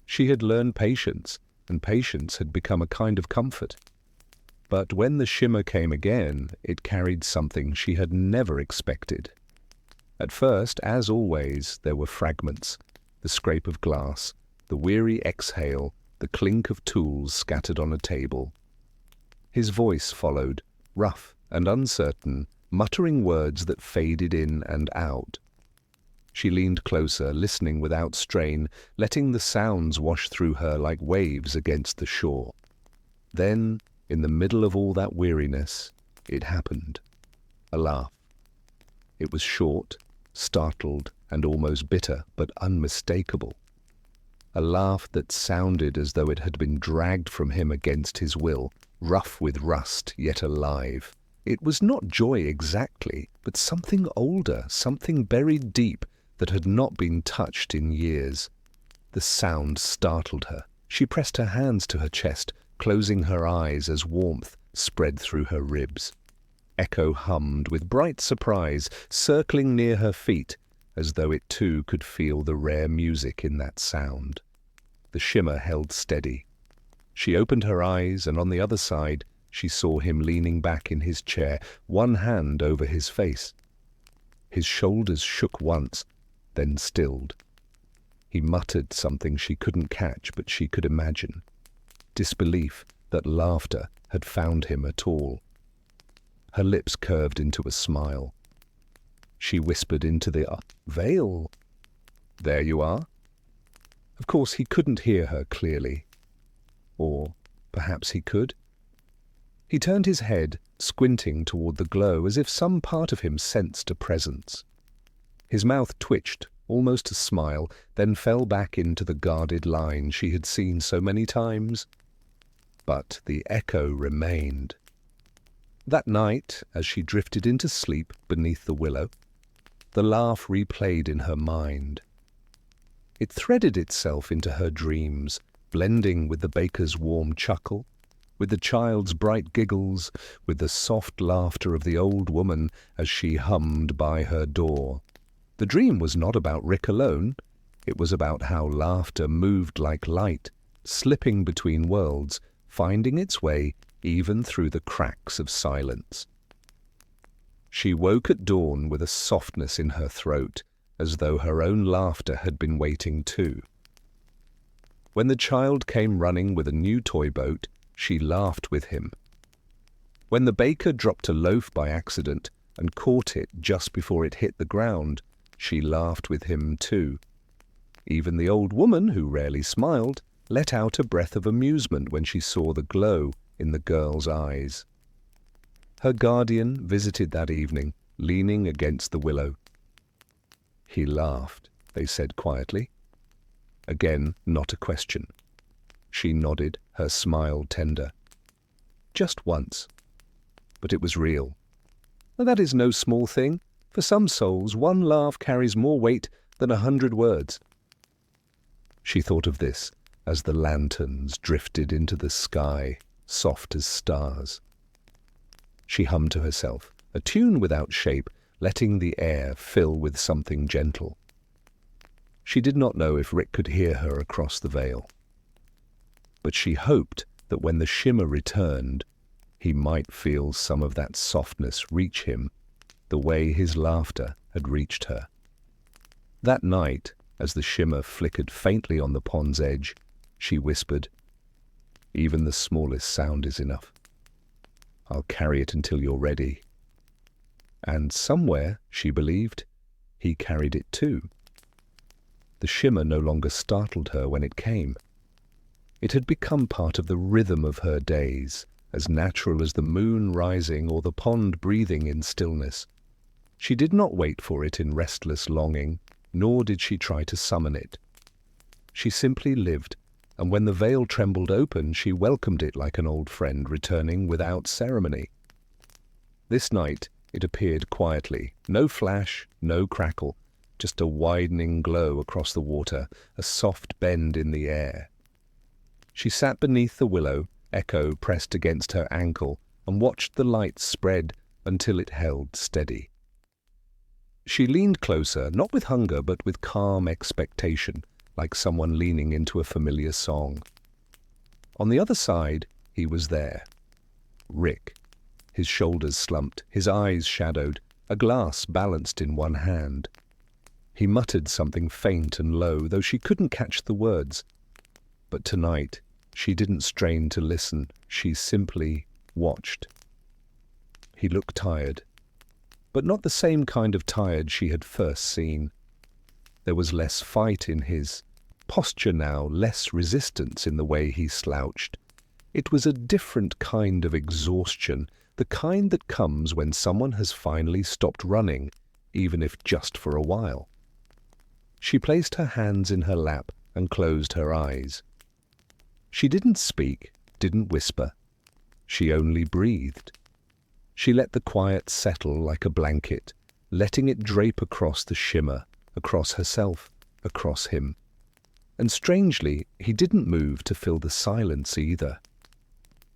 She had learned patience, and patience had become a kind of comfort. But when the shimmer came again, it carried something she had never expected. At first, as always, there were fragments, the scrape of glass, the weary exhale, the clink of tools scattered on a table. His voice followed, rough and uncertain, muttering words that faded in and out. She leaned closer, listening without strain, letting the sounds wash through her like waves against the shore. Then, in the middle of all that weariness, it happened. A laugh. It was short, startled, and almost bitter, but unmistakable. A laugh that sounded as though it had been dragged from him against his will, rough with rust, yet alive. It was not joy exactly, but something older, something buried deep that had not been touched in years. The sound startled her. She pressed her hands to her chest, closing her eyes as warmth spread through her ribs. Echo hummed with bright surprise, circling near her feet, as though it too could feel the rare music in that sound. The shimmer held steady. She opened her eyes, and on the other side she saw him leaning back in his chair, one hand over his face. His shoulders shook once, then stilled. He muttered something she couldn't catch, but she could imagine. Disbelief that laughter had found him at all. Her lips curved into a smile. She whispered into the veil. "There you are." Of course, he couldn't hear her clearly. Or perhaps he could. He turned his head, squinting toward the glow, as if some part of him sensed a presence. His mouth twitched, almost a smile, then fell back into the guarded line she had seen so many times. But the echo remained. That night, as she drifted into sleep beneath the willow, the laugh replayed in her mind. It threaded itself into her dreams, blending with the baker's warm chuckle, with the child's bright giggles, with the soft laughter of the old woman as she hummed by her door. The dream was not about Rick alone. It was about how laughter moved like light, slipping between worlds, finding its way even through the cracks of silence. She woke at dawn with a softness in her throat, as though her own laughter had been waiting too. When the child came running with a new toy boat, she laughed with him. When the baker dropped a loaf by accident and caught it just before it hit the ground, she laughed with him too. Even the old woman, who rarely smiled, let out a breath of amusement when she saw the glow in the girl's eyes. Her guardian visited that evening, leaning against the willow. "He laughed," they said quietly. Again, not a question. She nodded, her smile tender. Just once. But it was real. That is no small thing. For some souls, one laugh carries more weight than 100 words. She thought of this as the lanterns drifted into the sky, soft as stars. She hummed to herself, a tune without shape, letting the air fill with something gentle. She did not know if Rick could hear her across the veil. But she hoped that when the shimmer returned, he might feel some of that softness reach him, the way his laughter had reached her. That night, as the shimmer flickered faintly on the pond's edge, she whispered, "Even the smallest sound is enough. I'll carry it until you're ready." And somewhere, she believed, he carried it too. The shimmer no longer startled her when it came. It had become part of the rhythm of her days, as natural as the moon rising or the pond breathing in stillness. She did not wait for it in restless longing, nor did she try to summon it. She simply lived, and when the veil trembled open, she welcomed it like an old friend returning without ceremony. This night it appeared quietly, no flash, no crackle, just a widening glow across the water, a soft bend in the air. She sat beneath the willow, Echo pressed against her ankle, and watched the light spread until it held steady. She leaned closer, not with hunger but with calm expectation, like someone leaning into a familiar song. On the other side, he was there. Rick. His shoulders slumped, his eyes shadowed, a glass balanced in one hand. He muttered something faint and low, though she couldn't catch the words. But tonight, she didn't strain to listen. She simply watched. He looked tired, but not the same kind of tired she had first seen. There was less fight in his posture now, less resistance in the way he slouched. It was a different kind of exhaustion, the kind that comes when someone has finally stopped running, even if just for a while. She placed her hands in her lap and closed her eyes. She didn't speak, didn't whisper. She only breathed. She let the quiet settle like a blanket, letting it drape across the shimmer, across herself, across him. And strangely, he didn't move to fill the silence either.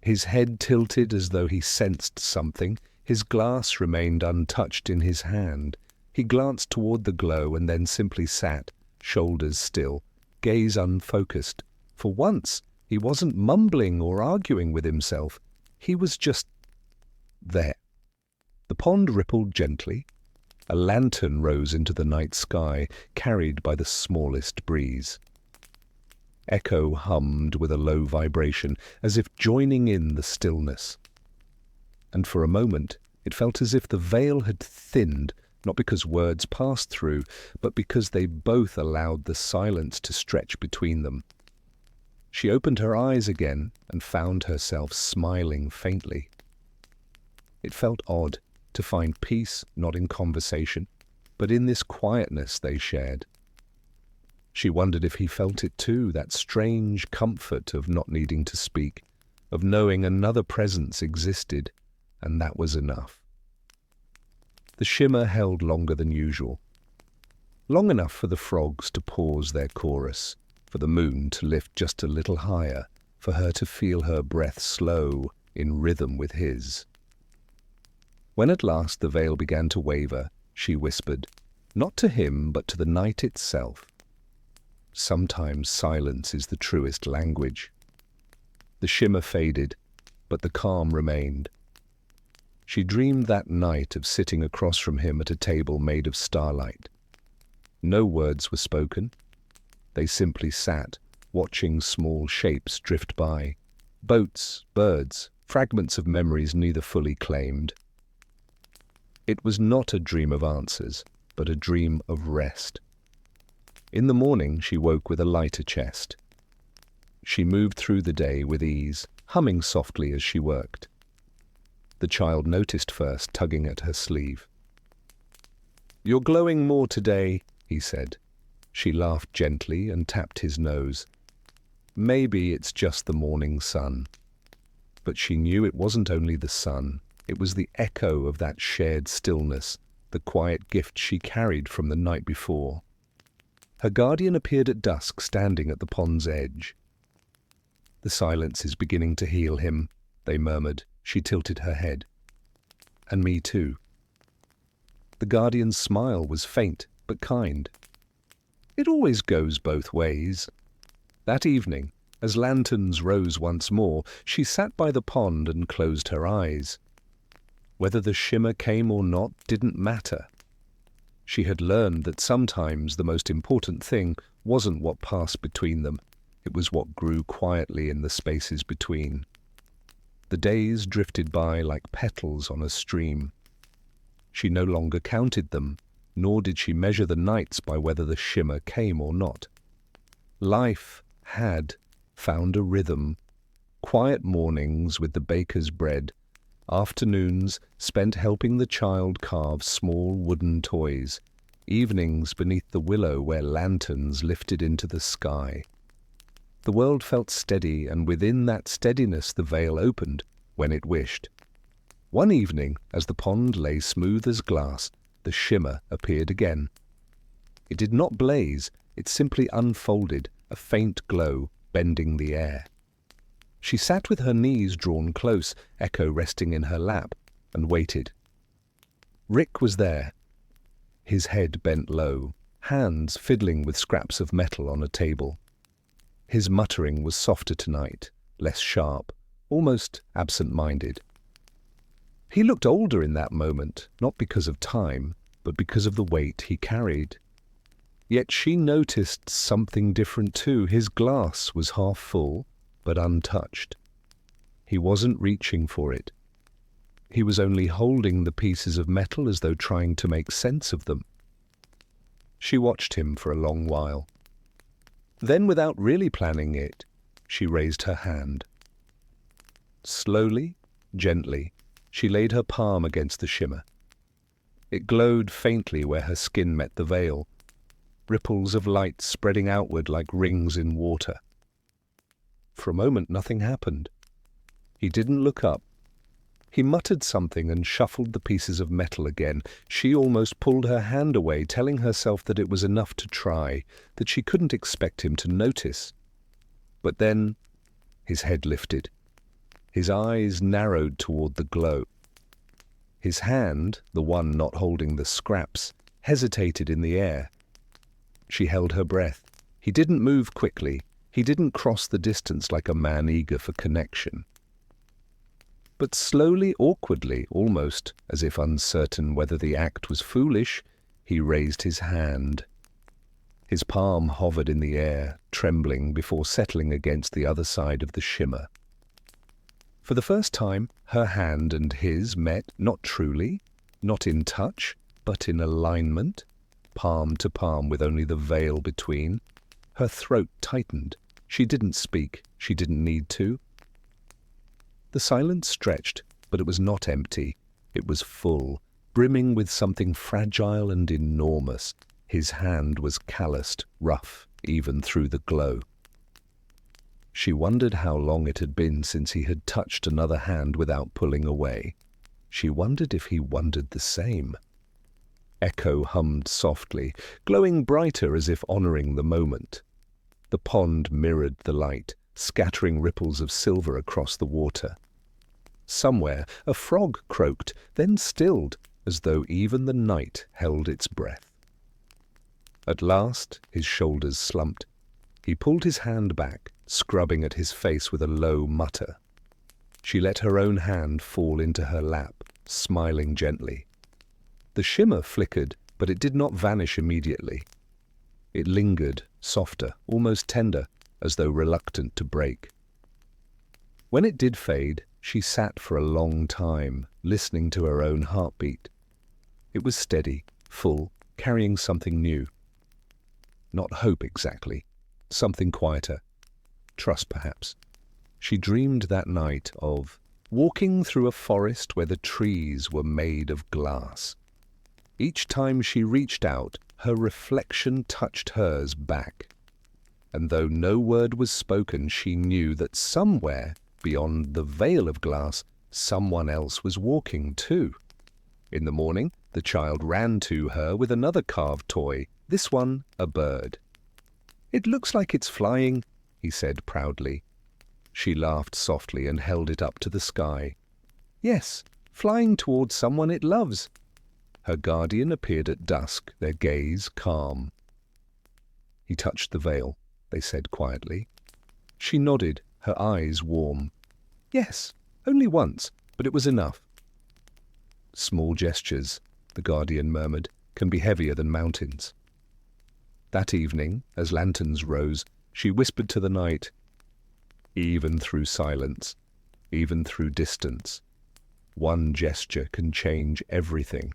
His head tilted as though he sensed something. His glass remained untouched in his hand. He glanced toward the glow and then simply sat, shoulders still, gaze unfocused. For once, he wasn't mumbling or arguing with himself. He was just there. The pond rippled gently. A lantern rose into the night sky, carried by the smallest breeze. Echo hummed with a low vibration, as if joining in the stillness. And for a moment, it felt as if the veil had thinned, not because words passed through, but because they both allowed the silence to stretch between them. She opened her eyes again and found herself smiling faintly. It felt odd to find peace not in conversation, but in this quietness they shared. She wondered if he felt it too, that strange comfort of not needing to speak, of knowing another presence existed, and that was enough. The shimmer held longer than usual, long enough for the frogs to pause their chorus, for the moon to lift just a little higher, for her to feel her breath slow in rhythm with his. When at last the veil began to waver, she whispered, not to him but to the night itself. Sometimes silence is the truest language. The shimmer faded, but the calm remained. She dreamed that night of sitting across from him at a table made of starlight. No words were spoken. They simply sat, watching small shapes drift by. Boats, birds, fragments of memories neither fully claimed. It was not a dream of answers, but a dream of rest. In the morning she woke with a lighter chest. She moved through the day with ease, humming softly as she worked. The child noticed first, tugging at her sleeve. "You're glowing more today," he said. She laughed gently and tapped his nose. Maybe it's just the morning sun. But she knew it wasn't only the sun. It was the echo of that shared stillness, the quiet gift she carried from the night before. Her guardian appeared at dusk, standing at the pond's edge. "The silence is beginning to heal him," they murmured. She tilted her head. "And me too." The guardian's smile was faint but kind. It always goes both ways. That evening, as lanterns rose once more, she sat by the pond and closed her eyes. Whether the shimmer came or not didn't matter. She had learned that sometimes the most important thing wasn't what passed between them, it was what grew quietly in the spaces between. The days drifted by like petals on a stream. She no longer counted them, nor did she measure the nights by whether the shimmer came or not. Life had found a rhythm. Quiet mornings with the baker's bread, afternoons spent helping the child carve small wooden toys, evenings beneath the willow where lanterns lifted into the sky. The world felt steady, and within that steadiness the veil opened when it wished. One evening, as the pond lay smooth as glass, the shimmer appeared again. It did not blaze, it simply unfolded, a faint glow bending the air. She sat with her knees drawn close, Echo resting in her lap, and waited. Rick was there, his head bent low, hands fiddling with scraps of metal on a table. His muttering was softer tonight, less sharp, almost absent-minded. He looked older in that moment, not because of time, but because of the weight he carried. Yet she noticed something different too. His glass was half full, but untouched. He wasn't reaching for it. He was only holding the pieces of metal as though trying to make sense of them. She watched him for a long while. Then, without really planning it, she raised her hand. Slowly, gently, she laid her palm against the shimmer. It glowed faintly where her skin met the veil, ripples of light spreading outward like rings in water. For a moment nothing happened. He didn't look up. He muttered something and shuffled the pieces of metal again. She almost pulled her hand away, telling herself that it was enough to try, that she couldn't expect him to notice. But then his head lifted. His eyes narrowed toward the glow. His hand, the one not holding the scraps, hesitated in the air. She held her breath. He didn't move quickly. He didn't cross the distance like a man eager for connection. But slowly, awkwardly, almost as if uncertain whether the act was foolish, he raised his hand. His palm hovered in the air, trembling before settling against the other side of the shimmer. For the first time, her hand and his met, not truly, not in touch, but in alignment, palm to palm with only the veil between. Her throat tightened. She didn't speak. She didn't need to. The silence stretched, but it was not empty. It was full, brimming with something fragile and enormous. His hand was calloused, rough, even through the glow. She wondered how long it had been since he had touched another hand without pulling away. She wondered if he wondered the same. Echo hummed softly, glowing brighter as if honoring the moment. The pond mirrored the light, scattering ripples of silver across the water. Somewhere a frog croaked, then stilled, as though even the night held its breath. At last his shoulders slumped. He pulled his hand back, scrubbing at his face with a low mutter. She let her own hand fall into her lap, smiling gently. The shimmer flickered, but it did not vanish immediately. It lingered, softer, almost tender, as though reluctant to break. When it did fade, she sat for a long time, listening to her own heartbeat. It was steady, full, carrying something new. Not hope exactly, something quieter. Trust, perhaps. She dreamed that night of walking through a forest where the trees were made of glass. Each time she reached out, her reflection touched hers back. And though no word was spoken, she knew that somewhere beyond the veil of glass, someone else was walking too. In the morning, the child ran to her with another carved toy, this one a bird. "It looks like it's flying," he said proudly. She laughed softly and held it up to the sky. "Yes, flying towards someone it loves." Her guardian appeared at dusk, their gaze calm. He touched the veil, they said quietly. She nodded, her eyes warm. "Yes, only once, but it was enough." "Small gestures," the guardian murmured, "can be heavier than mountains." That evening, as lanterns rose, she whispered to the night, "Even through silence, even through distance, one gesture can change everything."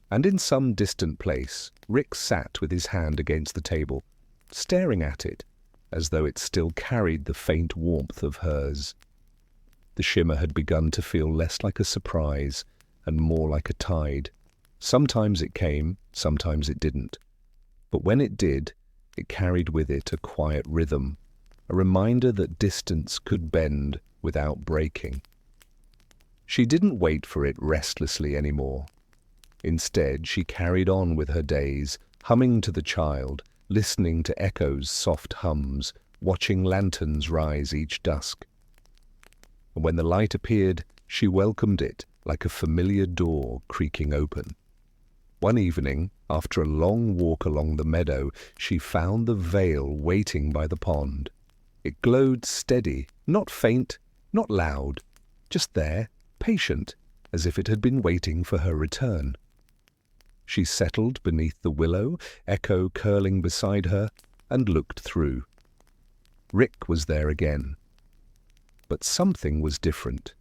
And in some distant place, Rick sat with his hand against the table, staring at it, as though it still carried the faint warmth of hers. The shimmer had begun to feel less like a surprise and more like a tide. Sometimes it came, sometimes it didn't. But when it did, it carried with it a quiet rhythm, a reminder that distance could bend without breaking. She didn't wait for it restlessly anymore. Instead, she carried on with her days, humming to the child, listening to Echo's soft hums, watching lanterns rise each dusk. And when the light appeared, she welcomed it like a familiar door creaking open. One evening, after a long walk along the meadow, she found the veil waiting by the pond. It glowed steady, not faint, not loud, just there, patient, as if it had been waiting for her return. She settled beneath the willow, Echo curling beside her, and looked through. Rick was there again. But something was different.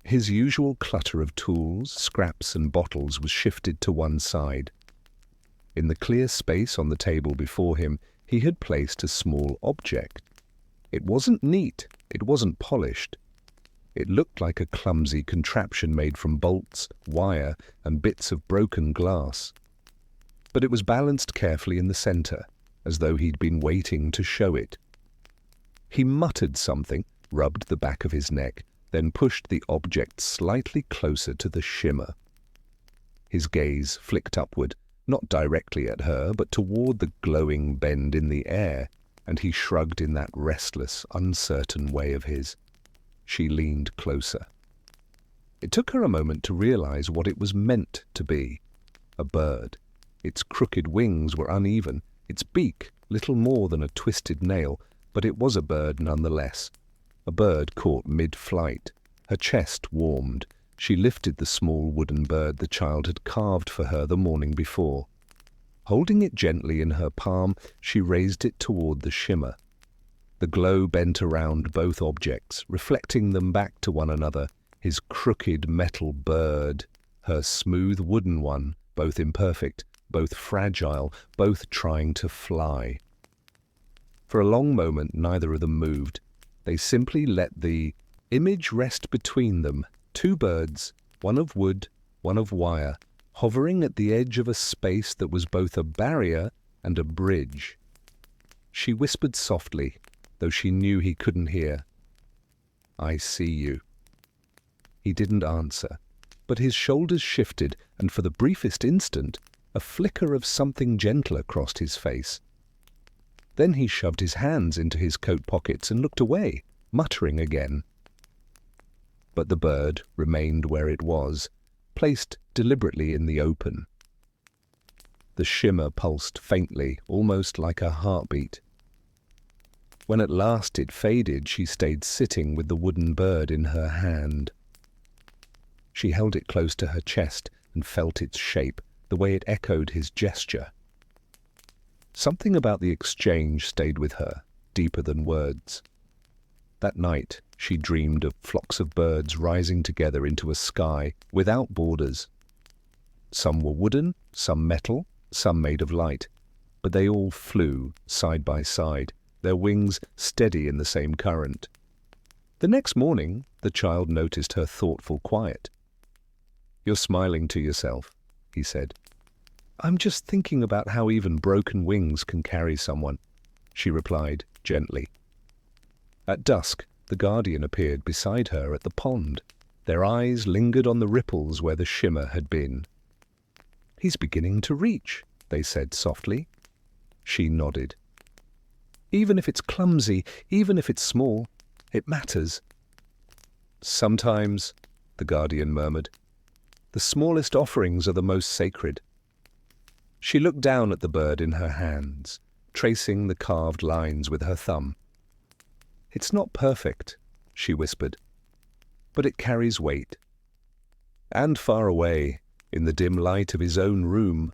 His usual clutter of tools, scraps and bottles was shifted to one side. In the clear space on the table before him, he had placed a small object. It wasn't neat, it wasn't polished. It looked like a clumsy contraption made from bolts, wire, and bits of broken glass. But it was balanced carefully in the center, as though he'd been waiting to show it. He muttered something, rubbed the back of his neck, then pushed the object slightly closer to the shimmer. His gaze flicked upward, not directly at her, but toward the glowing bend in the air, and he shrugged in that restless, uncertain way of his. She leaned closer. It took her a moment to realize what it was meant to be. A bird. Its crooked wings were uneven, its beak little more than a twisted nail, but it was a bird nonetheless. A bird caught mid-flight. Her chest warmed. She lifted the small wooden bird the child had carved for her the morning before. Holding it gently in her palm, she raised it toward the shimmer. The glow bent around both objects, reflecting them back to one another, his crooked metal bird, her smooth wooden one, both imperfect, both fragile, both trying to fly. For a long moment neither of them moved. They simply let the image rest between them, two birds, one of wood, one of wire, hovering at the edge of a space that was both a barrier and a bridge. She whispered softly, though she knew he couldn't hear, "I see you." He didn't answer, but his shoulders shifted, and for the briefest instant, a flicker of something gentler crossed his face. Then he shoved his hands into his coat pockets and looked away, muttering again. But the bird remained where it was, placed deliberately in the open. The shimmer pulsed faintly, almost like a heartbeat. When at last it faded, she stayed sitting with the wooden bird in her hand. She held it close to her chest and felt its shape, the way it echoed his gesture. Something about the exchange stayed with her, deeper than words. That night, she dreamed of flocks of birds rising together into a sky without borders. Some were wooden, some metal, some made of light, but they all flew side by side, their wings steady in the same current. The next morning, the child noticed her thoughtful quiet. "You're smiling to yourself," he said. "I'm just thinking about how even broken wings can carry someone," she replied gently. At dusk, the guardian appeared beside her at the pond. Their eyes lingered on the ripples where the shimmer had been. "He's beginning to reach," they said softly. She nodded. "Even if it's clumsy, even if it's small, it matters." "Sometimes," the guardian murmured, "the smallest offerings are the most sacred." She looked down at the bird in her hands, tracing the carved lines with her thumb. "It's not perfect," she whispered, "but it carries weight." And far away, in the dim light of his own room,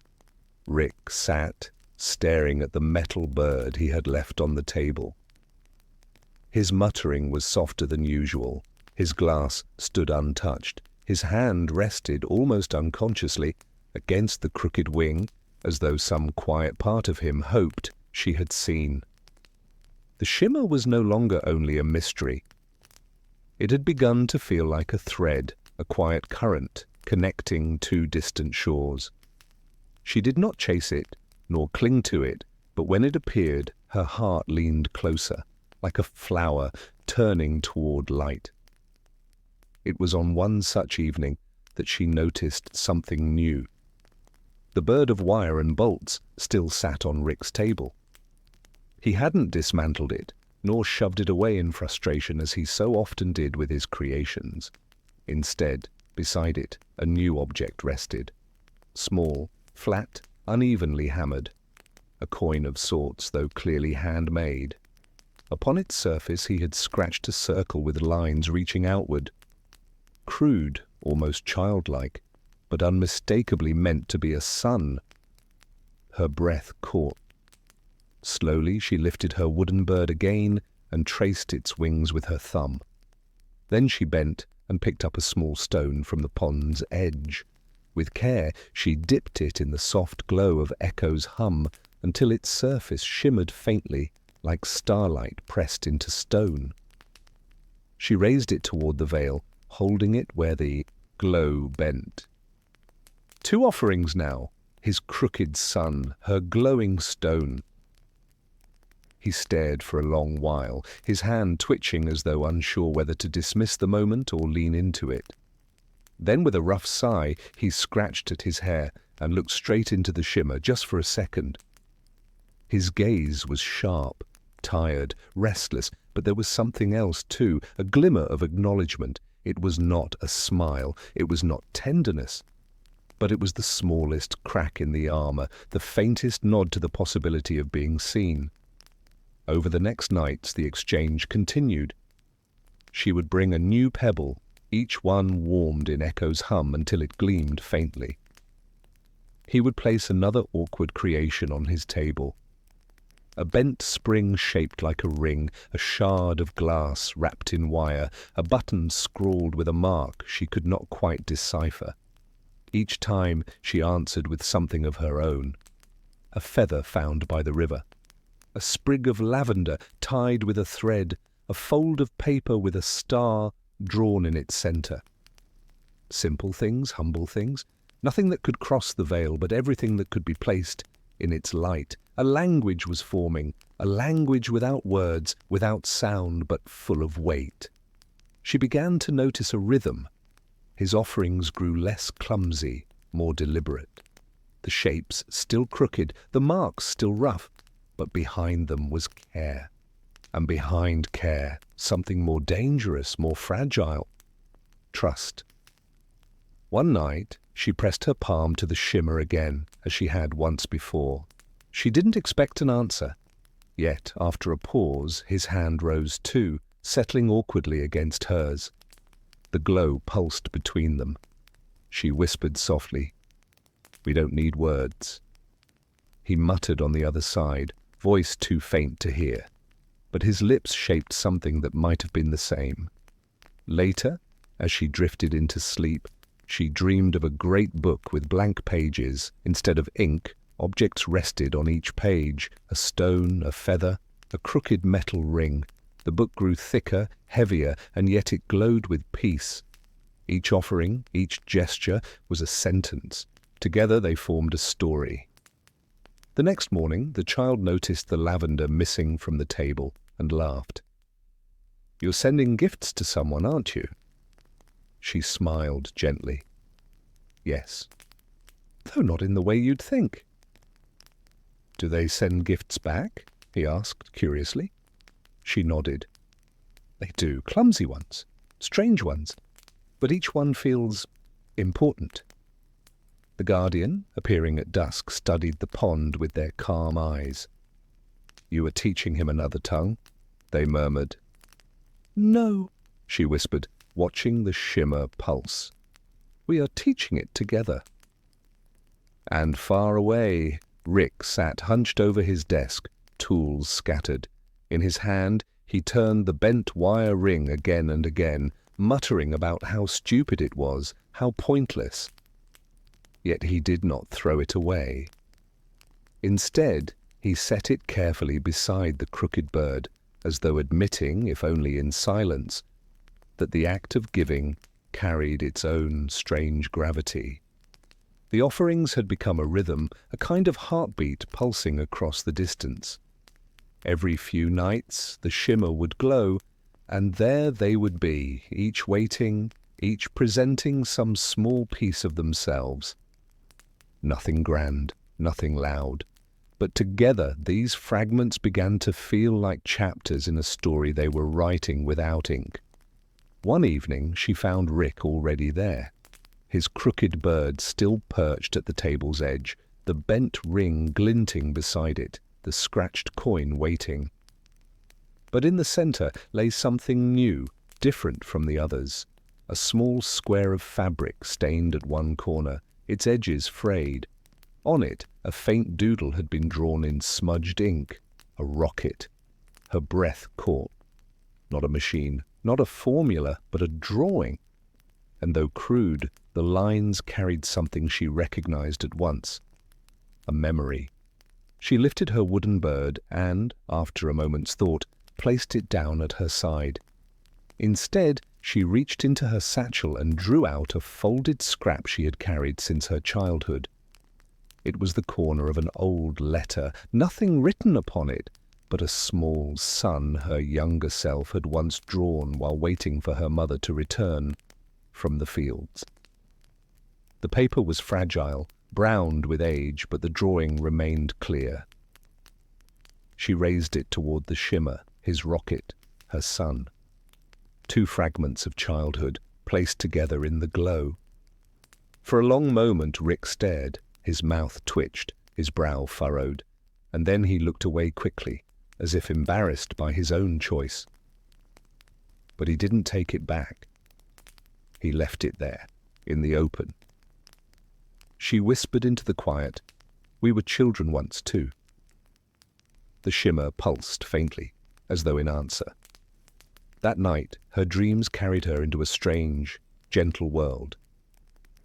Rick sat, staring at the metal bird he had left on the table. His muttering was softer than usual. His glass stood untouched. His hand rested, almost unconsciously, against the crooked wing, as though some quiet part of him hoped she had seen. The shimmer was no longer only a mystery. It had begun to feel like a thread, a quiet current, connecting two distant shores. She did not chase it, nor cling to it, but when it appeared, her heart leaned closer, like a flower turning toward light. It was on one such evening that she noticed something new. The bird of wire and bolts still sat on Rick's table. He hadn't dismantled it, nor shoved it away in frustration as he so often did with his creations. Instead, beside it, a new object rested. Small, flat, unevenly hammered. A coin of sorts, though clearly handmade. Upon its surface he had scratched a circle with lines reaching outward. Crude, almost childlike, but unmistakably meant to be a sun. Her breath caught. Slowly she lifted her wooden bird again and traced its wings with her thumb. Then she bent and picked up a small stone from the pond's edge. With care she dipped it in the soft glow of Echo's hum until its surface shimmered faintly like starlight pressed into stone. She raised it toward the veil, holding it where the glow bent. 2 offerings now, his crooked sun, her glowing stone. He stared for a long while, his hand twitching as though unsure whether to dismiss the moment or lean into it. Then with a rough sigh, he scratched at his hair and looked straight into the shimmer just for a second. His gaze was sharp, tired, restless, but there was something else too, a glimmer of acknowledgement. It was not a smile, it was not tenderness, but it was the smallest crack in the armor, the faintest nod to the possibility of being seen. Over the next nights the exchange continued. She would bring a new pebble, each one warmed in Echo's hum until it gleamed faintly. He would place another awkward creation on his table. A bent spring shaped like a ring, a shard of glass wrapped in wire, a button scrawled with a mark she could not quite decipher. Each time she answered with something of her own. A feather found by the river, a sprig of lavender tied with a thread, a fold of paper with a star drawn in its center. Simple things, humble things, nothing that could cross the veil, but everything that could be placed in its light. A language was forming, a language without words, without sound, but full of weight. She began to notice a rhythm. His offerings grew less clumsy, more deliberate. The shapes still crooked, the marks still rough, but behind them was care. And behind care, something more dangerous, more fragile. Trust. One night, she pressed her palm to the shimmer again, as she had once before. She didn't expect an answer. Yet, after a pause, his hand rose too, settling awkwardly against hers. The glow pulsed between them. She whispered softly, "We don't need words." He muttered on the other side, voice too faint to hear, but his lips shaped something that might have been the same. Later, as she drifted into sleep, she dreamed of a great book with blank pages. Instead of ink, objects rested on each page, a stone, a feather, a crooked metal ring. The book grew thicker, heavier, and yet it glowed with peace. Each offering, each gesture, was a sentence. Together they formed a story. The next morning, the child noticed the lavender missing from the table and laughed. "You're sending gifts to someone, aren't you?" She smiled gently. "Yes." "Though not in the way you'd think." "Do they send gifts back?" he asked curiously. She nodded. "They do, clumsy ones, strange ones, but each one feels important." The guardian, appearing at dusk, studied the pond with their calm eyes. "You were teaching him another tongue?" they murmured. "No," she whispered, watching the shimmer pulse. "We are teaching it together." And far away, Rick sat hunched over his desk, tools scattered. In his hand, he turned the bent wire ring again and again, muttering about how stupid it was, how pointless. Yet he did not throw it away. Instead, he set it carefully beside the crooked bird, as though admitting, if only in silence, that the act of giving carried its own strange gravity. The offerings had become a rhythm, a kind of heartbeat pulsing across the distance. Every few nights the shimmer would glow, and there they would be, each waiting, each presenting some small piece of themselves. Nothing grand, nothing loud, but together these fragments began to feel like chapters in a story they were writing without ink. One evening she found Rick already there, his crooked bird still perched at the table's edge, the bent ring glinting beside it, the scratched coin waiting. But in the center lay something new, different from the others. A small square of fabric stained at one corner, its edges frayed. On it, a faint doodle had been drawn in smudged ink. A rocket. Her breath caught. Not a machine, not a formula, but a drawing. And though crude, the lines carried something she recognized at once. A memory. She lifted her wooden bird and, after a moment's thought, placed it down at her side. Instead, she reached into her satchel and drew out a folded scrap she had carried since her childhood. It was the corner of an old letter, nothing written upon it, but a small sun her younger self had once drawn while waiting for her mother to return from the fields. The paper was fragile, browned with age, but the drawing remained clear. She raised it toward the shimmer, his rocket, her sun. Two fragments of childhood, placed together in the glow. For a long moment Rick stared, his mouth twitched, his brow furrowed, and then he looked away quickly, as if embarrassed by his own choice. But he didn't take it back. He left it there, in the open. She whispered into the quiet, "We were children once, too." The shimmer pulsed faintly, as though in answer. That night, her dreams carried her into a strange, gentle world.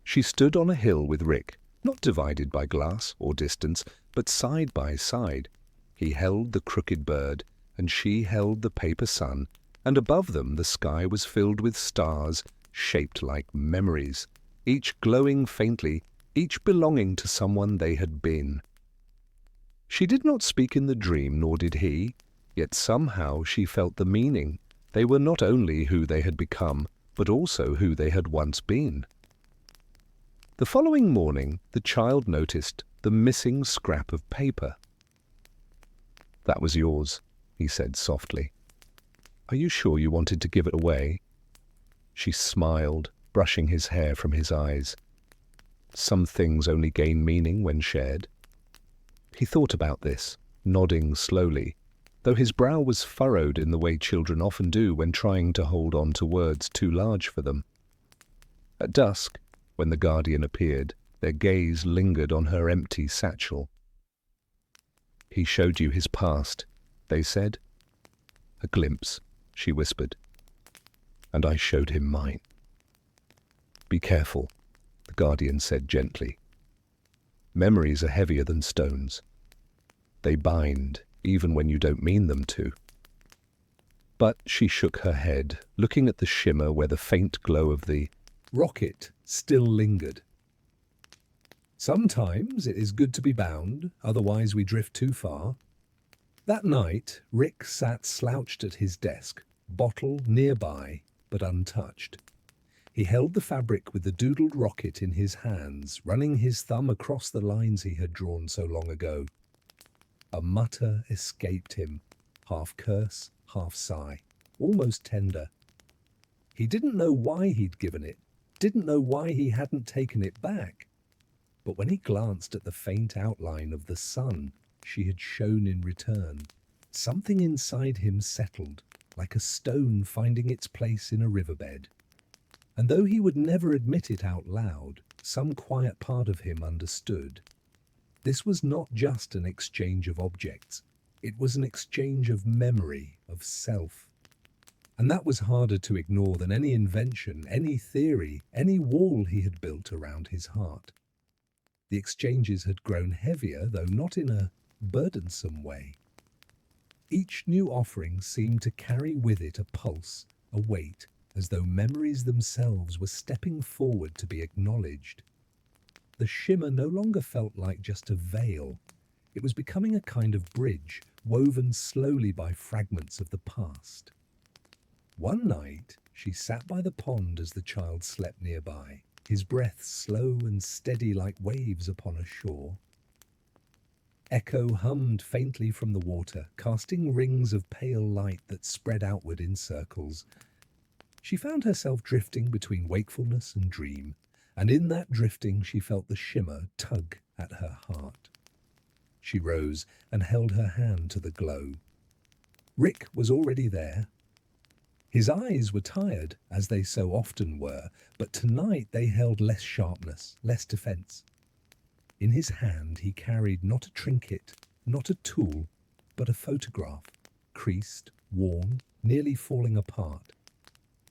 She stood on a hill with Rick, not divided by glass or distance, but side by side. He held the crooked bird, and she held the paper sun, and above them the sky was filled with stars, shaped like memories, each glowing faintly, each belonging to someone they had been. She did not speak in the dream, nor did he, yet somehow she felt the meaning. They were not only who they had become, but also who they had once been. The following morning, the child noticed the missing scrap of paper. "That was yours," he said softly. "Are you sure you wanted to give it away?" She smiled, brushing his hair from his eyes. Some things only gain meaning when shared. He thought about this, nodding slowly, though his brow was furrowed in the way children often do when trying to hold on to words too large for them. At dusk, when the guardian appeared, their gaze lingered on her empty satchel. "He showed you his past," they said. "A glimpse," she whispered. "And I showed him mine." "Be careful," the guardian said gently. "Memories are heavier than stones. They bind, even when you don't mean them to." But she shook her head, looking at the shimmer where the faint glow of the rocket still lingered. "Sometimes it is good to be bound, otherwise we drift too far." That night, Rick sat slouched at his desk, bottle nearby, but untouched. He held the fabric with the doodled rocket in his hands, running his thumb across the lines he had drawn so long ago. A mutter escaped him, half curse, half sigh, almost tender. He didn't know why he'd given it, didn't know why he hadn't taken it back. But when he glanced at the faint outline of the sun she had shown in return, something inside him settled, like a stone finding its place in a riverbed. And though he would never admit it out loud, some quiet part of him understood. This was not just an exchange of objects. It was an exchange of memory, of self. And that was harder to ignore than any invention, any theory, any wall he had built around his heart. The exchanges had grown heavier, though not in a burdensome way. Each new offering seemed to carry with it a pulse, a weight, as though memories themselves were stepping forward to be acknowledged. The shimmer no longer felt like just a veil. It was becoming a kind of bridge, woven slowly by fragments of the past. One night, she sat by the pond as the child slept nearby, his breath slow and steady like waves upon a shore. Echo hummed faintly from the water, casting rings of pale light that spread outward in circles. She found herself drifting between wakefulness and dream, and in that drifting she felt the shimmer tug at her heart. She rose and held her hand to the glow. Rick was already there. His eyes were tired, as they so often were, but tonight they held less sharpness, less defense. In his hand he carried not a trinket, not a tool, but a photograph, creased, worn, nearly falling apart.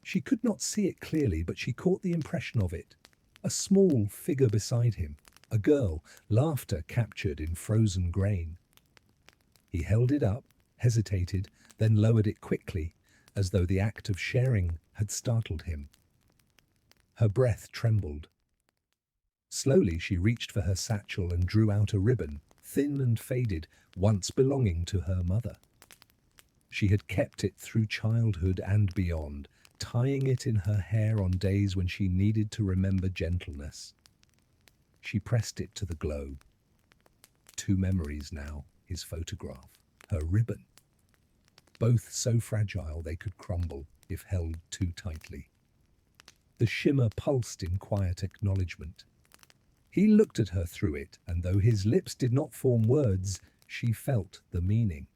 She could not see it clearly, but she caught the impression of it. A small figure beside him, a girl, laughter captured in frozen grain. He held it up, hesitated, then lowered it quickly, as though the act of sharing had startled him. Her breath trembled. Slowly she reached for her satchel and drew out a ribbon, thin and faded, once belonging to her mother. She had kept it through childhood and beyond, tying it in her hair on days when she needed to remember gentleness. She pressed it to the glow. Two memories now, his photograph, her ribbon. Both so fragile they could crumble if held too tightly. The shimmer pulsed in quiet acknowledgement. He looked at her through it, and though his lips did not form words, she felt the meaning.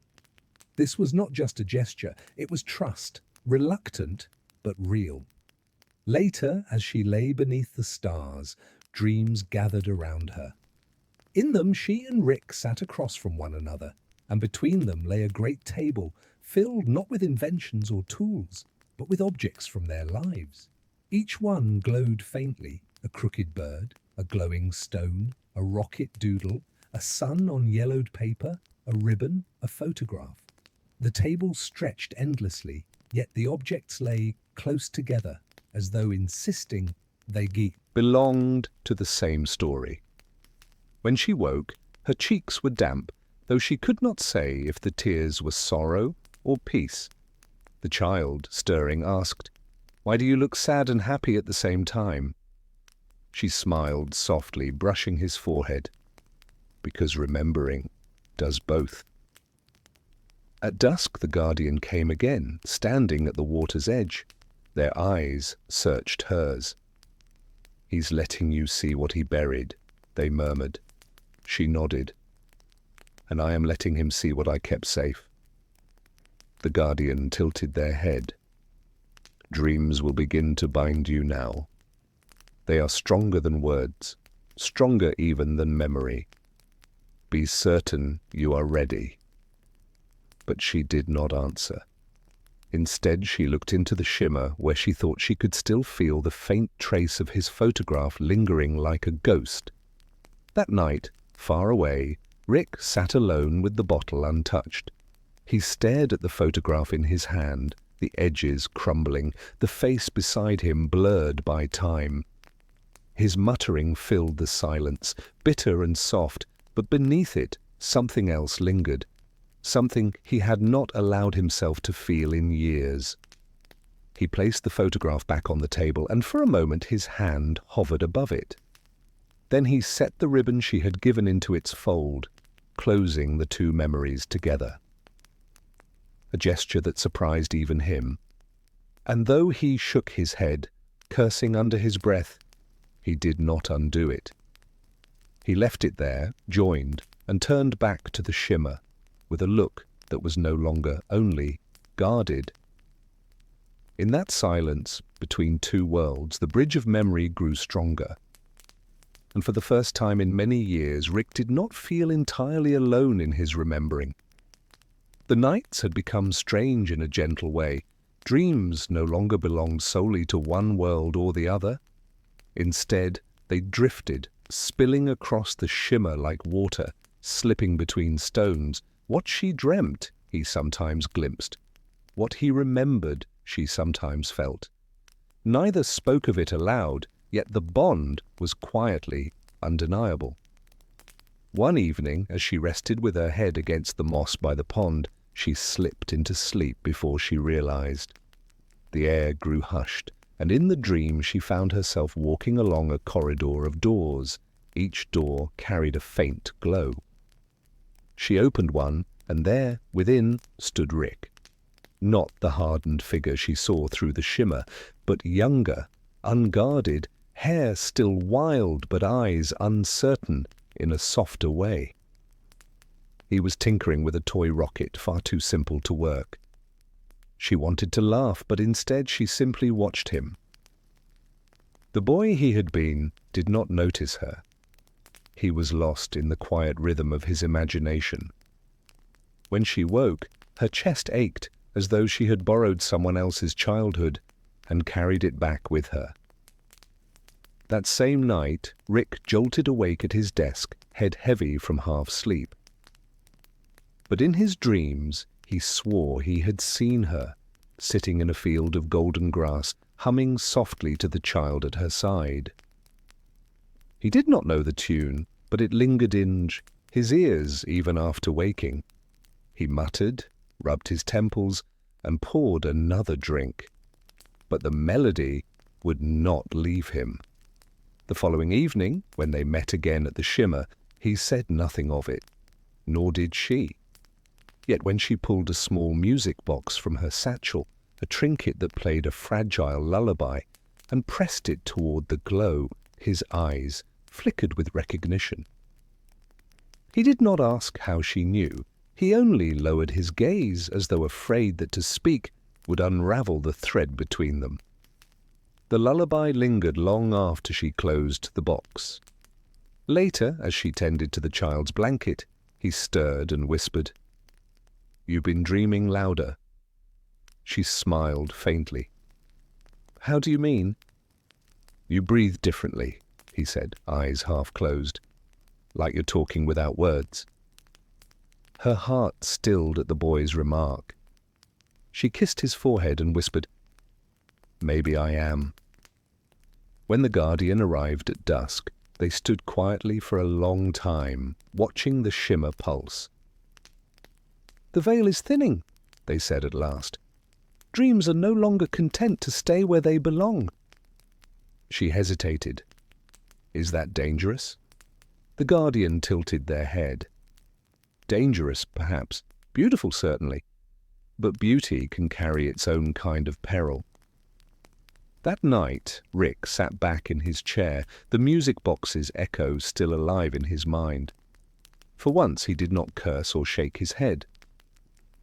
This was not just a gesture, it was trust, reluctant but real. Later, as she lay beneath the stars, dreams gathered around her. In them she and Rick sat across from one another, and between them lay a great table, filled not with inventions or tools, but with objects from their lives. Each one glowed faintly, a crooked bird, a glowing stone, a rocket doodle, a sun on yellowed paper, a ribbon, a photograph. The table stretched endlessly, yet the objects lay close together, as though insisting they belonged to the same story. When she woke, her cheeks were damp, though she could not say if the tears were sorrow or peace. The child, stirring, asked, "Why do you look sad and happy at the same time?" She smiled softly, brushing his forehead. "Because remembering does both." At dusk the guardian came again, standing at the water's edge. Their eyes searched hers. "He's letting you see what he buried," they murmured. She nodded. "And I am letting him see what I kept safe." The guardian tilted their head. "Dreams will begin to bind you now. They are stronger than words, stronger even than memory. Be certain you are ready." But she did not answer. Instead, she looked into the shimmer where she thought she could still feel the faint trace of his photograph lingering like a ghost. That night, far away, Rick sat alone with the bottle untouched. He stared at the photograph in his hand, the edges crumbling, the face beside him blurred by time. His muttering filled the silence, bitter and soft, but beneath it something else lingered. Something he had not allowed himself to feel in years. He placed the photograph back on the table, and for a moment his hand hovered above it. Then he set the ribbon she had given into its fold, closing the two memories together. A gesture that surprised even him. And though he shook his head, cursing under his breath, he did not undo it. He left it there, joined, and turned back to the shimmer, with a look that was no longer only guarded. In that silence between two worlds, the bridge of memory grew stronger. And for the first time in many years, Rick did not feel entirely alone in his remembering. The nights had become strange in a gentle way. Dreams no longer belonged solely to one world or the other. Instead, they drifted, spilling across the shimmer like water, slipping between stones. What she dreamt, he sometimes glimpsed. What he remembered, she sometimes felt. Neither spoke of it aloud, yet the bond was quietly undeniable. One evening, as she rested with her head against the moss by the pond, she slipped into sleep before she realized. The air grew hushed, and in the dream she found herself walking along a corridor of doors. Each door carried a faint glow. She opened one, and there, within, stood Rick. Not the hardened figure she saw through the shimmer, but younger, unguarded, hair still wild but eyes uncertain in a softer way. He was tinkering with a toy rocket far too simple to work. She wanted to laugh, but instead she simply watched him. The boy he had been did not notice her. He was lost in the quiet rhythm of his imagination. When she woke, her chest ached as though she had borrowed someone else's childhood and carried it back with her. That same night, Rick jolted awake at his desk, head heavy from half-sleep. But in his dreams, he swore he had seen her, sitting in a field of golden grass, humming softly to the child at her side. He did not know the tune, but it lingered in his ears even after waking. He muttered, rubbed his temples, and poured another drink. But the melody would not leave him. The following evening, when they met again at the Shimmer, he said nothing of it, nor did she. Yet when she pulled a small music box from her satchel, a trinket that played a fragile lullaby, and pressed it toward the glow, his eyes flickered with recognition. He did not ask how she knew. He only lowered his gaze as though afraid that to speak would unravel the thread between them. The lullaby lingered long after she closed the box. Later, as she tended to the child's blanket, he stirred and whispered, "You've been dreaming louder." She smiled faintly. "How do you mean?" "You breathe differently," he said, eyes half closed, "like you're talking without words." Her heart stilled at the boy's remark. She kissed his forehead and whispered, "Maybe I am." When the guardian arrived at dusk, they stood quietly for a long time, watching the Shimmer pulse. "The veil is thinning," they said at last. "Dreams are no longer content to stay where they belong." She hesitated. "Is that dangerous?" The guardian tilted their head. "Dangerous, perhaps. Beautiful, certainly. But beauty can carry its own kind of peril." That night, Rick sat back in his chair, the music box's echo still alive in his mind. For once he did not curse or shake his head.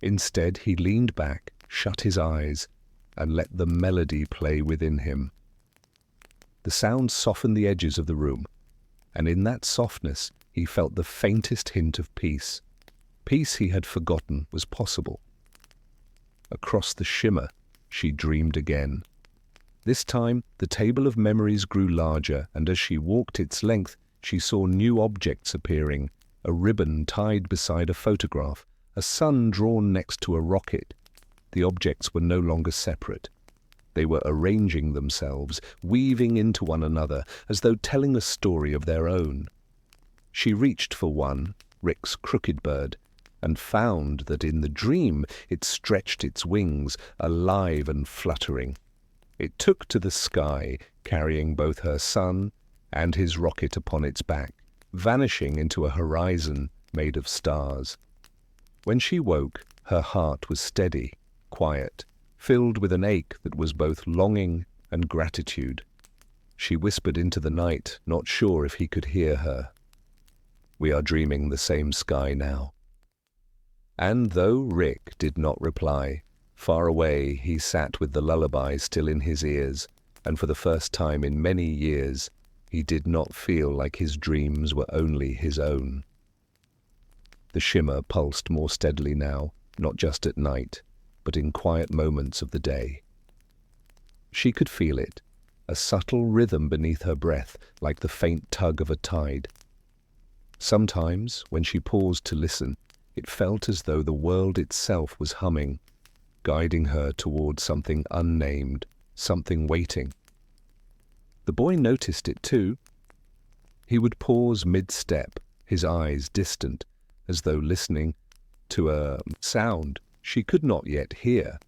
Instead, he leaned back, shut his eyes, and let the melody play within him. The sound softened the edges of the room, and in that softness he felt the faintest hint of peace. Peace he had forgotten was possible. Across the Shimmer, she dreamed again. This time, the table of memories grew larger, and as she walked its length, she saw new objects appearing, a ribbon tied beside a photograph, a sun drawn next to a rocket. The objects were no longer separate. They were arranging themselves, weaving into one another, as though telling a story of their own. She reached for one, Rick's crooked bird, and found that in the dream it stretched its wings, alive and fluttering. It took to the sky, carrying both her son and his rocket upon its back, vanishing into a horizon made of stars. When she woke, her heart was steady, quiet, filled with an ache that was both longing and gratitude. She whispered into the night, not sure if he could hear her, "We are dreaming the same sky now." And though Rick did not reply, far away he sat with the lullaby still in his ears, and for the first time in many years he did not feel like his dreams were only his own. The Shimmer pulsed more steadily now, not just at night, but in quiet moments of the day. She could feel it, a subtle rhythm beneath her breath, like the faint tug of a tide. Sometimes, when she paused to listen, it felt as though the world itself was humming, guiding her toward something unnamed, something waiting. The boy noticed it too. He would pause mid-step, his eyes distant, as though listening to a sound she could not yet hear.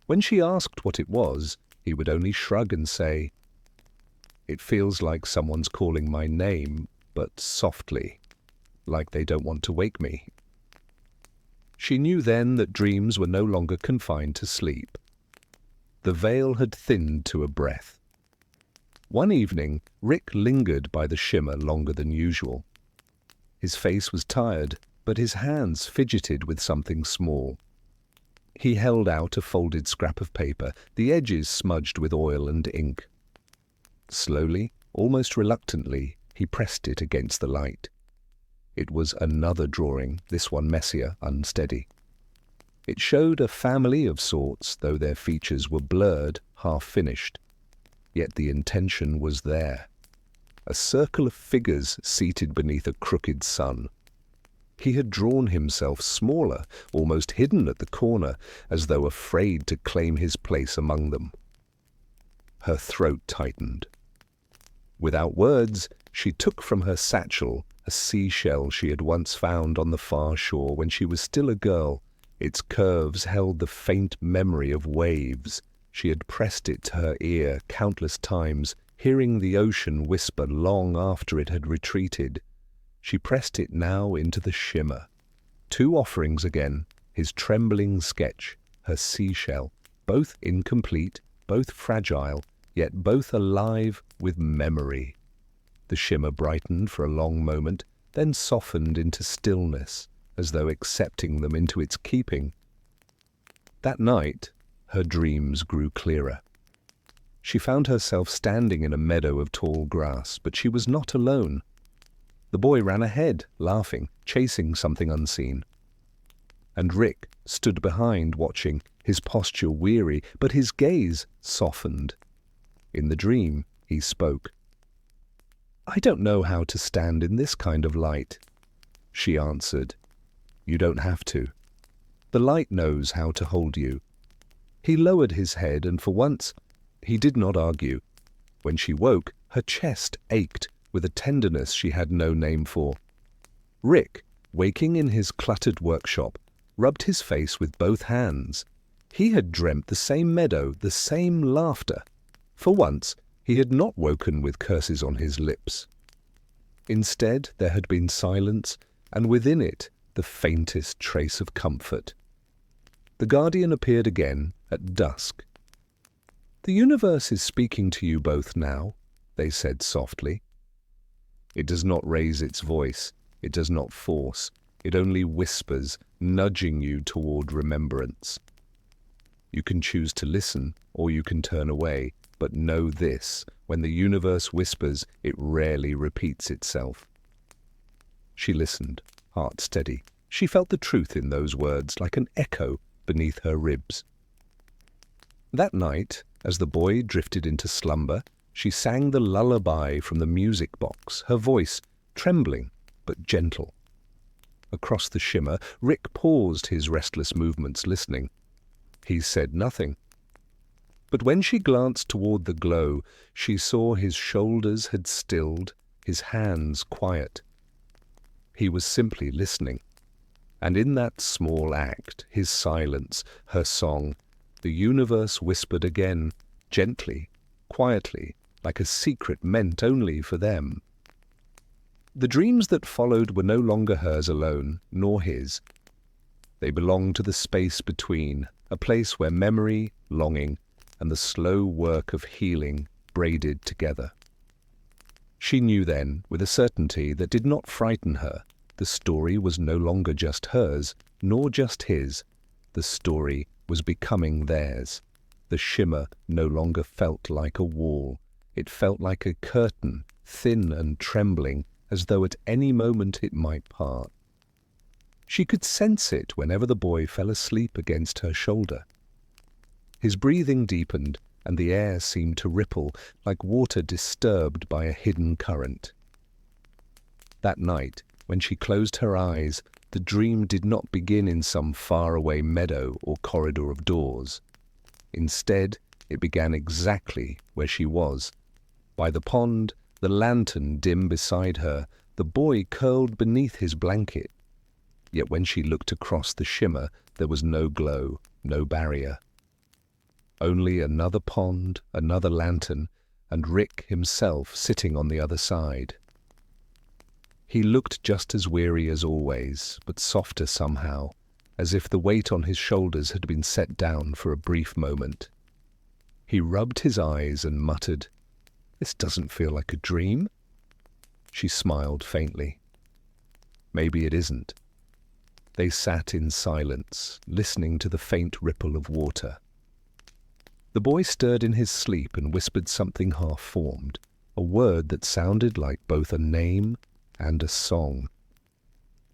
When she asked what it was, he would only shrug and say, "It feels like someone's calling my name, but softly, like they don't want to wake me." She knew then that dreams were no longer confined to sleep. The veil had thinned to a breath. One evening, Rick lingered by the Shimmer longer than usual. His face was tired, but his hands fidgeted with something small. He held out a folded scrap of paper, the edges smudged with oil and ink. Slowly, almost reluctantly, he pressed it against the light. It was another drawing, this one messier, unsteady. It showed a family of sorts, though their features were blurred, half-finished. Yet the intention was there. A circle of figures seated beneath a crooked sun. He had drawn himself smaller, almost hidden at the corner, as though afraid to claim his place among them. Her throat tightened. Without words, she took from her satchel a seashell she had once found on the far shore when she was still a girl. Its curves held the faint memory of waves. She had pressed it to her ear countless times, hearing the ocean whisper long after it had retreated. She pressed it now into the shimmer. 2 offerings again, his trembling sketch, her seashell, both incomplete, both fragile, yet both alive with memory. The shimmer brightened for a long moment, then softened into stillness, as though accepting them into its keeping. That night, her dreams grew clearer. She found herself standing in a meadow of tall grass, but she was not alone. The boy ran ahead, laughing, chasing something unseen. And Rick stood behind, watching, his posture weary, but his gaze softened. In the dream, he spoke. "I don't know how to stand in this kind of light." She answered, "You don't have to. The light knows how to hold you." He lowered his head, and for once, he did not argue. When she woke, her chest ached with a tenderness she had no name for. Rick, waking in his cluttered workshop, rubbed his face with both hands. He had dreamt the same meadow, the same laughter. For once, he had not woken with curses on his lips. Instead, there had been silence, and within it, the faintest trace of comfort. The Guardian appeared again at dusk. "The universe is speaking to you both now," they said softly. It does not raise its voice, it does not force, it only whispers, nudging you toward remembrance. You can choose to listen, or you can turn away, but know this, when the universe whispers, it rarely repeats itself. She listened, heart steady. She felt the truth in those words, like an echo beneath her ribs. That night, as the boy drifted into slumber, she sang the lullaby from the music box, her voice trembling but gentle. Across the shimmer, Rick paused his restless movements, listening. He said nothing. But when she glanced toward the glow, she saw his shoulders had stilled, his hands quiet. He was simply listening. And in that small act, his silence, her song, the universe whispered again, gently, quietly, like a secret meant only for them. The dreams that followed were no longer hers alone, nor his. They belonged to the space between, a place where memory, longing, and the slow work of healing braided together. She knew then, with a certainty that did not frighten her, the story was no longer just hers, nor just his. The story was becoming theirs. The shimmer no longer felt like a wall. It felt like a curtain, thin and trembling, as though at any moment it might part. She could sense it whenever the boy fell asleep against her shoulder. His breathing deepened, and the air seemed to ripple like water disturbed by a hidden current. That night, when she closed her eyes, the dream did not begin in some faraway meadow or corridor of doors. Instead, it began exactly where she was. By the pond, the lantern dim beside her, the boy curled beneath his blanket. Yet when she looked across the shimmer, there was no glow, no barrier. Only another pond, another lantern, and Rick himself sitting on the other side. He looked just as weary as always, but softer somehow, as if the weight on his shoulders had been set down for a brief moment. He rubbed his eyes and muttered, "This doesn't feel like a dream." She smiled faintly. "Maybe it isn't." They sat in silence, listening to the faint ripple of water. The boy stirred in his sleep and whispered something half-formed, a word that sounded like both a name and a song.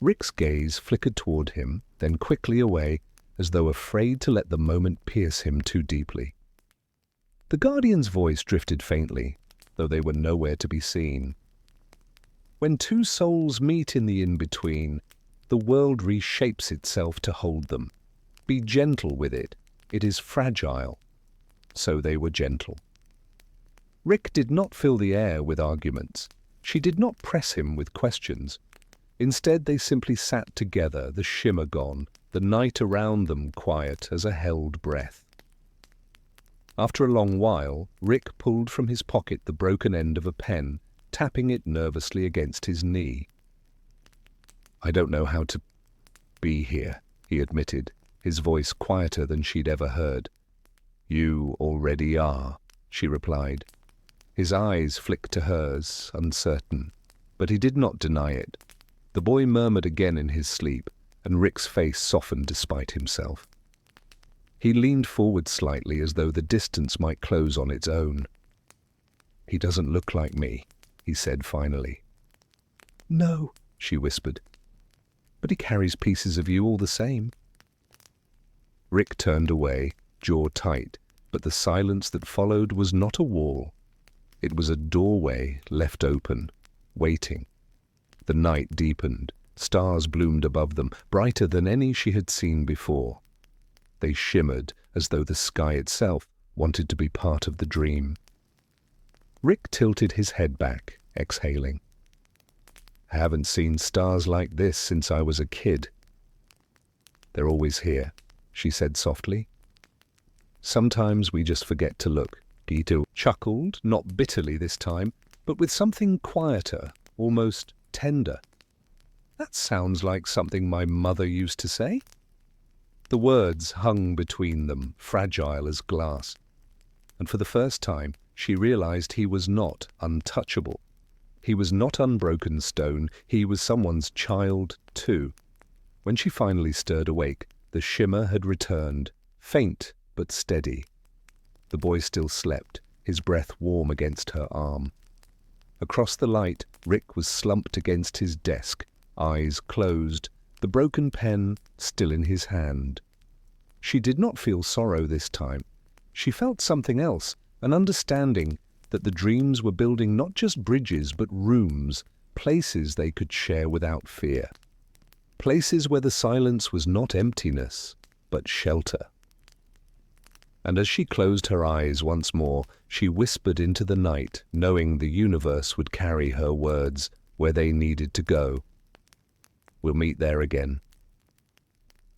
Rick's gaze flickered toward him, then quickly away, as though afraid to let the moment pierce him too deeply. The Guardian's voice drifted faintly, though they were nowhere to be seen. When two souls meet in the in-between, the world reshapes itself to hold them. Be gentle with it. It is fragile. So they were gentle. Rick did not fill the air with arguments. She did not press him with questions. Instead, they simply sat together, the shimmer gone, the night around them quiet as a held breath. After a long while, Rick pulled from his pocket the broken end of a pen, tapping it nervously against his knee. "I don't know how to be here," he admitted, his voice quieter than she'd ever heard. "You already are," she replied. His eyes flicked to hers, uncertain, but he did not deny it. The boy murmured again in his sleep, and Rick's face softened despite himself. He leaned forward slightly as though the distance might close on its own. "He doesn't look like me," he said finally. "No," she whispered. "But he carries pieces of you all the same." Rick turned away, jaw tight, but the silence that followed was not a wall. It was a doorway left open, waiting. The night deepened. Stars bloomed above them, brighter than any she had seen before. They shimmered as though the sky itself wanted to be part of the dream. Rick tilted his head back, exhaling. "I haven't seen stars like this since I was a kid." "They're always here," she said softly. "Sometimes we just forget to look." Gitu chuckled, not bitterly this time, but with something quieter, almost tender. "That sounds like something my mother used to say." The words hung between them, fragile as glass, and for the first time she realized he was not untouchable. He was not unbroken stone, he was someone's child too. When she finally stirred awake, the shimmer had returned, faint but steady. The boy still slept, his breath warm against her arm. Across the light, Rick was slumped against his desk, eyes closed, the broken pen still in his hand. She did not feel sorrow this time. She felt something else, an understanding that the dreams were building not just bridges but rooms, places they could share without fear. Places where the silence was not emptiness, but shelter. And as she closed her eyes once more, she whispered into the night, knowing the universe would carry her words where they needed to go. "We'll meet there again."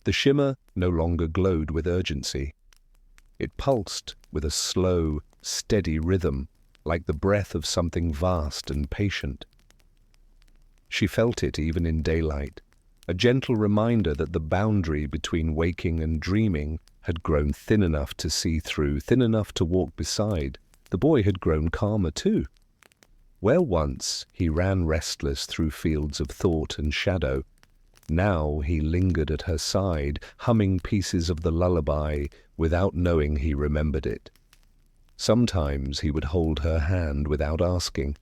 The shimmer no longer glowed with urgency. It pulsed with a slow, steady rhythm, like the breath of something vast and patient. She felt it even in daylight, a gentle reminder that the boundary between waking and dreaming had grown thin enough to see through, thin enough to walk beside. The boy had grown calmer too. Where once he ran restless through fields of thought and shadow, now he lingered at her side, humming pieces of the lullaby without knowing he remembered it. Sometimes he would hold her hand without asking,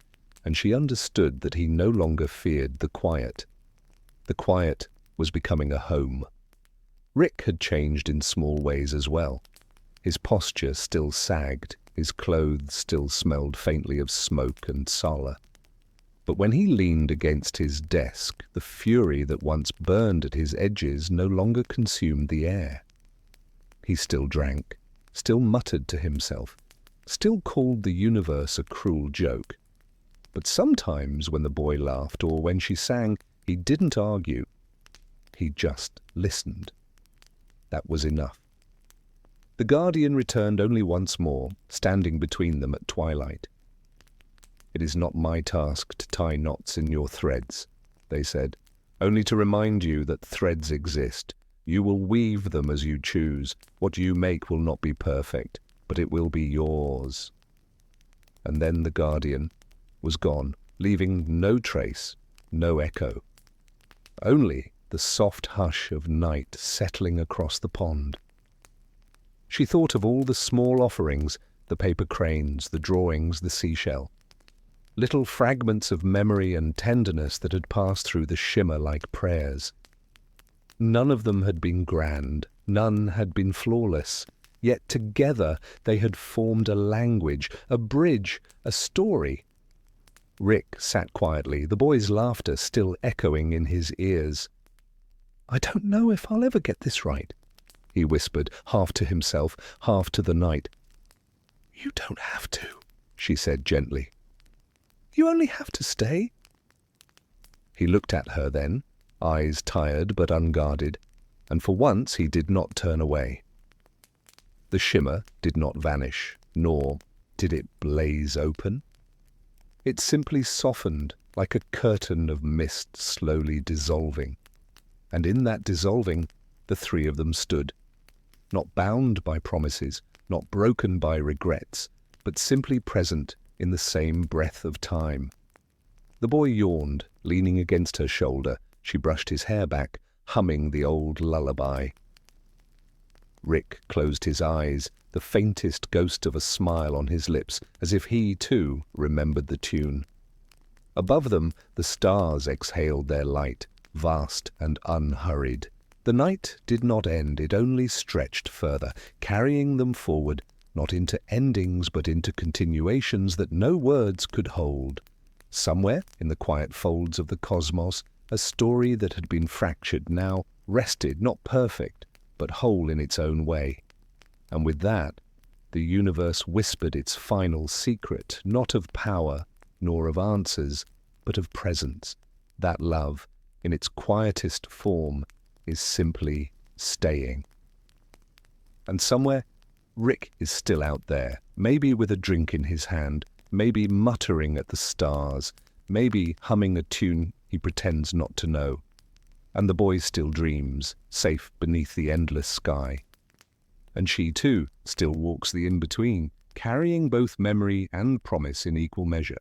and she understood that he no longer feared the quiet. The quiet was becoming a home. Rick had changed in small ways as well. His posture still sagged, his clothes still smelled faintly of smoke and sulphur. But when he leaned against his desk, the fury that once burned at his edges no longer consumed the air. He still drank, still muttered to himself, still called the universe a cruel joke. But sometimes when the boy laughed or when she sang, he didn't argue. He just listened. That was enough. The Guardian returned only once more, standing between them at twilight. "It is not my task to tie knots in your threads," they said, "only to remind you that threads exist. You will weave them as you choose. What you make will not be perfect, but it will be yours." And then the Guardian was gone, leaving no trace, no echo. Only the soft hush of night settling across the pond. She thought of all the small offerings, the paper cranes, the drawings, the seashell. Little fragments of memory and tenderness that had passed through the shimmer like prayers. None of them had been grand, none had been flawless, yet together they had formed a language, a bridge, a story. Rick sat quietly, the boy's laughter still echoing in his ears. "I don't know if I'll ever get this right," he whispered, half to himself, half to the night. "You don't have to," she said gently. "You only have to stay." He looked at her then, eyes tired but unguarded, and for once he did not turn away. The shimmer did not vanish, nor did it blaze open. It simply softened like a curtain of mist slowly dissolving. And in that dissolving, the three of them stood, not bound by promises, not broken by regrets, but simply present in the same breath of time. The boy yawned, leaning against her shoulder. She brushed his hair back, humming the old lullaby. Rick closed his eyes, the faintest ghost of a smile on his lips, as if he, too, remembered the tune. Above them, the stars exhaled their light, vast and unhurried. The night did not end, it only stretched further, carrying them forward, not into endings but into continuations that no words could hold. Somewhere, in the quiet folds of the cosmos, a story that had been fractured now rested, not perfect, but whole in its own way. And with that, the universe whispered its final secret, not of power, nor of answers, but of presence. That love, in its quietest form, is simply staying. And somewhere, Rick is still out there, maybe with a drink in his hand, maybe muttering at the stars, maybe humming a tune he pretends not to know. And the boy still dreams, safe beneath the endless sky. And she, too, still walks the in-between, carrying both memory and promise in equal measure.